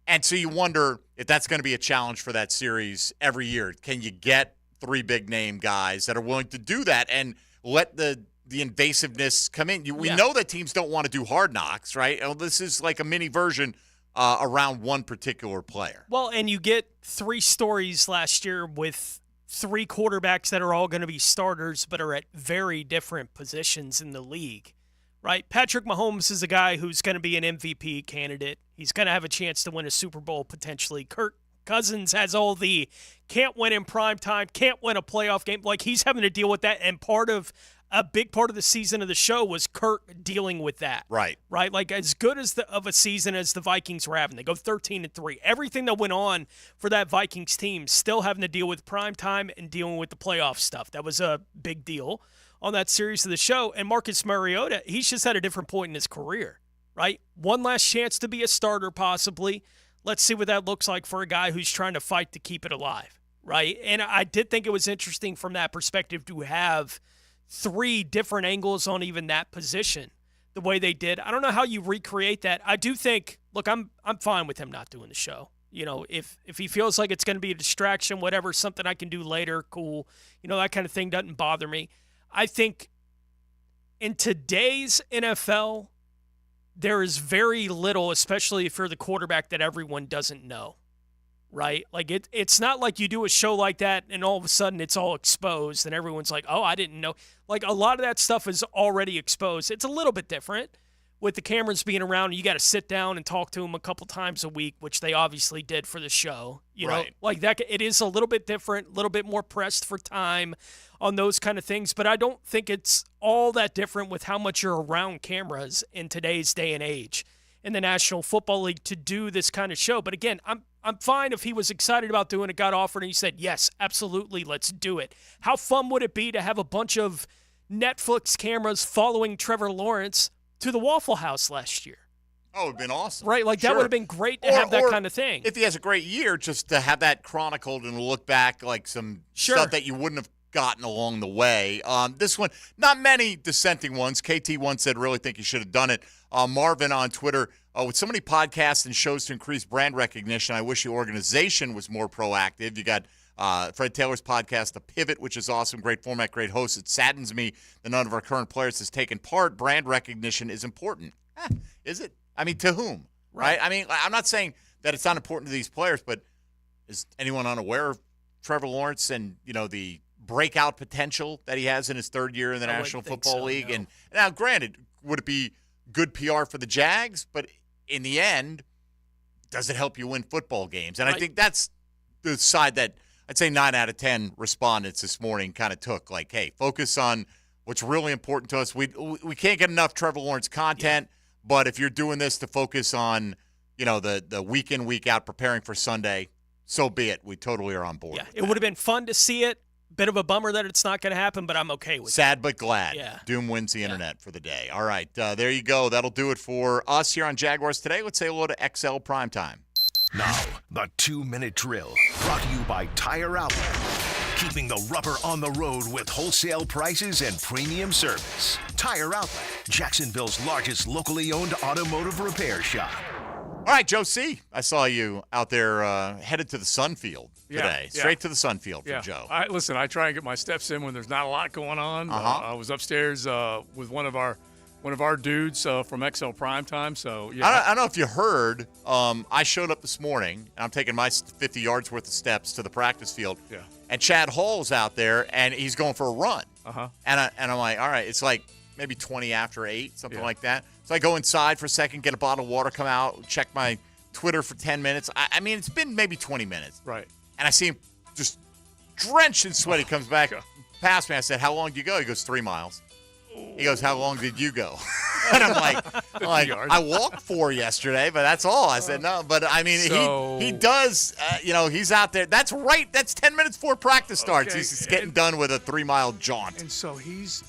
Speaker 5: And so you wonder if that's going to be a challenge for that series every year. Can you get 3 big-name guys that are willing to do that and let the invasiveness come in? We know that teams don't want to do hard knocks, right? This is like a mini version around one particular player.
Speaker 13: Well, and you get 3 stories last year with 3 quarterbacks that are all going to be starters but are at very different positions in the league, right? Patrick Mahomes is a guy who's going to be an MVP candidate. He's going to have a chance to win a Super Bowl potentially. Kirk Cousins has all the can't win in prime time, can't win a playoff game. Like, he's having to deal with that, and a big part of the season of the show was Kirk dealing with that.
Speaker 5: Right.
Speaker 13: Like, as good of a season as the Vikings were having. They go 13-3. Everything that went on for that Vikings team, still having to deal with prime time and dealing with the playoff stuff. That was a big deal on that series of the show. And Marcus Mariota, he's just at a different point in his career, right? One last chance to be a starter possibly. Let's see what that looks like for a guy who's trying to fight to keep it alive. right? And I did think it was interesting from that perspective to have 3 different angles on even that position the way they did. I don't know how you recreate that. I do think, look, I'm fine with him not doing the show. You know, if he feels like it's going to be a distraction, whatever, something I can do later, cool. You know, that kind of thing doesn't bother me. I think in today's NFL, there is very little, especially if you're the quarterback, that everyone doesn't know, right? Like, it's not like you do a show like that and all of a sudden it's all exposed and everyone's like, oh, I didn't know. Like, a lot of that stuff is already exposed. It's a little bit different with the cameras being around. You got to sit down and talk to them a couple times a week, which they obviously did for the show. You know, like that, it is a little bit different, a little bit more pressed for time on those kind of things. But I don't think it's all that different with how much you're around cameras in today's day and age in the National Football League to do this kind of show. But again, I'm fine if he was excited about doing it, got offered, and he said, yes, absolutely, let's do it. How fun would it be to have a bunch of Netflix cameras following Trevor Lawrence to the Waffle House last year?
Speaker 5: Oh, it would have been awesome.
Speaker 13: Right, like that would have been great to have that kind of thing.
Speaker 5: If he has a great year, just to have that chronicled and look back like some stuff that you wouldn't have gotten along the way. This one, not many dissenting ones. KT once said, really think he should have done it. Marvin on Twitter, with so many podcasts and shows to increase brand recognition, I wish the organization was more proactive. You got Fred Taylor's podcast, The Pivot, which is awesome. Great format, great host. It saddens me that none of our current players has taken part. Brand recognition is important. Is it? I mean, to whom? Right? I mean, I'm not saying that it's not important to these players, but is anyone unaware of Trevor Lawrence and, you know, the breakout potential that he has in his third year in the National Football League? No. And now, granted, would it be good PR for the Jags? But in the end, does it help you win football games? And I think that's the side that I'd say 9 out of 10 respondents this morning kind of took. Like, hey, focus on what's really important to us. We can't get enough Trevor Lawrence content, but if you're doing this to focus on, you know, the week in, week out preparing for Sunday, so be it. We totally are on board.
Speaker 13: Yeah, it would have been fun to see it. Bit of a bummer that it's not going to happen, but I'm okay with it.
Speaker 5: Sad but glad. Yeah. Doom wins the internet for the day. All right, there you go. That'll do it for us here on Jaguars Today. Let's say hello to XL Primetime.
Speaker 3: Now, the 2-minute drill, brought to you by Tire Outlet. Keeping the rubber on the road with wholesale prices and premium service. Tire Outlet, Jacksonville's largest locally owned automotive repair shop.
Speaker 5: All right, Joe C., I saw you out there headed to the Sunfield today. Straight to the Sunfield for Joe.
Speaker 1: Listen, I try and get my steps in when there's not a lot going on. I was upstairs with one of our dudes from XL Primetime. So
Speaker 5: I don't know if you heard. I showed up this morning, and I'm taking my 50 yards worth of steps to the practice field.
Speaker 1: Yeah.
Speaker 5: And Chad Hall's out there, and he's going for a run. And I'm like, all right, it's like maybe 20 after 8, something like that. So I go inside for a second, get a bottle of water, come out, check my Twitter for 10 minutes. I mean, it's been maybe 20 minutes.
Speaker 1: Right.
Speaker 5: And I see him just drenched in sweat. He comes back past me. I said, how long did you go? He goes, 3 miles. He goes, how long did you go? And I'm like, I walked 4 yesterday, but that's all. I said, no. But, I mean, he does, he's out there. That's right. That's 10 minutes before practice starts. Okay. He's getting done with a 3-mile jaunt.
Speaker 1: And so he's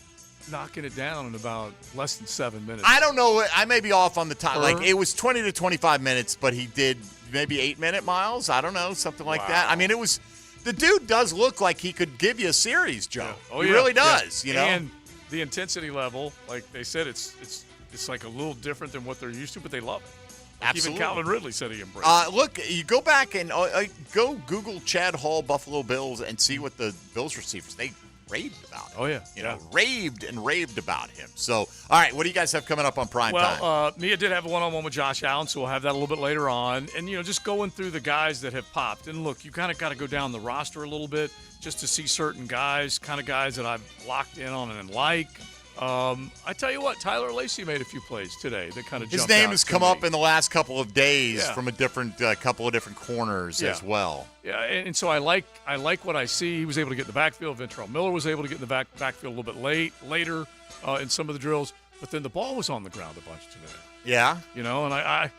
Speaker 1: knocking it down in about less than 7 minutes.
Speaker 5: I don't know. I may be off on the time. Like, it was 20 to 25 minutes, but he did maybe 8-minute miles. I don't know, something like that. I mean, it was – the dude does look like he could give you a series, Joe.
Speaker 1: Yeah. Oh,
Speaker 5: he really does, you know.
Speaker 1: And the intensity level, like they said, it's like a little different than what they're used to, but they love it. Like
Speaker 5: Absolutely.
Speaker 1: Even Calvin Ridley said he embraced it.
Speaker 5: Look, you go back and go Google Chad Hall, Buffalo Bills, and see what the Bills receivers, they raved about him.
Speaker 1: Oh, yeah.
Speaker 5: You know, raved and raved about him. So, all right, what do you guys have coming up on prime time?
Speaker 1: Well, Mia did have a one-on-one with Josh Allen, so we'll have that a little bit later on. And, just going through the guys that have popped. And, look, you kind of got to go down the roster a little bit just to see certain guys, kind of guys that I've locked in on and like. I tell you what, Tyler Lacey made a few plays today that kind of jumped out.
Speaker 5: His name has come up in the last couple of days from a different couple of different corners as well.
Speaker 1: Yeah, and so I like what I see. He was able to get in the backfield. Ventrell Miller was able to get in the backfield a little bit later in some of the drills. But then the ball was on the ground a bunch today.
Speaker 5: Yeah.
Speaker 1: And I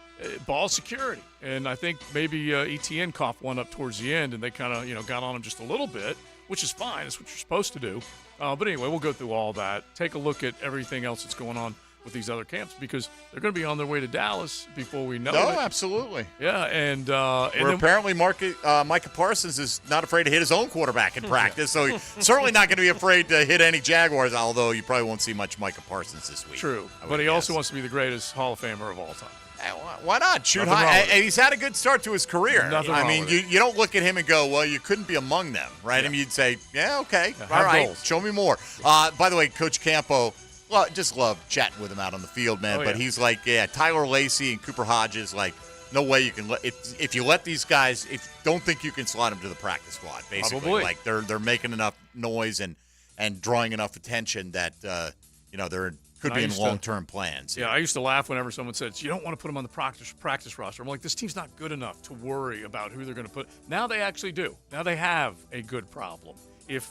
Speaker 1: ball security. And I think maybe ETN coughed one up towards the end, and they kind of, got on him just a little bit, which is fine. That's what you're supposed to do. But anyway, we'll go through all that. Take a look at everything else that's going on with these other camps because they're going to be on their way to Dallas before we know it.
Speaker 5: No, absolutely.
Speaker 1: Yeah, and
Speaker 5: then, apparently Micah Parsons is not afraid to hit his own quarterback in practice, so he's certainly not going to be afraid to hit any Jaguars, although you probably won't see much Micah Parsons this week.
Speaker 1: True, but he also wants to be the greatest Hall of Famer of all time.
Speaker 5: Why not? Shoot high. And he's had a good start to his career. I mean, you don't look at him and go, well, you couldn't be among them, right? Yeah. I mean, you'd say, yeah, okay, all right, goals. Show me more. By the way, Coach Campo, just love chatting with him out on the field, man. But he's like, Tyler Lacey and Cooper Hodges, like, no way you can let if you let these guys, don't think you can slot them to the practice squad. Basically,
Speaker 1: probably.
Speaker 5: Like they're making enough noise and drawing enough attention that they're. Could be in long-term plans.
Speaker 1: Yeah, I used to laugh whenever someone said, you don't want to put them on the practice roster. I'm like, this team's not good enough to worry about who they're going to put. Now they actually do. Now they have a good problem. If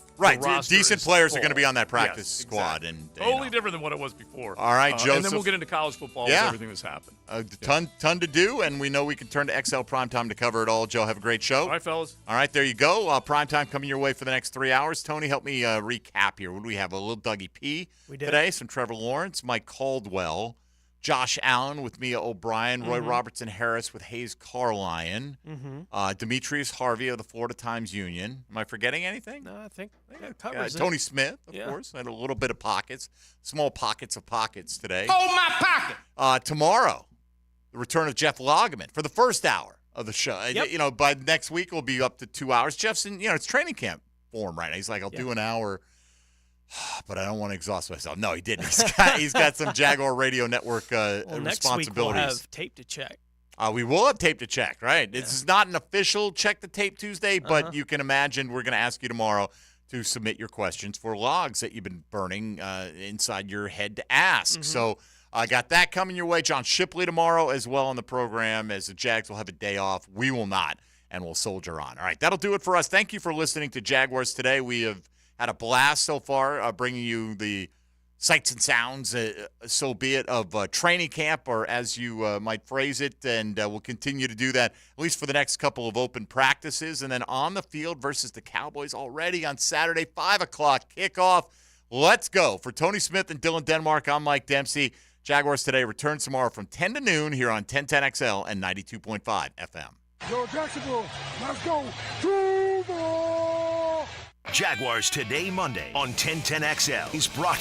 Speaker 5: decent players
Speaker 1: full.
Speaker 5: are going to be on that practice squad.
Speaker 1: Exactly.
Speaker 5: And
Speaker 1: totally different than what it was before.
Speaker 5: All right, Joseph.
Speaker 1: And then we'll get into college football with everything that's happened.
Speaker 5: A ton to do, and we know we can turn to XL Primetime to cover it all. Joe, have a great show.
Speaker 1: All right, fellas.
Speaker 5: All right, there you go. Primetime coming your way for the next 3 hours. Tony, help me recap here. What do we have? A little Dougie P today, some Trevor Lawrence, Mike Caldwell, Josh Allen with Mia O'Brien, Roy Robertson Harris with Hayes Carlyon, Demetrius Harvey of the Florida Times-Union. Am I forgetting anything?
Speaker 13: No, I think that covers it.
Speaker 5: Tony Smith, of course. Had a little bit of pockets, small pockets of pockets today.
Speaker 19: Hold my pocket.
Speaker 5: Tomorrow, the return of Jeff Loggeman for the first hour of the show.
Speaker 13: Yep.
Speaker 5: By next week, we'll be up to 2 hours. Jeff's in, it's training camp form right now. He's like, I'll do an hour. But I don't want to exhaust myself. No, he didn't. He's got some Jaguar Radio Network responsibilities.
Speaker 13: Next week we'll have tape to check.
Speaker 5: We will have tape to check, right? Yeah. This is not an official Check the Tape Tuesday, but you can imagine we're going to ask you tomorrow to submit your questions for logs that you've been burning inside your head to ask. So I got that coming your way. John Shipley tomorrow as well on the program, as the Jags will have a day off. We will not, and we'll soldier on. All right, that'll do it for us. Thank you for listening to Jaguars Today. We have had a blast so far, bringing you the sights and sounds, so be it, of training camp, or as you might phrase it, and we'll continue to do that at least for the next couple of open practices. And then on the field versus the Cowboys already on Saturday, 5 o'clock kickoff. Let's go. For Tony Smith and Dylan Denmark, I'm Mike Dempsey. Jaguars Today returns tomorrow from 10 to noon here on 1010XL and 92.5 FM.
Speaker 20: Yo, Jacksonville, let's go. 2 more.
Speaker 3: Jaguars Today Monday on 1010XL is brought to you